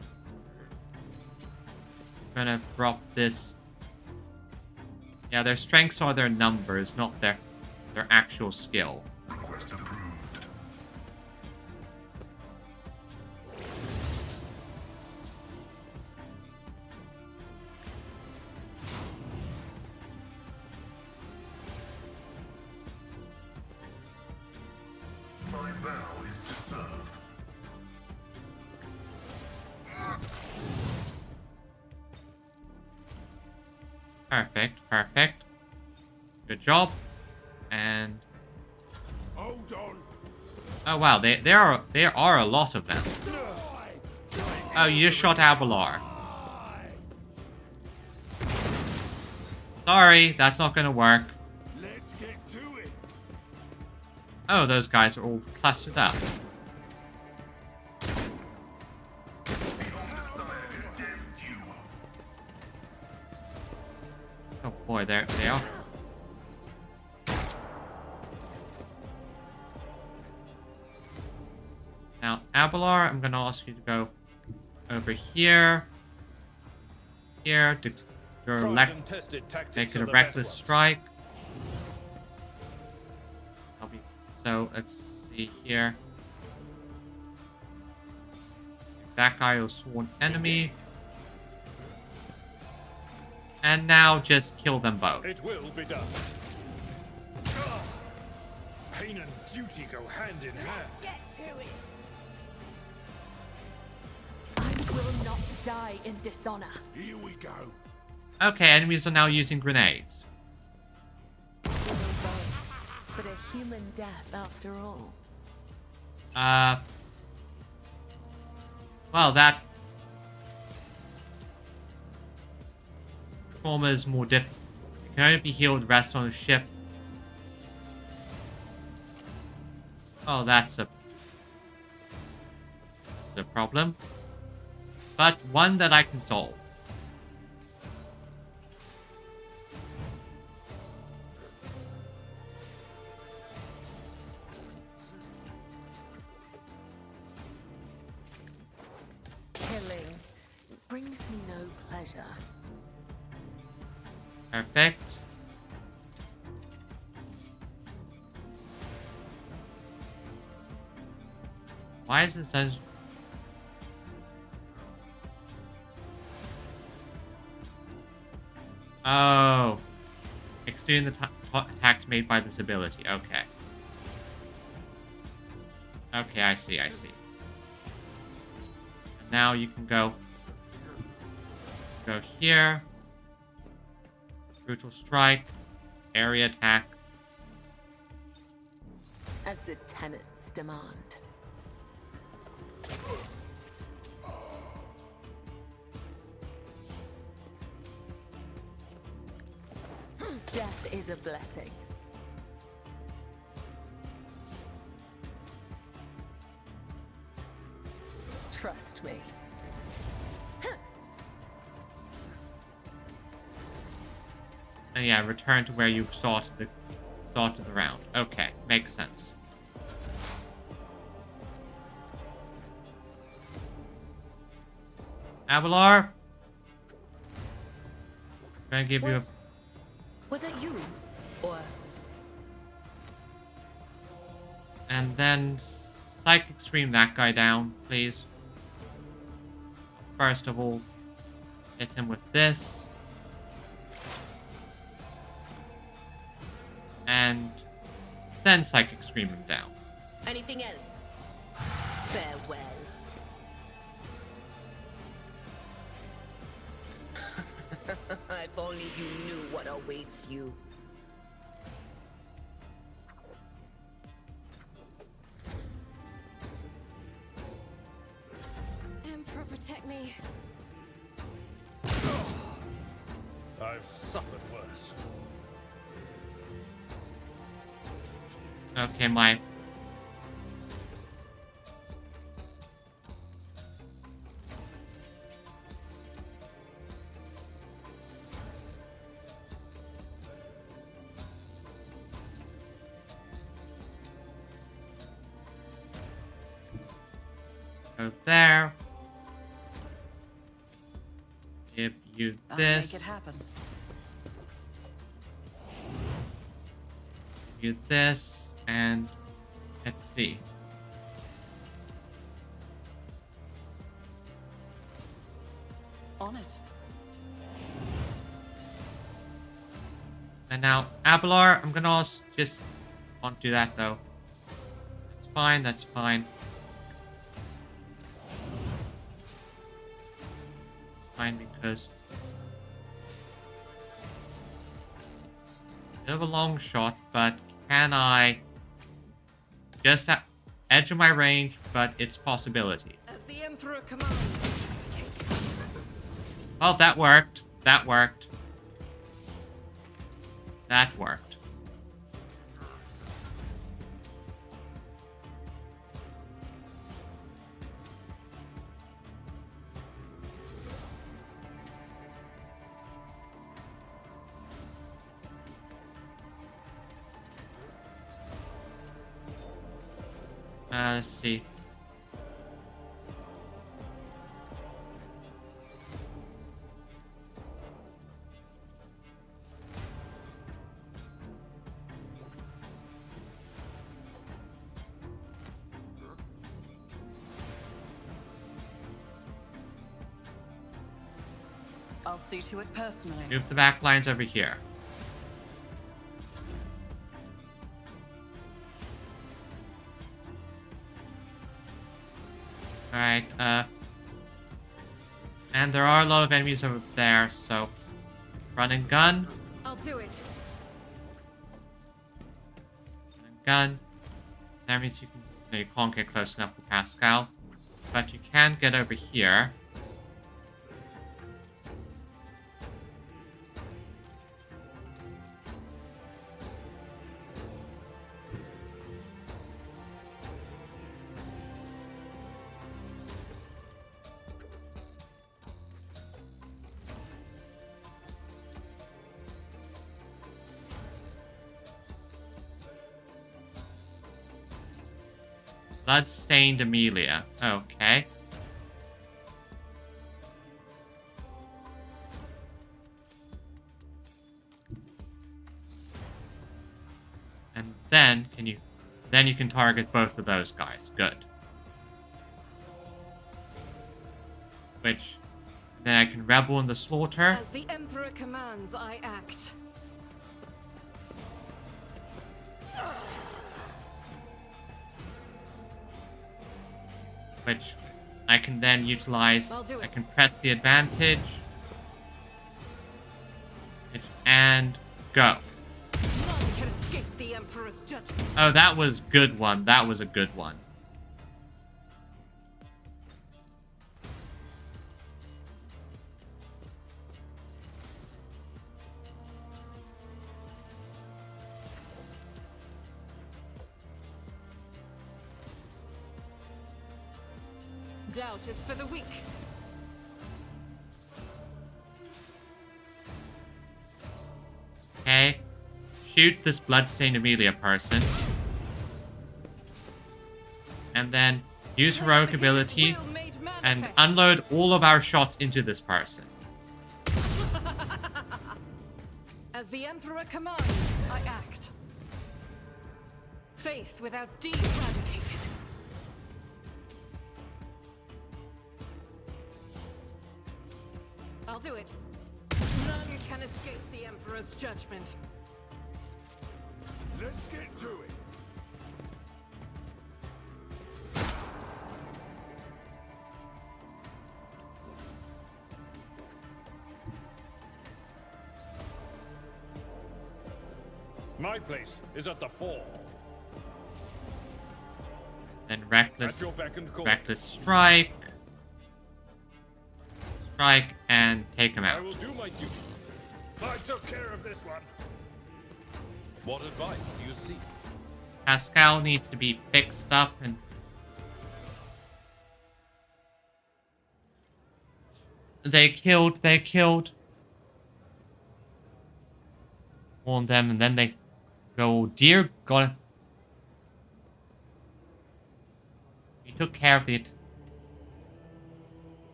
I'm gonna drop this. Yeah, their strengths are their numbers, not their actual skill. Request approved. My vow is to serve. Perfect, perfect. Good job. And Hold on. oh wow, there are a lot of them. Oh, you just shot Abelar. Sorry, that's not gonna work. Let's get to it. Oh, those guys are all clustered up. The Omnissiah condemns you. Oh boy, there they are. Now, Abelar, I'm gonna ask you to go over here. Here, to make it a reckless strike. So, let's see here. That guy will sworn enemy. And now just kill them both. It will be done. Pain and duty go hand in hand. Get to it! I will not die in dishonor. Here we go. Okay, enemies are now using grenades. Little bones, but a human death after all. Well, that trauma is more difficult. It can only be healed rest on a ship. Oh, that's a problem. But one that I can solve. Killing brings me no pleasure. Perfect. Why is this such... Oh. Extending the attacks made by this ability. Okay. Okay, I see, I see. And now you can go here. Brutal strike. Area attack. As the tenets demand. Death is a blessing. Trust me. And yeah, return to where you started the round. Okay, makes sense. Abelar, I'm gonna give you a... Was it you? Or... And then Psychic Stream that guy down, please. First of all, hit him with this. And then Psychic Scream him down. Anything else? Farewell. If only you knew what awaits you. Emperor, protect me. I've suffered worse. Okay, my... Go there. Give you I'll this. make it happen. Give you this. And let's see. On it. And now, Abelard, I'm gonna also just want to do that though. That's fine, that's fine. Fine, because bit of a long shot, but can I just at edge of my range, but it's possibility. As the Emperor commands. Well, that worked. That worked. That worked. Let's see. I'll see to it personally. Move the back lines over here. Alright, and there are a lot of enemies over there, so run and gun. I'll do it. Run and gun. That means you can no, you can't get close enough for Pascal. But you can get over here. Bloodstained Amelia. Okay. And then you can target both of those guys. Good. Which then I can revel in the slaughter. As the Emperor commands, I act. Which I can then utilize. I'll do it. I can press the advantage. And go. None can escape the Emperor's judgment. Oh, that was a good one. That was a good one. Doubt is for the weak. Okay. Shoot this bloodstained Amelia person. And then use heroic ability and unload all of our shots into this person. As the Emperor commands, I act. Faith without deed eradicated. I'll do it. None can escape the Emperor's judgment. Let's get to it. My place is at the fore. Then reckless, At your beck and call. reckless strike. Strike and take him I out. will do my duty. I took care of this one. What advice do you seek? Pascal needs to be fixed up and they killed on them, and then they go, dear God. We took care of it.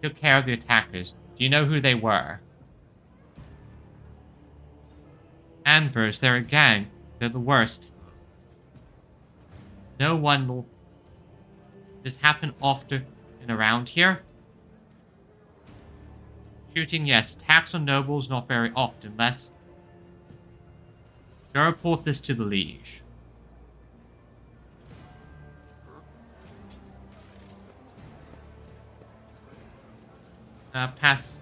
took care of the attackers. Do you know who they were? Anvers, they're a gang. They're the worst. No one will just happen often and around here. Shooting, yes. Attacks on nobles, not very often. Let's go report this to the liege. Pass.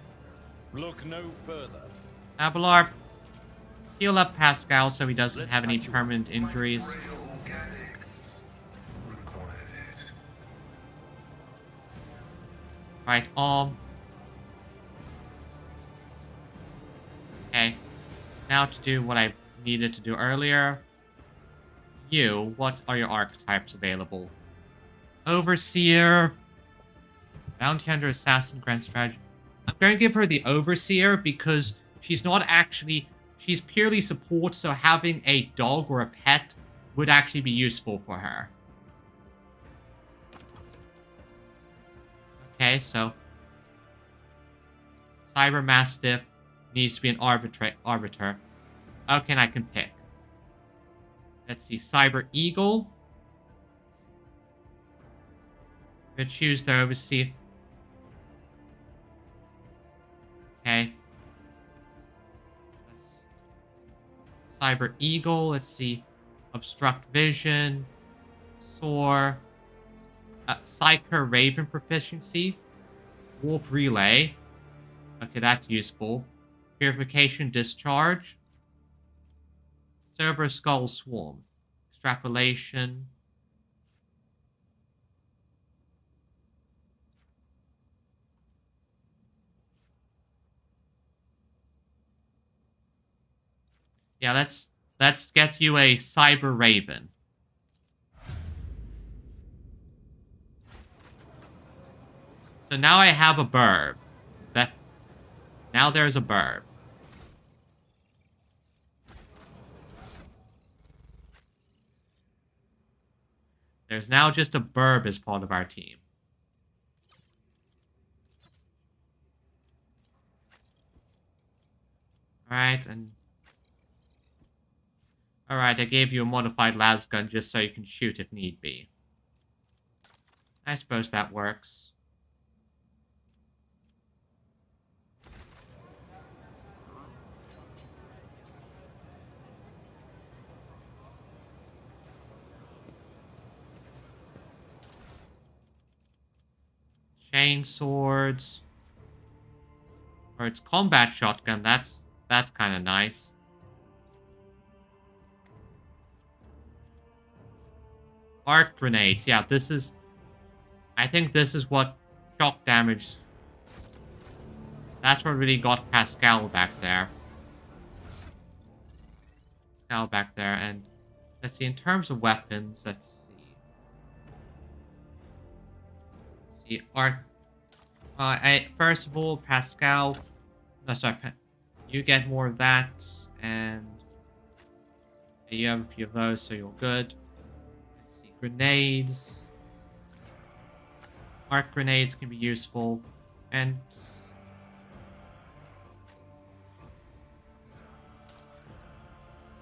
Look no further. Abelard, heal up Pascal so he doesn't Let's have any patch you. permanent injuries. Frail organics required it. Right arm. Okay. Now to do what I needed to do earlier. You, what are your archetypes available? Overseer. Bounty Hunter, Assassin, Grand Strategy. I'm going to give her the Overseer because she's not actually... She's purely support, so having a dog or a pet would actually be useful for her. Okay, so... Cyber Mastiff needs to be an arbiter. Okay, and I can pick. Let's see, Cyber Eagle. I'm going to choose the Overseer. Okay. Cyber Eagle, let's see. Obstruct Vision. Soar. Psyker Raven Proficiency. Warp Relay. Okay, that's useful. Purification Discharge. Server Skull Swarm. Extrapolation. Yeah, let's get you a Cyber Raven. So now I have a burb. Now there's a burb. There's now just a burb as part of our team. Alright, and... Alright, I gave you a modified lasgun just so you can shoot if need be. I suppose that works. Chain swords. Or it's combat shotgun, that's kind of nice. Arc grenades. Yeah, this is... I think this is what shock damage... That's what really got Pascal back there. Pascal back there, and... Let's see, in terms of weapons, let's see. Arc... first of all, Pascal... No, sorry, you get more of that, and... You have a few of those, so you're good. Grenades. Arc grenades can be useful. And...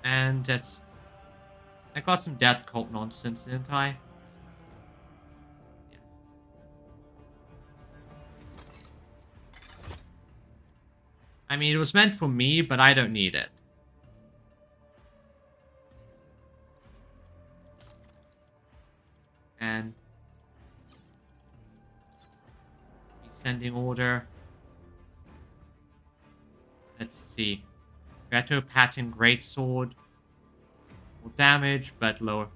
And that's... I got some death cult nonsense, didn't I? Yeah. I mean, it was meant for me, but I don't need it. And descending order. Let's see. Reto Pattern Greatsword. More damage, but lower.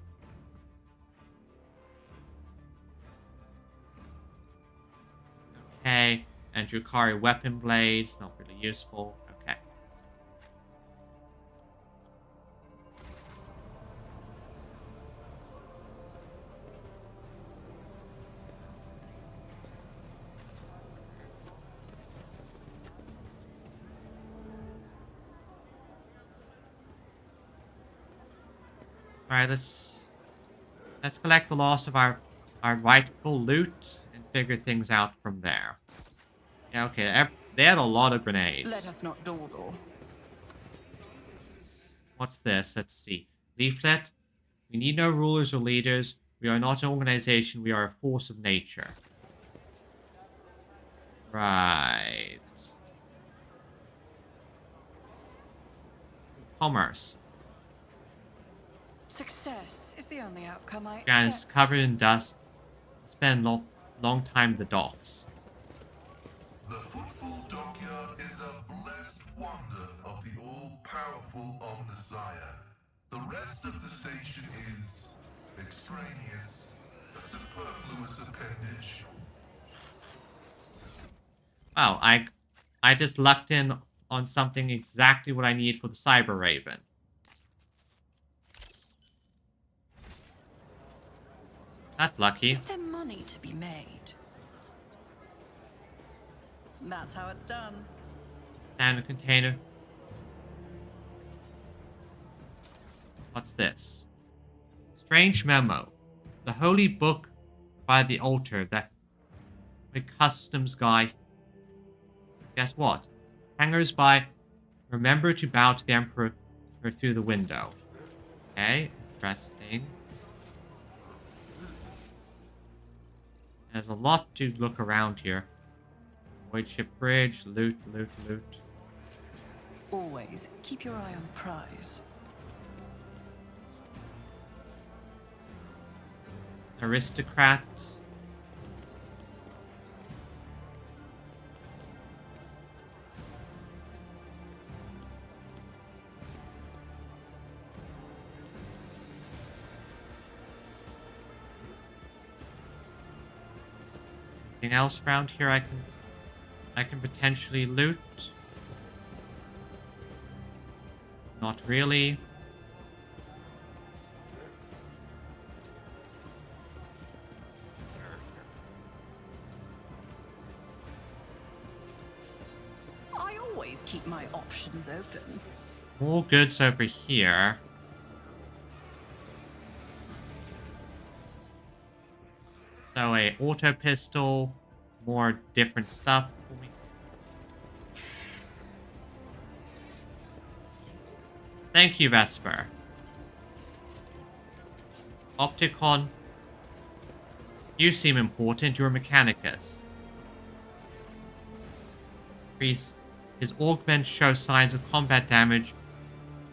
Okay. And Drukari Weapon Blades. Not really useful. Okay. Alright, let's collect the loss of our rightful loot and figure things out from there. Yeah, okay. They had a lot of grenades. Let us not dawdle. What's this? Let's see. Leaflet. We need no rulers or leaders. We are not an organization. We are a force of nature. Right. Commerce. Success is the only outcome I And it's accept. covered in dust. Spend long time in the docks. The Footful Dockyard is a blessed wonder of the all-powerful Omnissiah. The rest of the station is extraneous, a superfluous appendage. Wow, I just lucked in on something exactly what I need for the Cyber Raven. That's lucky. Is there money to be made? That's how it's done. Standard container. What's this? Strange memo. The holy book by the altar that my customs guy. Guess what? Hangers by. Remember to bow to the Emperor through the window. Okay, interesting. There's a lot to look around here. Void ship bridge, loot, loot, loot. Always keep your eye on prize. Aristocrat. Anything else around here I can potentially loot? Not really. I always keep my options open. More goods over here. So a auto pistol, more different stuff for me. Thank you, Vesper. Opticon. You seem important. You're a Mechanicus. Priest. His augments show signs of combat damage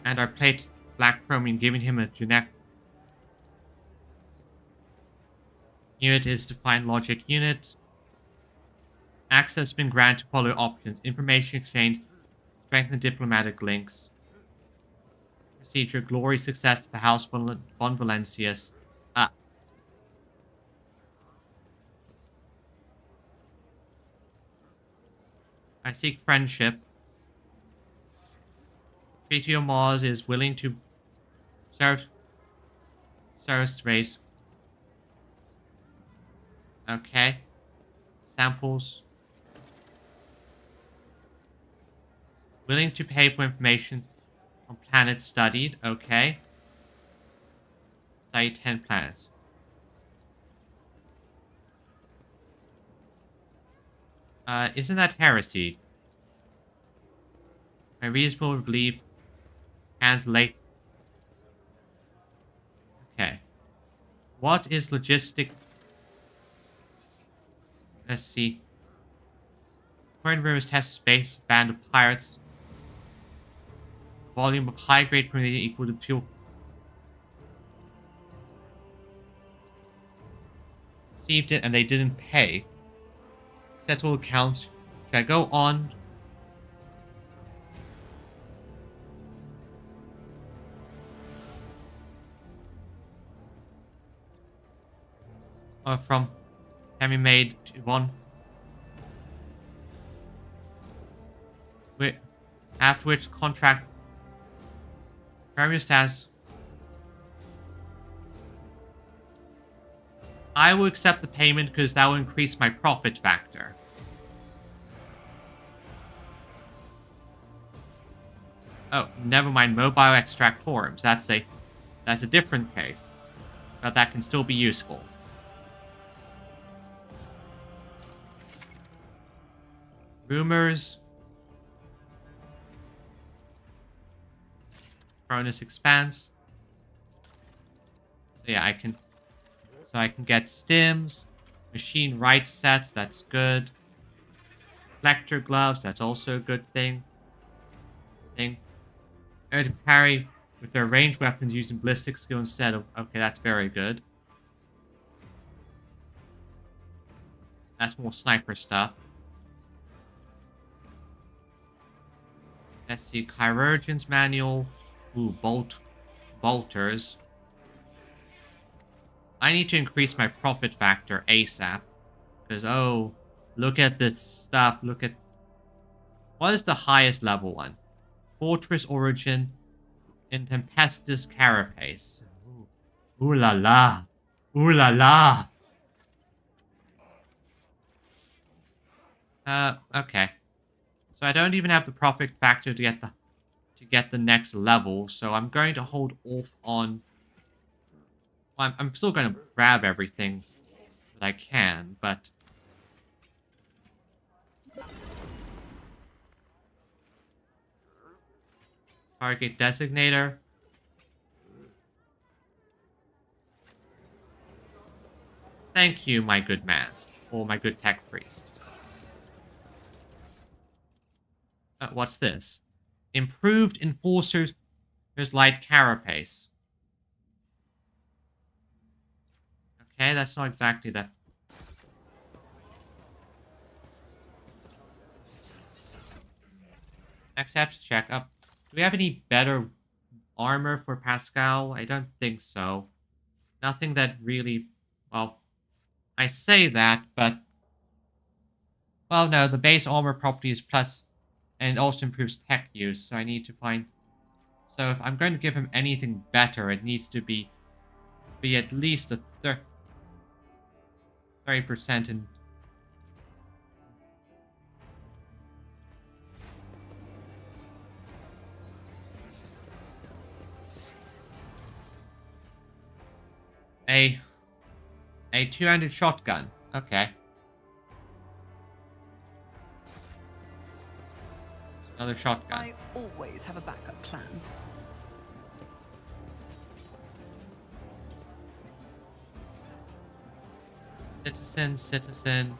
and are plated black chromium, giving him a generic unit is defined logic unit. Access been granted to follow options. Information exchange. Strengthen diplomatic links. Procedure. Glory success to the House von Valencius. I seek friendship. Treaty of Mars is willing to serve race. Okay. Samples. Willing to pay for information on planets studied. Okay. Study 10 planets. Isn't that heresy? I reasonably believe hands late. Okay. What is logistic? Let's see. Current rumors test space, band of pirates. Volume of high-grade premium equal to fuel. Received it and they didn't pay. Settle accounts. Should I go on? Or from can be made to one. After which contract premier status. I will accept the payment because that will increase my profit factor. Oh, never mind. Mobile extractoriums. That's a different case, but that can still be useful. Rumors. Cronus Expanse. So yeah, I can get stims, machine right sets, that's good. Reflector gloves, that's also a good thing. Able to parry with their ranged weapons using ballistic skill instead of... Okay, that's very good. That's more sniper stuff. Let's see, Chirurgeon's Manual. Ooh, bolters. I need to increase my profit factor ASAP. Because, oh, look at this stuff. Look at... What is the highest level one? Fortress Origin in Tempestus Carapace. Ooh la la. Ooh la la. Okay. So I don't even have the profit factor to get the next level, so I'm going to hold off on... Well, I'm still going to grab everything that I can, but... Target Designator. Thank you, my good man. Or my good tech priest. What's this? Improved Enforcer's Light Carapace. Okay, that's not exactly that. Accept check up. Do we have any better armor for Pascal? I don't think so. Nothing that really... Well, I say that, but... Well, no, the base armor property is plus... And it also improves tech use, so I need to find... So if I'm going to give him anything better, it needs to be at least a 30% in... A 200 shotgun. Okay. Another shotgun. I always have a backup plan. Citizen.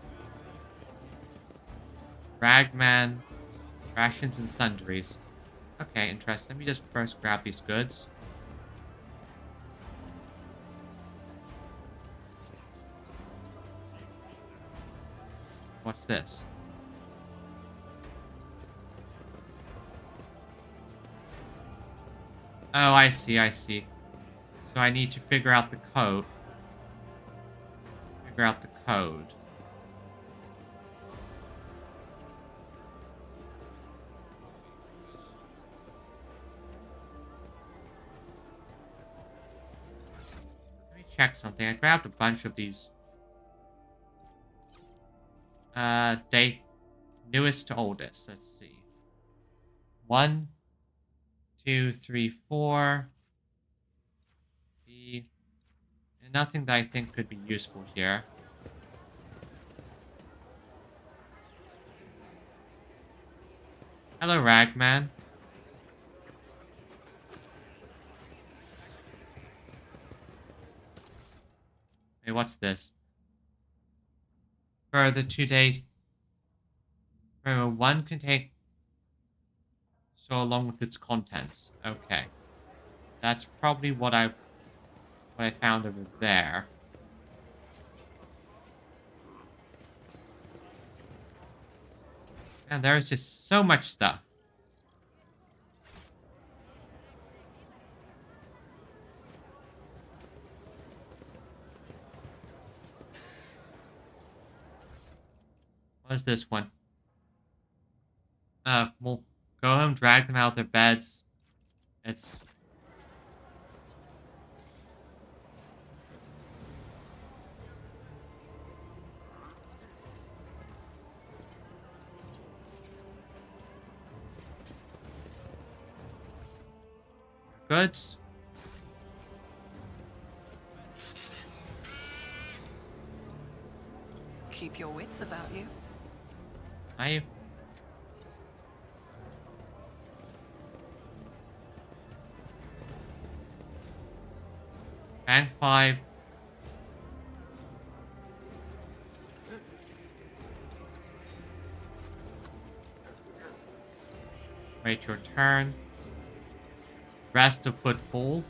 Ragman. Rations and sundries. Okay, interesting. Let me just first grab these goods. What's this? Oh, I see. So I need to figure out the code. Let me check something. I grabbed a bunch of these. Date. Newest to oldest. Let's see. 1, 2, 3, 4. And nothing that I think could be useful here. Hello, Ragman. Hey, what's this? Further to date. Remember, one can take so along with its contents. Okay. That's probably what I found over there. And there's just so much stuff. What is this one? We'll go home, drag them out of their beds. It's... Goods. Keep your wits about you. Bank 5. Wait your turn. Rest of football.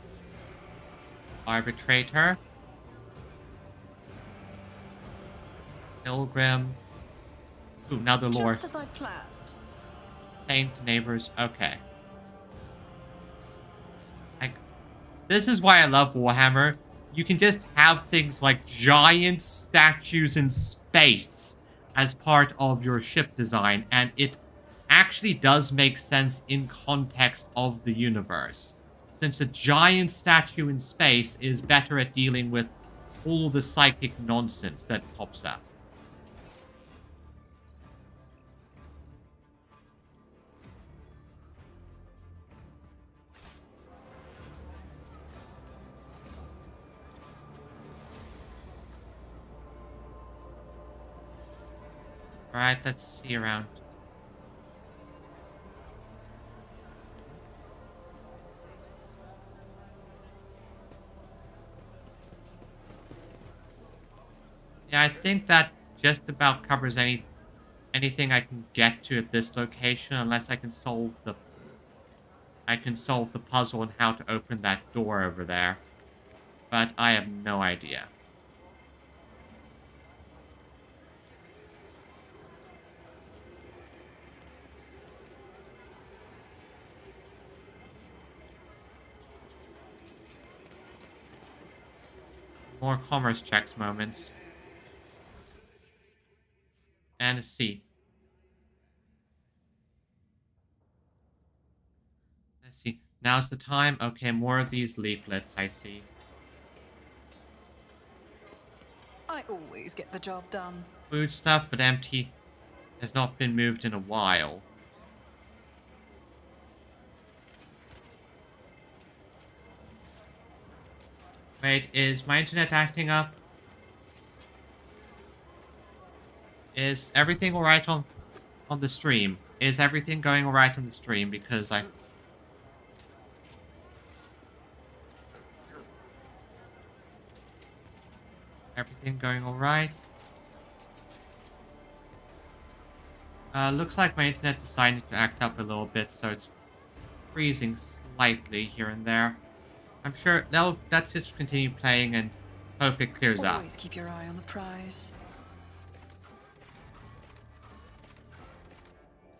Arbitrator. Pilgrim. Ooh, another lord. Just as I planned. Saint neighbors. Okay. This is why I love Warhammer. You can just have things like giant statues in space as part of your ship design, and it actually does make sense in context of the universe. Since a giant statue in space is better at dealing with all the psychic nonsense that pops up. Alright, let's see around. Yeah, I think that just about covers anything I can get to at this location, unless I can solve the puzzle on how to open that door over there. But I have no idea. More commerce checks moments. And a C. Let's see. Now's the time. Okay, more of these leaflets, I see. I always get the job done. Food stuff, but empty. Has not been moved in a while. Wait, is my internet acting up? Is everything alright on the stream? Is everything going alright on the stream? Because everything going alright? Looks like my internet decided to act up a little bit, so it's freezing slightly here and there. I'm sure that's just continue playing and hope it clears up. Always keep your eye on the prize.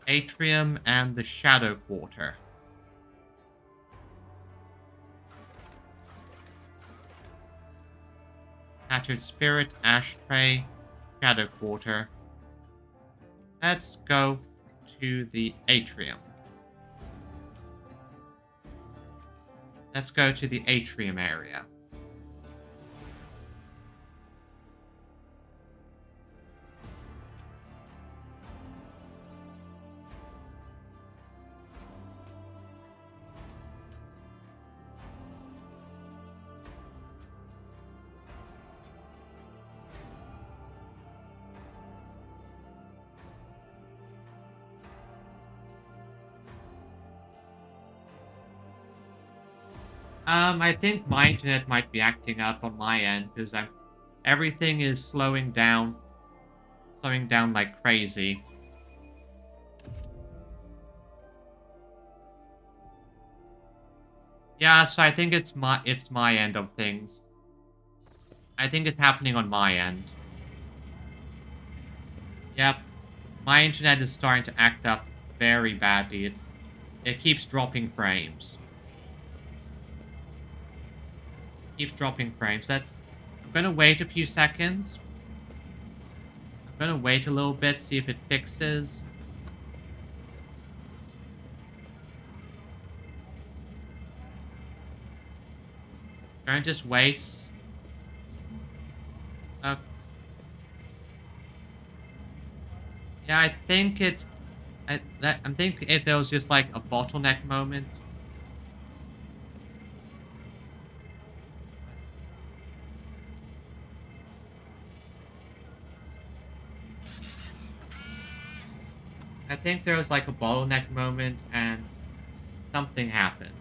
Atrium and the Shadow Quarter. Tattered Spirit, Ashtray, Shadow Quarter. Let's go to the Atrium. Let's go to the Atrium area. I think my internet might be acting up on my end because everything is slowing down like crazy. Yeah, so I think it's my end of things. I think it's happening on my end. Yep, my internet is starting to act up very badly. It keeps dropping frames. Keeps dropping frames. I'm gonna wait a few seconds. I'm gonna wait a little bit, see if it fixes. Gonna just wait. Yeah, I think there was just like a bottleneck moment. I think there was like a bottleneck moment and something happened.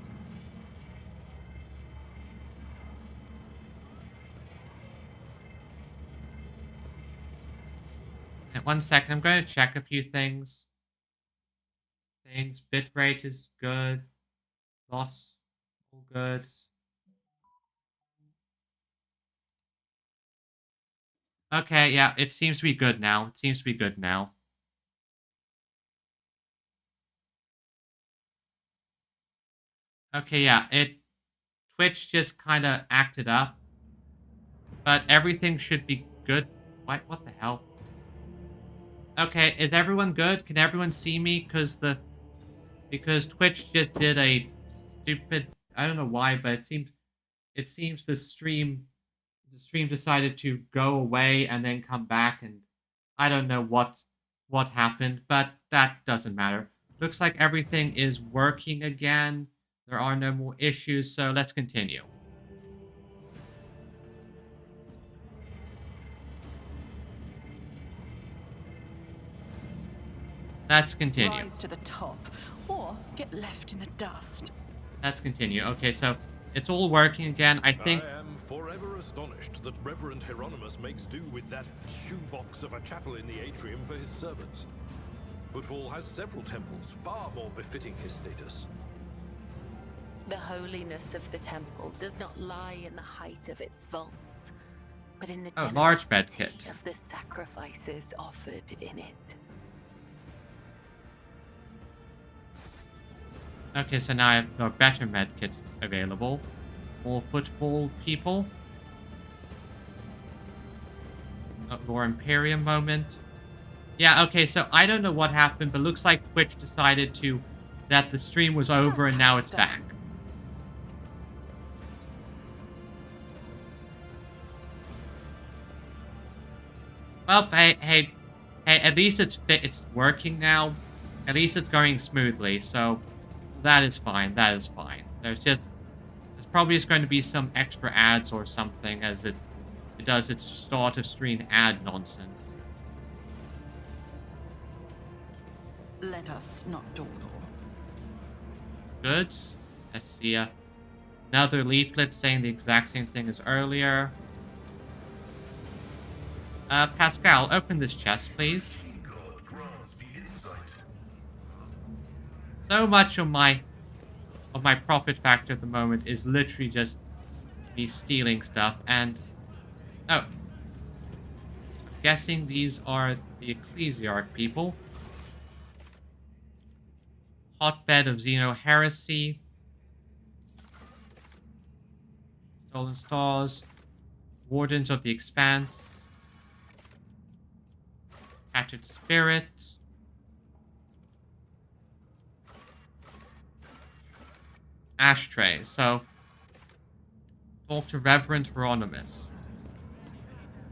1 second, I'm going to check a few things. Bitrate is good. Loss, all good. Okay, yeah, it seems to be good now. It seems to be good now. Okay, yeah, Twitch just kind of acted up. But everything should be good. What the hell? Okay, is everyone good? Can everyone see me? Because Twitch just did a stupid, I don't know why, but it seems the stream decided to go away and then come back, and I don't know what happened, but that doesn't matter. Looks like everything is working again. There are no more issues, so let's continue. Let's continue. Rise to the top, or get left in the dust. Let's continue. Okay, so it's all working again. I think. I am forever astonished that Reverend Hieronymus makes do with that shoebox of a chapel in the atrium for his servants. Footfall has several temples, far more befitting his status. The holiness of the temple does not lie in the height of its vaults, but in the large bed kit of the sacrifices offered in it. Okay, so now I have no better medkits available. More football people. More Imperium moment. Yeah, okay, so I don't know what happened, but looks like Twitch decided that the stream was over and now it's back. Well, hey, at least it's working now. At least it's going smoothly, so that is fine. That is fine. There's probably just going to be some extra ads or something as it does its start of stream ad nonsense. Let us not dawdle. Good. Let's see. Another leaflet saying the exact same thing as earlier. Pascal, open this chest, please. So much of my profit factor at the moment is literally just me stealing stuff, and oh, I'm guessing these are the Ecclesiarch people. Hotbed of Xeno heresy. Stolen stars. Wardens of the Expanse. Tattered spirit. Ashtray. So, talk to Reverend Hieronymus.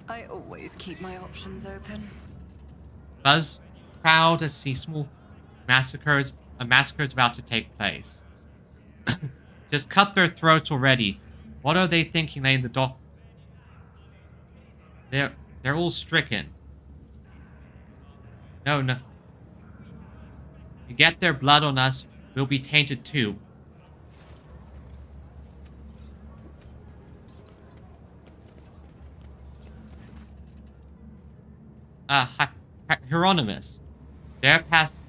I always keep my options open. Buzz, proud to see small massacres. A massacre is about to take place. Just cut their throats already. What are they thinking laying the dock? They're all stricken. No. You get their blood on us, we'll be tainted too. Hieronymus. Dare pass.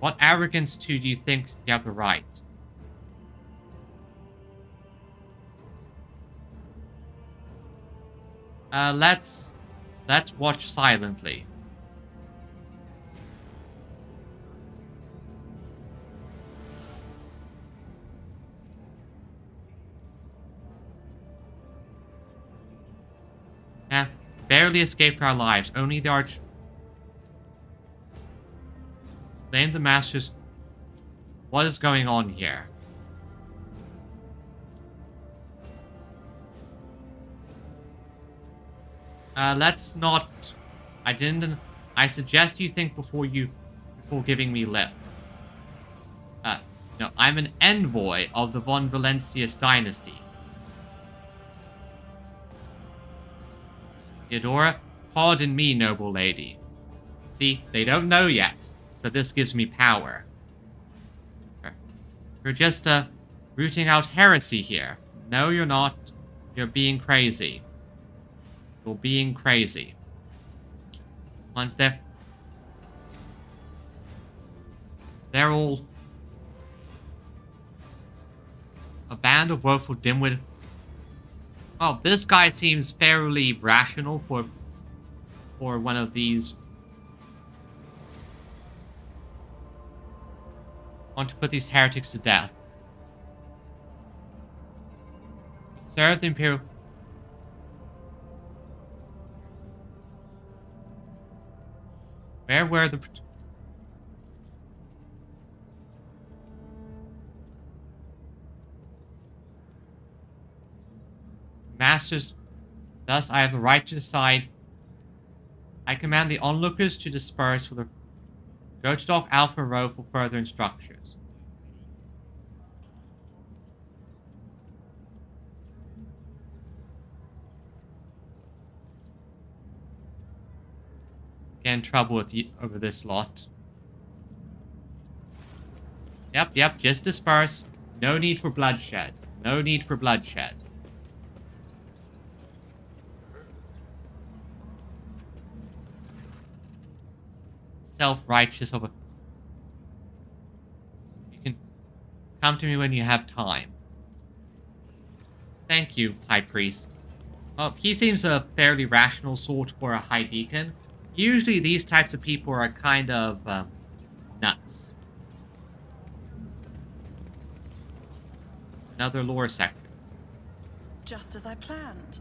What arrogance do you think you have the right? Let's watch silently. Barely escaped our lives. Only the arch... Blame the masters. What is going on here? Let's not... I suggest you think before giving me lip. No, I'm an envoy of the von Valentius dynasty. Theodora, pardon me, noble lady. See, they don't know yet, so this gives me power. You're just, rooting out heresy here. No, you're not. You're being crazy. You're being crazy. ones there. They're all a band of woeful dimwit. Oh, this guy seems fairly rational for one of these. Want to put these heretics to death. Serve the Imperial. Where were the... Masters, thus I have the right to decide. I command the onlookers to disperse for the... Go to Dock Alpha Row for further instructions. Get in trouble with over this lot. Yep, just disperse. No need for bloodshed. No need for bloodshed. Self-righteous of a... You can come to me when you have time. Thank you, High Priest. Well, he seems a fairly rational sort for a High Deacon. Usually these types of people are kind of nuts. Another lore section. Just as I planned.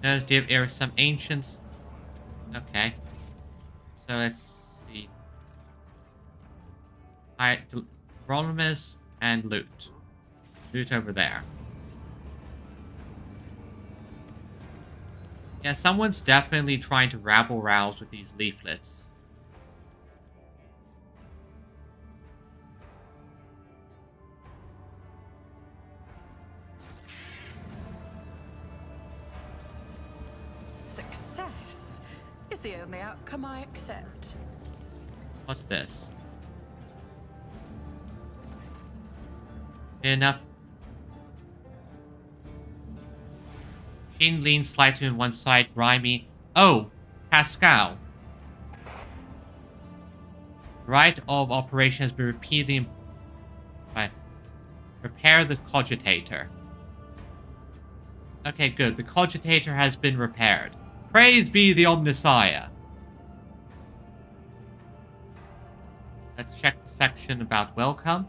There are some ancients. Okay. So let's see. Ronimus and loot. Loot over there. Yeah, someone's definitely trying to rabble-rouse with these leaflets. Success is the only outcome I accept. What's this? Enough. Sheen leans slightly on one side, grimy. Oh, Pascal. Right of operation has been repeatedly... Right. Repair the cogitator. Okay, good. The cogitator has been repaired. Praise be the Omnissiah. Let's check the section about welcome.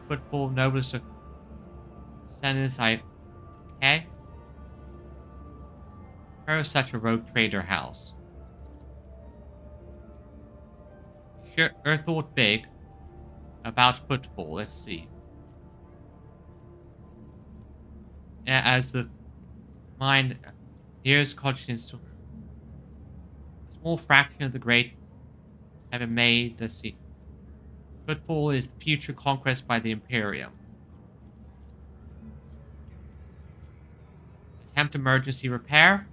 Football nobles to sentence okay. Where is such a rogue trader house? Sure, thought big about football. Let's see. Yeah, as the mind here's conscience to a small fraction of the great have been made. Let's see. Footfall is the future conquest by the Imperium. Attempt emergency repair.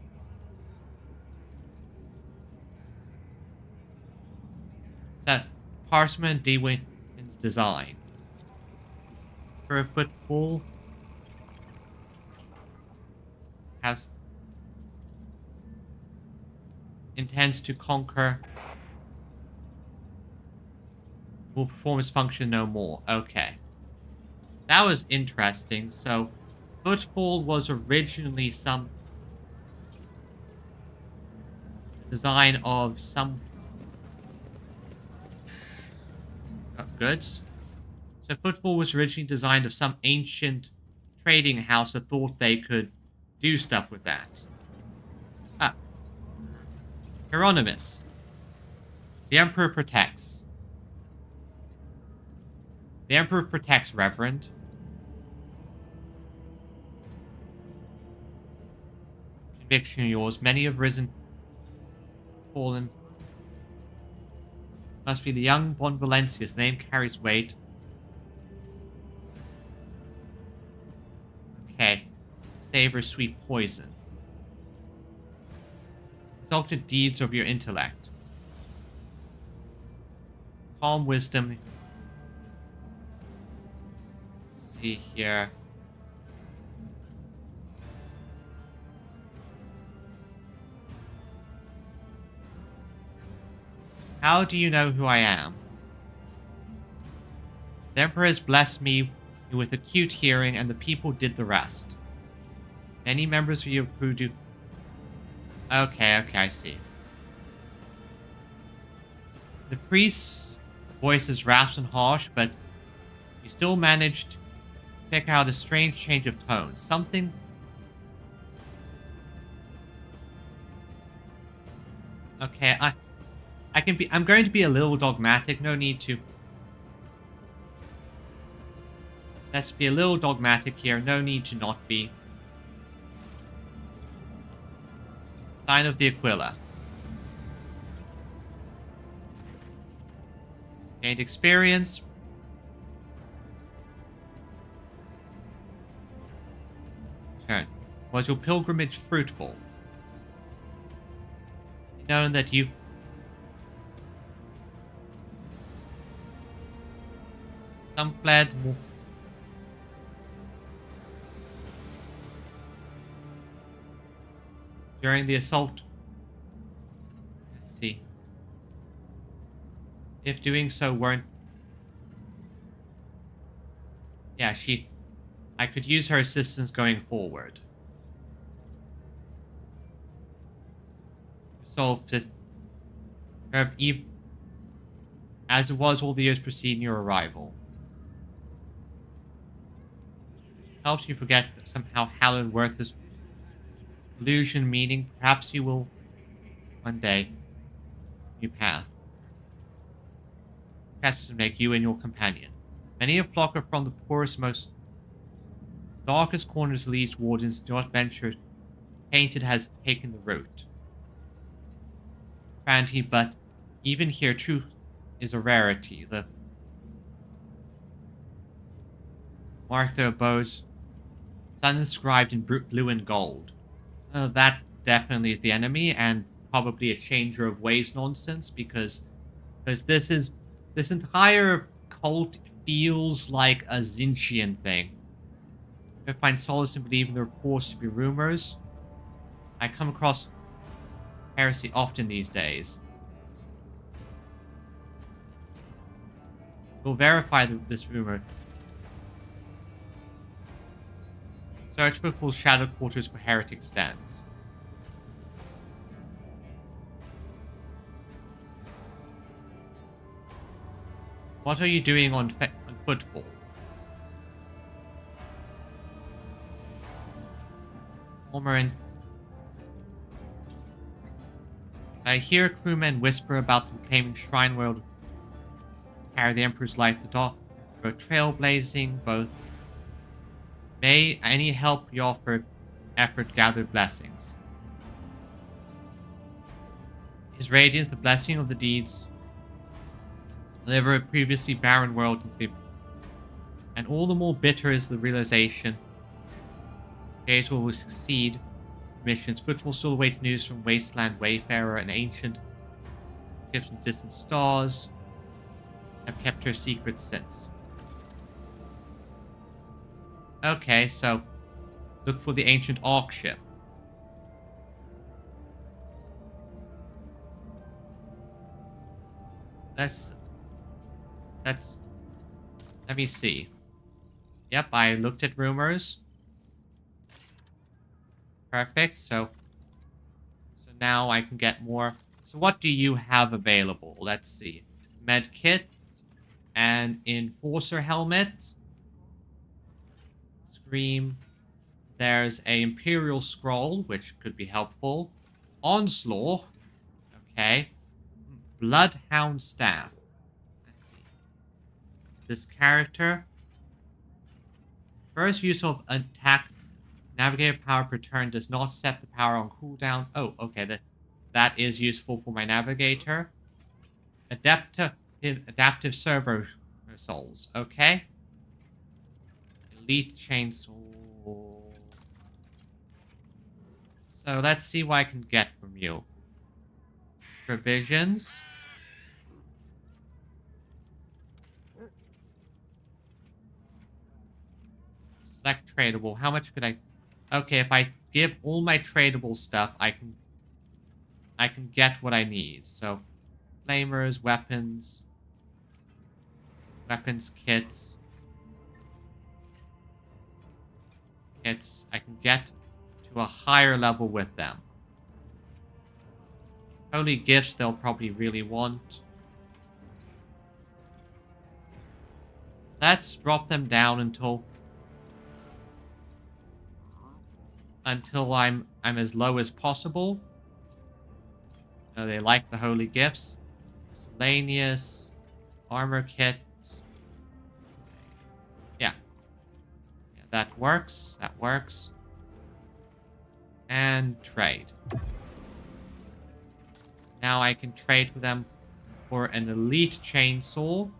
Set Parchment D-Win's design. For a footfall has intends to conquer. Will perform its function no more. Okay. That was interesting. So, Footfall was originally some design of some goods. So, Footfall was originally designed of some ancient trading house that thought they could do stuff with that. Ah. Hieronymus. The Emperor protects. The Emperor protects, Reverend. Conviction yours. Many have risen, fallen. Must be the young Von Valencia's name carries weight. Okay. Savor sweet poison. Exalted deeds of your intellect. Calm wisdom. See here. How do you know who I am? The Emperor has blessed me with acute hearing, and the people did the rest. Many members of your crew do... Okay, I see. The priest's voice is rasped and harsh, but you still managed to pick out a strange change of tone. Something... Okay, I'm going to be a little dogmatic. No need to... Let's be a little dogmatic here. No need to not be. Sign of the Aquila. Gained experience. Turn. Was your pilgrimage fruitful? Knowing that you... Some fled more... During the assault. Let's see. If doing so weren't... Yeah, I could use her assistance going forward. Solved it. As it was all the years preceding your arrival. Helps you forget that somehow hallowed worth is illusion, meaning perhaps you will one day new path. Best to make you and your companion. Many a flocker from the poorest, most darkest corners of Lee's wardens do not venture. Painted has taken the route. Granted, but even here truth is a rarity. The mark their abodes, sun inscribed in blue and gold. That definitely is the enemy, and probably a changer of ways nonsense, because this entire cult feels like a Zinchian thing. I find solace in believing the reports to be rumors. I come across heresy often these days. We'll verify this rumor. Search for full shadow quarters for heretic stands. What are you doing on football? Homer, I hear crewmen whisper about the reclaiming shrine world. Carry the Emperor's light, the dark, for trailblazing both. May any help you offer effort gather blessings. His radiance, the blessing of the deeds, deliver a previously barren world, and all the more bitter is the realization days will succeed. Missions, Footfall still await news from Wasteland Wayfarer and Ancient. Ships in distant stars have kept her secrets since. Okay, so look for the Ancient Ark ship. Let me see. Yep, I looked at rumors. Perfect, so now I can get more. So what do you have available? Let's see. Med kit and Enforcer helmet. Scream. There's a Imperial Scroll, which could be helpful. Onslaught. Okay. Bloodhound Staff. Let's see. This character. First use of attack. Navigator power per turn does not set the power on cooldown. Oh, okay. That is useful for my navigator. Adaptive servo souls. Okay. Elite chainsaw. So let's see what I can get from you. Provisions. Select tradable. How much could I... Okay, if I give all my tradable stuff, I can get what I need. So Flamers, weapons. Weapons, kits. Kits. I can get to a higher level with them. Holy gifts they'll probably really want. Let's drop them down until I'm as low as possible. No, they like the holy gifts. Miscellaneous armor kits. Yeah, that works. That works. And trade. Now I can trade with them for an elite chainsaw.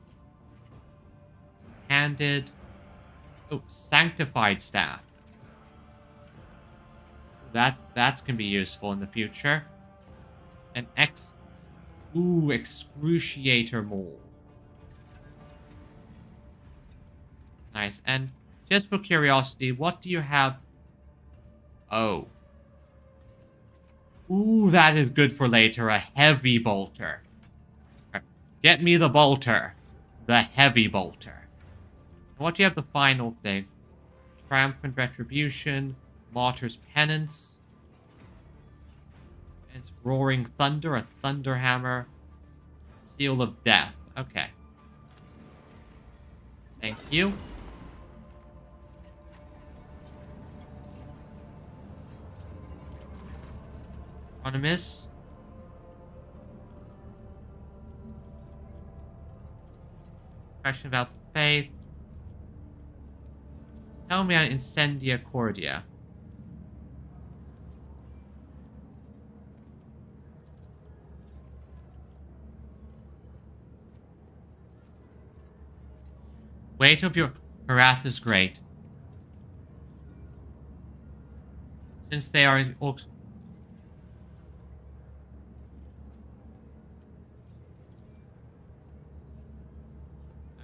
Handed. Oh, sanctified staff. That's gonna be useful in the future. An excruciator maul. Nice. And just for curiosity, what do you have? Oh. Ooh, that is good for later. A heavy bolter. Get me the bolter. The heavy bolter. What do you have the final thing? Triumphant Retribution. Martyr's Penance. It's Roaring Thunder, a Thunder Hammer. Seal of Death. Okay. Thank you. Anonymous. Question about the faith. Tell me on Incendia Cordia. Weight of your wrath is great. Since they are in orcs.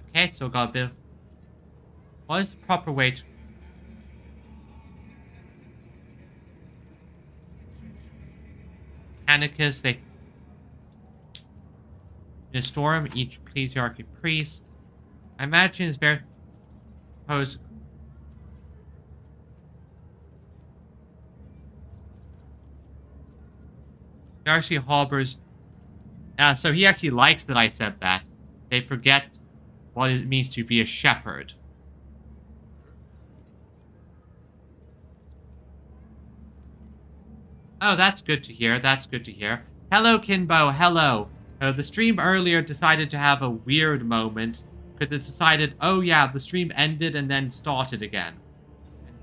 Okay, so got a bit of... What is the proper weight? Mechanicus, they... In a storm, each ecclesiarchy priest. I imagine it's very... Suppose... Darcy harbors... so he actually likes that I said that. They forget what it means to be a shepherd. Oh, that's good to hear. That's good to hear. Hello, Kinbo. Hello. The stream earlier decided to have a weird moment. Because it decided, oh yeah, the stream ended and then started again.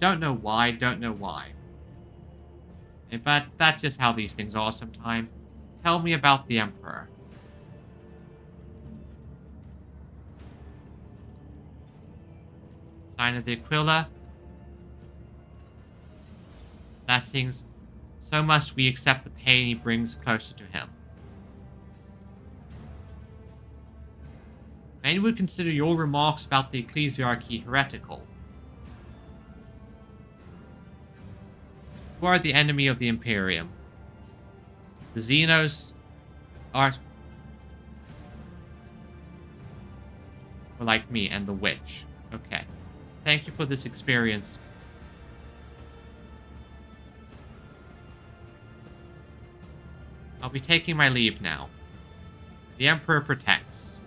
Don't know why, don't know why. But that's just how these things are sometimes. Tell me about the Emperor. Sign of the Aquila. Blessings. So must we accept the pain he brings closer to him. Many would consider your remarks about the ecclesiarchy heretical. Who are the enemy of the Imperium? The Xenos are... like me and the Witch. Okay. Thank you for this experience. I'll be taking my leave now. The Emperor protects.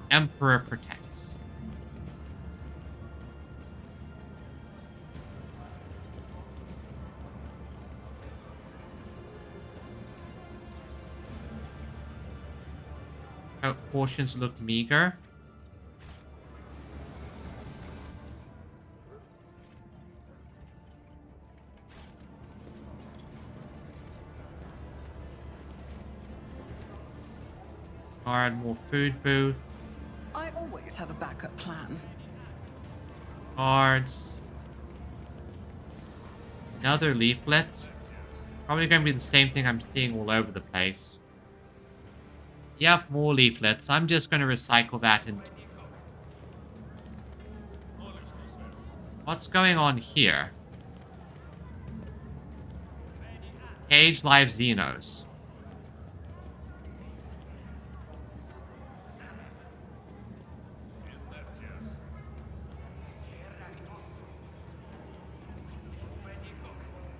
The Emperor protects. Portions look meager. Guard, more food booth. I always have a backup plan. Cards. Another leaflet. Probably going to be the same thing I'm seeing all over the place. Yep, more leaflets. I'm just going to recycle that and... What's going on here? Cage Live Xenos.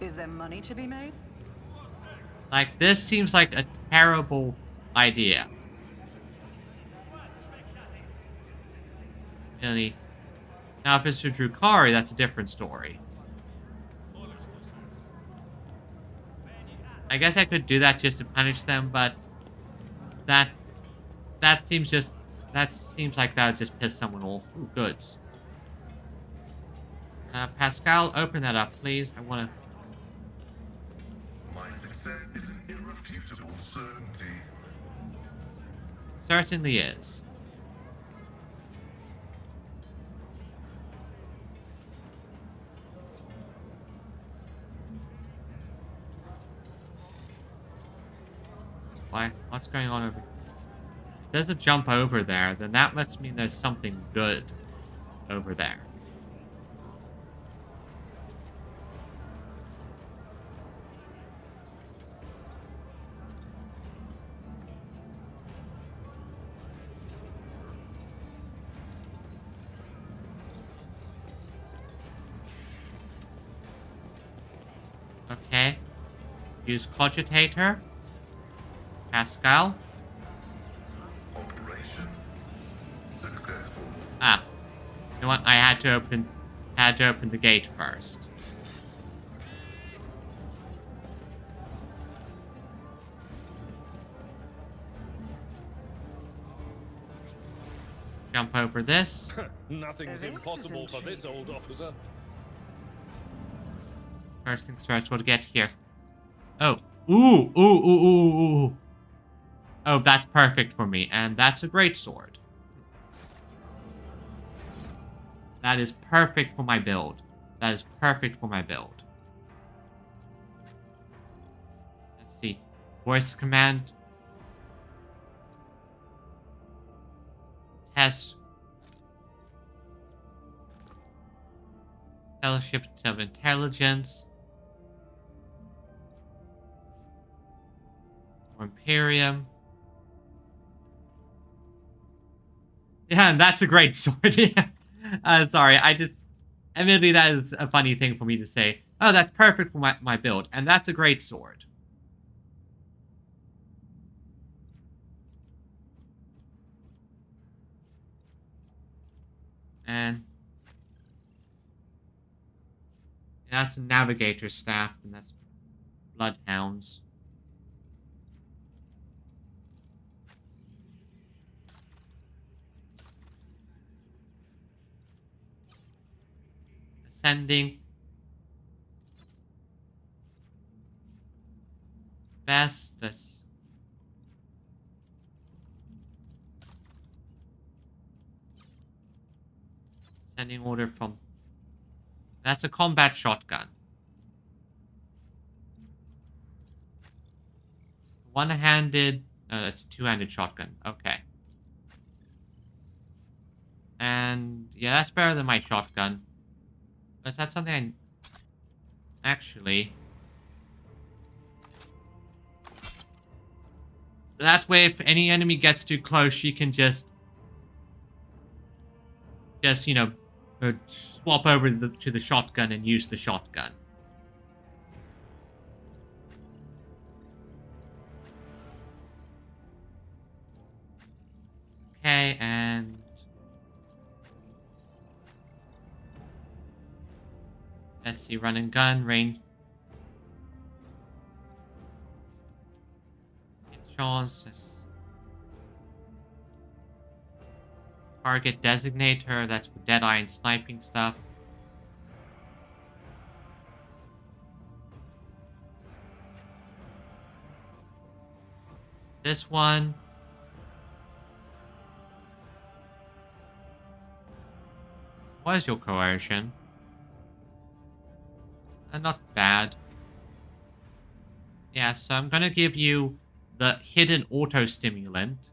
Is there money to be made? Like, this seems like a terrible idea. Really. Now, if it's to Drukari, that's a different story. I guess I could do that just to punish them, but that seems like that would just piss someone off. Ooh, goods. Pascal, open that up, please. I want to... My success is an irrefutable certainty. Certainly is. Why? What's going on over here? If there's a jump over there, then that must mean there's something good over there. Okay. Use Cogitator. Pascal. Operation successful. Ah. You know what? I had to open the gate first. Jump over this. Nothing's impossible for this old officer. First things first, we'll get here. Oh. Ooh, ooh, ooh, ooh, ooh. Oh, that's perfect for me. And that's a great sword. That is perfect for my build. That is perfect for my build. Let's see. Voice command. Test. Fellowship of Intelligence. Imperium. Yeah, and that's a great sword. Yeah. Sorry, admittedly, that is a funny thing for me to say. Oh, that's perfect for my build, and that's a great sword. And that's a navigator staff, and that's bloodhounds. Ascending. Best. That's sending order from. That's a combat shotgun. One-handed. It's a two-handed shotgun. Okay. And yeah, that's better than my shotgun. Is that something I... Actually... That way, if any enemy gets too close, she can just, you know, swap over to the shotgun and use the shotgun. Okay, and... Let's see, run and gun, range. Target designator, that's for Deadeye and sniping stuff. This one. What is your coercion? Not bad. Yeah, so I'm gonna give you the hidden auto-stimulant.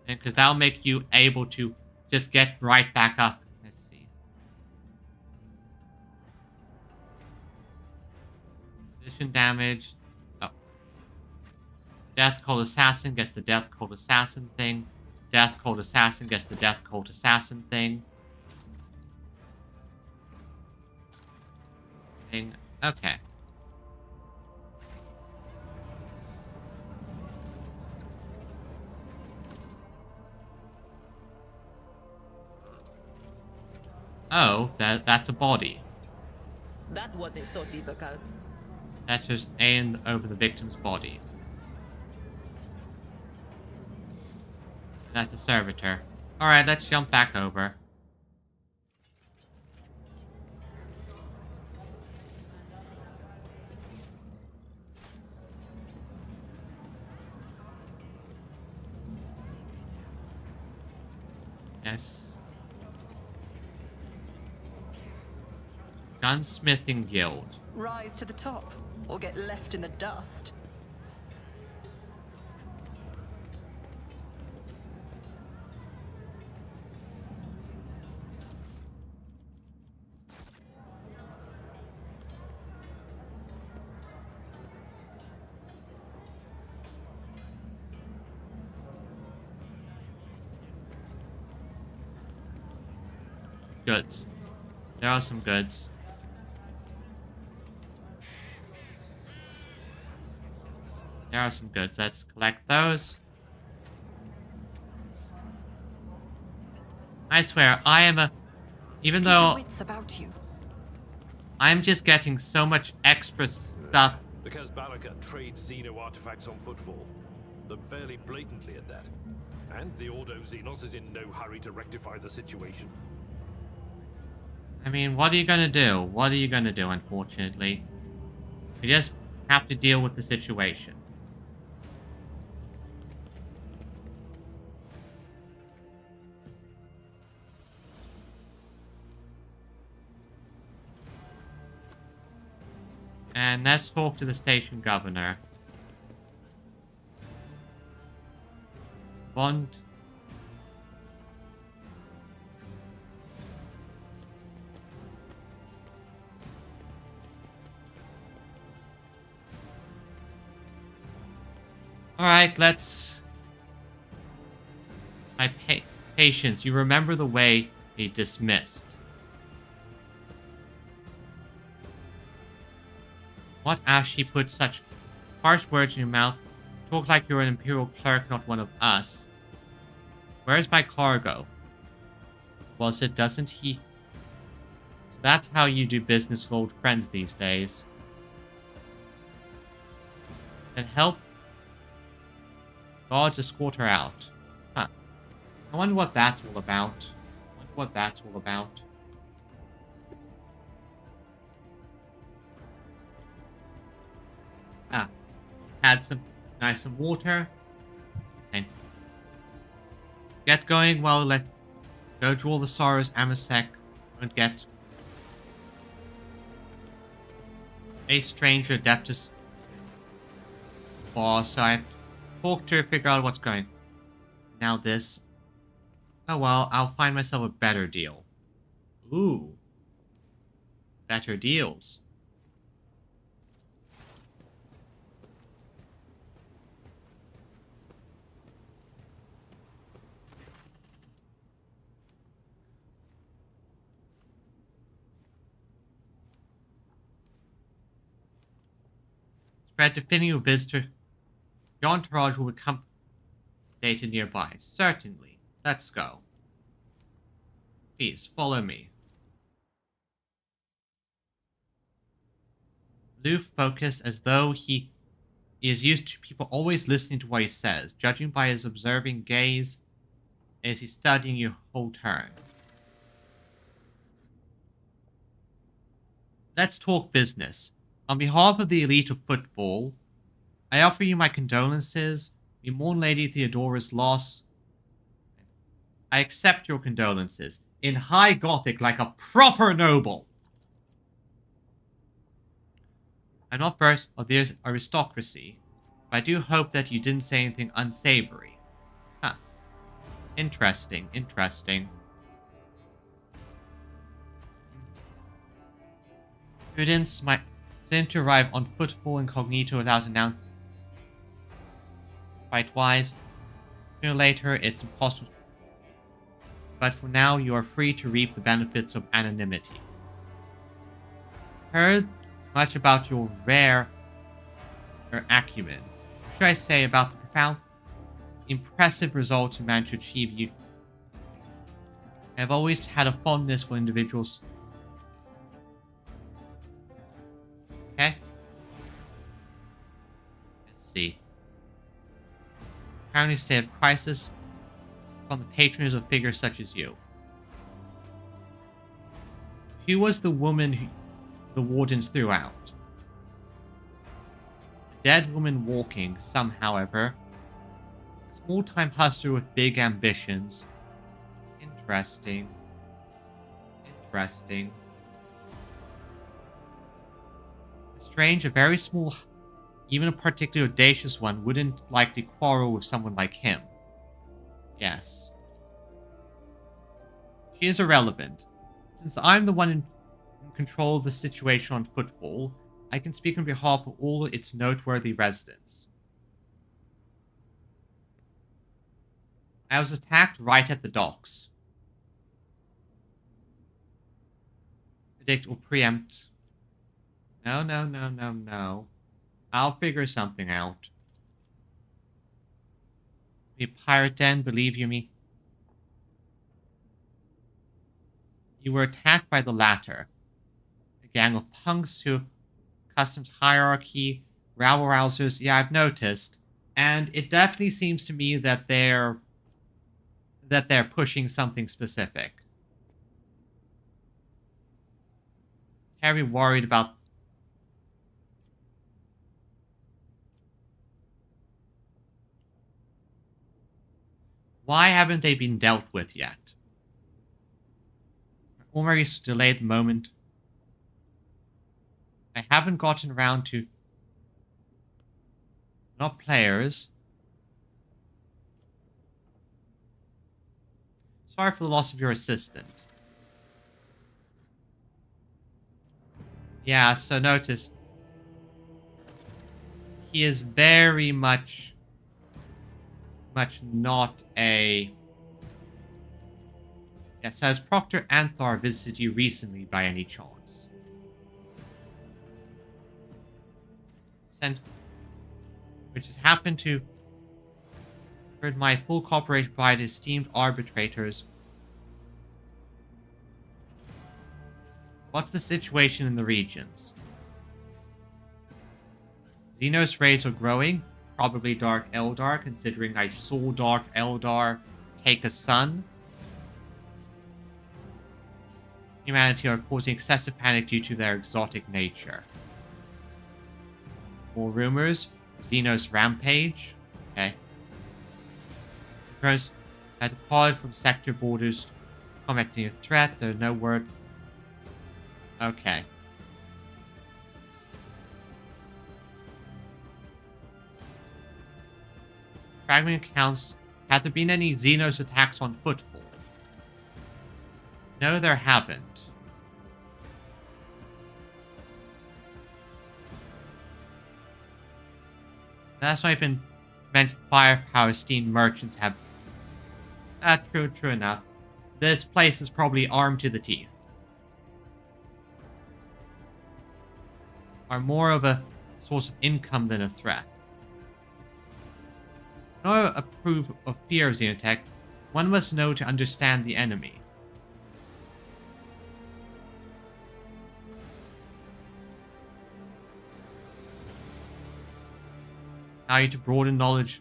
Because that'll make you able to just get right back up. Let's see. Reaction damage. Oh. Death Cult Assassin gets the Death Cult Assassin thing. Death Cult Assassin gets the Death Cult Assassin thing. Okay. Oh, that's a body. That wasn't so difficult. Let's just aim over the victim's body. That's a servitor. Alright, let's jump back over. Yes. Gunsmithing Guild. Rise to the top, or get left in the dust. Goods. There are some goods. There are some goods. Let's collect those. I swear, I am a... Even though... Wits about you. I'm just getting so much extra stuff. Because Baraka trades Xeno artifacts on footfall. They're fairly blatantly at that. And the Ordo Xenos is in no hurry to rectify the situation. I mean, what are you gonna do? What are you gonna do, unfortunately? We just have to deal with the situation. And let's talk to the station governor. Bond. Alright, let's... My patience, you remember the way he dismissed. What as she put such harsh words in your mouth? Talk like you're an Imperial clerk, not one of us. Where's my cargo? Was it, doesn't he? So that's how you do business with old friends these days. Then help guards escort her out. Huh. I wonder what that's all about. I wonder what that's all about. Ah. Add some water. And get going while let go to all the sorrows Amasek won't get. A stranger Adeptus. Boss, so I have to talk to her, figure out what's going. Now this. Oh well, I'll find myself a better deal. Ooh. Better deals. Spread defending a visitor. Your entourage will become data nearby. Certainly. Let's go. Please, follow me. Aloof focus as though he is used to people always listening to what he says, judging by his observing gaze as he's studying your whole turn. Let's talk business. On behalf of the elite of football, I offer you my condolences. We mourn Lady Theodora's loss. I accept your condolences. In high Gothic, like a proper noble. I'm not versed of the aristocracy, but I do hope that you didn't say anything unsavory. Huh. Interesting, interesting. Prudence, my Then to arrive on footfall incognito without announcement. Quite wise. Sooner or later, it's impossible. But for now, you are free to reap the benefits of anonymity. Heard much about your rare acumen. What should I say about the profound, impressive results you managed to achieve? You have always had a fondness for individuals. Okay. Let's see. Currently state of crisis from the patronage of figures such as you. Who was the woman who the wardens threw out? A dead woman walking, some, however. A small-time hustler with big ambitions. Interesting. Interesting. Strange, a very small, even a particularly audacious one, wouldn't likely quarrel with someone like him. Yes. She is irrelevant. Since I'm the one in control of the situation on Footfall, I can speak on behalf of all its noteworthy residents. I was attacked right at the docks. Predict or preempt. No, no, no, no, no. I'll figure something out. Be a pirate den, believe you me? You were attacked by the latter. A gang of punks who customs hierarchy, rabble-rousers. Yeah, I've noticed. And it definitely seems to me that they're pushing something specific. Very worried about. Why haven't they been dealt with yet? Almost delayed the moment. I haven't gotten around to. Not players. Sorry for the loss of your assistant. Yeah, so notice. He is very much not a... Yes, has Proctor Anthar visited you recently by any chance? Which has happened to... Heard my full cooperation by esteemed arbitrators. What's the situation in the regions? Xenos raids are growing. Probably Dark Eldar, considering I saw Dark Eldar take a sun. Humanity are causing excessive panic due to their exotic nature. More rumors. Xenos rampage. Okay. Drones had departed from sector borders. Commenting a threat. There's no word. Okay. Fragment accounts. Have there been any Xenos attacks on Footfall? No, there haven't. That's not even meant firepower steam merchants have. True enough. This place is probably armed to the teeth. Are more of a source of income than a threat. In order to approve of fear of Xenotech, one must know to understand the enemy. Allow you to broaden knowledge.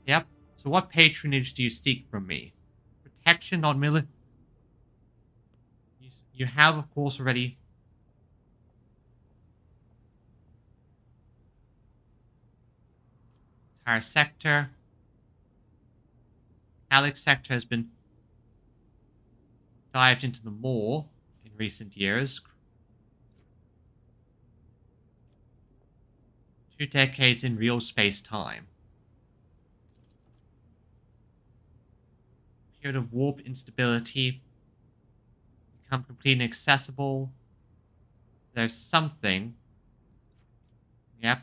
Yep. So what patronage do you seek from me? Protection, not military. You have, of course, already. Entire sector. Alex sector has been dived into the more in recent years. 2 decades in real space-time. Period of warp instability. Become completely inaccessible. There's something. Yep.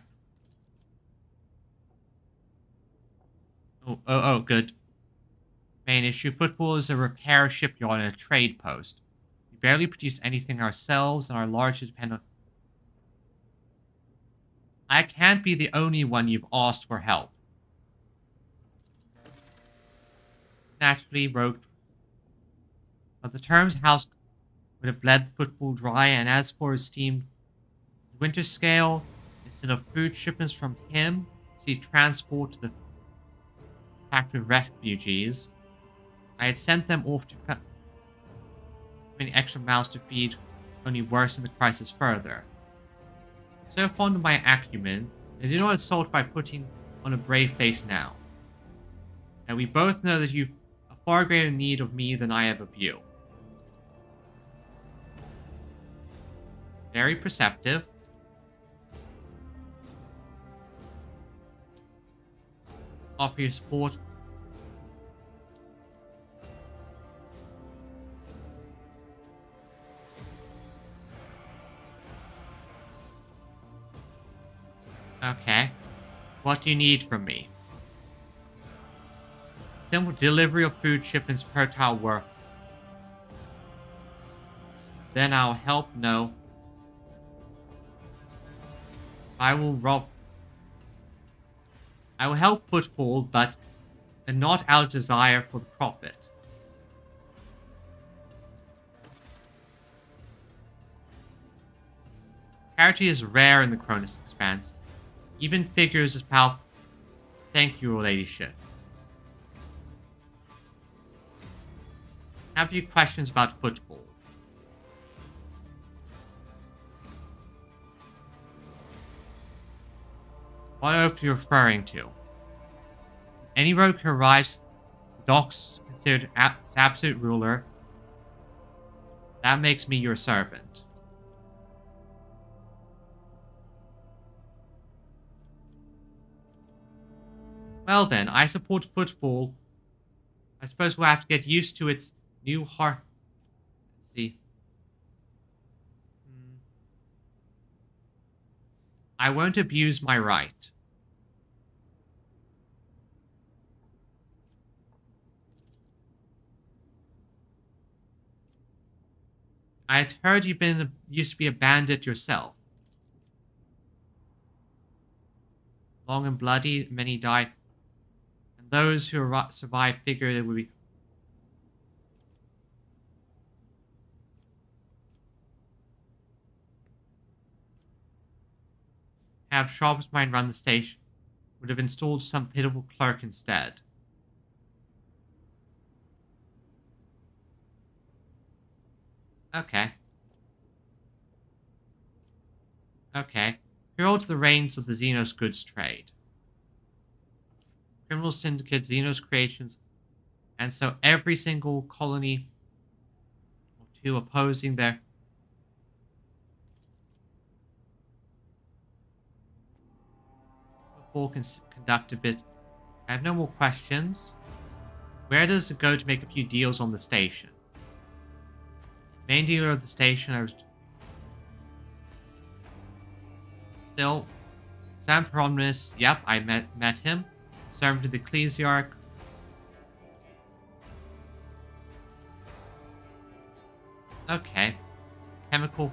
Oh, good. Main issue, Football is a repair shipyard and a trade post. We barely produce anything ourselves, and our largest depend on... I can't be the only one you've asked for help. Naturally, Rogue... But the terms house would have bled Football dry, and as for his steamed winter scale, instead of food shipments from him, see transport to the factory refugees, I had sent them off to cut many extra mouths to feed, only worsen the crisis further. So fond of my acumen, I do not insult by putting on a brave face now. And we both know that you've a far greater need of me than I have of you. Very perceptive. Offer your support. Okay. What do you need from me? Simple delivery of food shipments per tower. Then I'll help. No. I will help Football, but not out of desire for the profit. Charity is rare in the Cronus Expanse. Even figures as powerful. Thank you, your ladyship. Have you questions about Football? What oath are you referring to? Any rogue who arrives, docks considered absolute ruler. That makes me your servant. Well then, I support Football. I suppose we'll have to get used to its new heart. Let's see. I won't abuse my right. I had heard used to be a bandit yourself. Long and bloody, many died. And those who survived figured it would be... Have sharpest mind run the station. Would have installed some pitiful clerk instead. Okay. Okay. Here holds the reins of the Xenos goods trade. Criminal syndicate, Xenos creations, and so every single colony or two opposing their... Football can conduct a bit. I have no more questions. Where does it go to make a few deals on the station? Main dealer of the station, I was... Still, Sam Prominus, yep, I met him. Servant to the Ecclesiarch. Okay. Chemical.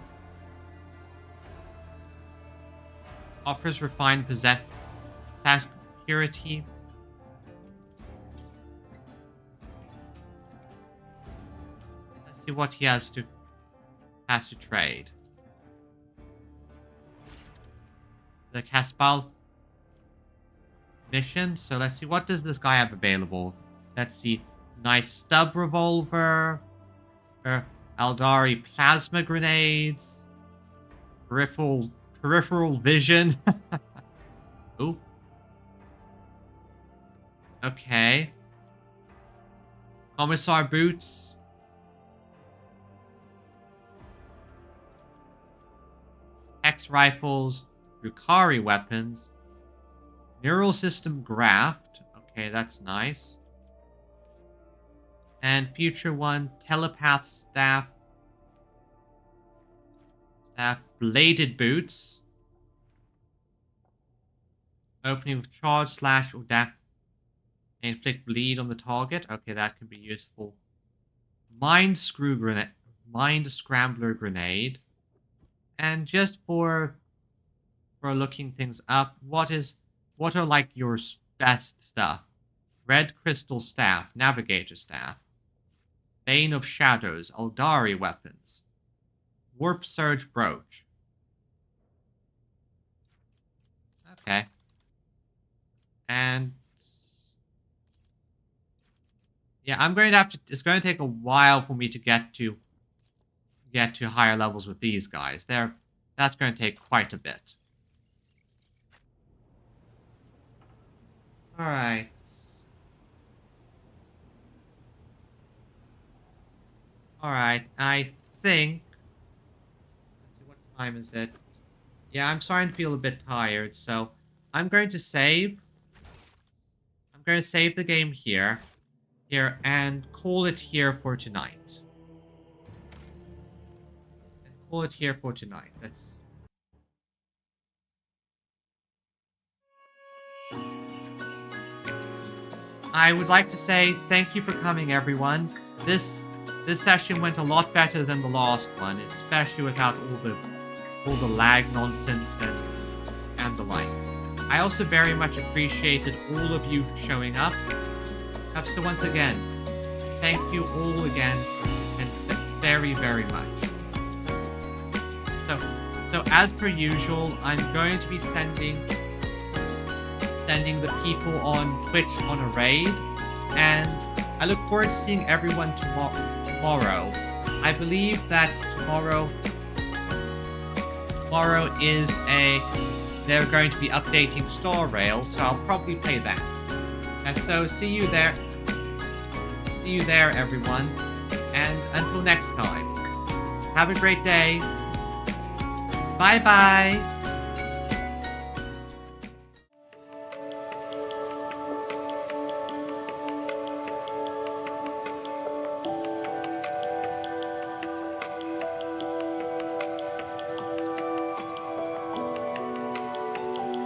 Offers refined security. Let's see what he has to trade. The Caspal mission. So let's see, what does this guy have available? Let's see. Nice stub revolver. Aldari plasma grenades. Peripheral vision. Ooh. Okay. Commissar boots. Hex rifles. Rukari weapons. Neural system graft. Okay, that's nice. And future one, telepath staff. Bladed boots. Opening with charge, slash, or dash. Inflict bleed on the target. Okay, that can be useful. Mind Scrambler Grenade. And just for looking things up, what are like your best stuff? Red Crystal Staff, Navigator Staff, Bane of Shadows, Aldari Weapons, Warp Surge Brooch. Okay. And yeah, I'm going to have to. It's going to take a while for me to get to higher levels with these guys. That's going to take quite a bit. All right. All right. I think. Let's see, what time is it? Yeah, I'm starting to feel a bit tired, so I'm going to save. I'm going to save the game here, and call it here for tonight. Let's. I would like to say thank you for coming, everyone. This session went a lot better than the last one, especially without all the lag nonsense and the like. I also very much appreciated all of you showing up. So once again, thank you all again, and very, very much. So as per usual, I'm going to be sending the people on Twitch on a raid, and I look forward to seeing everyone tomorrow. I believe that tomorrow is they're going to be updating Star Rail, so I'll probably play that. And so see you there, everyone, and until next time, have a great day. Bye bye.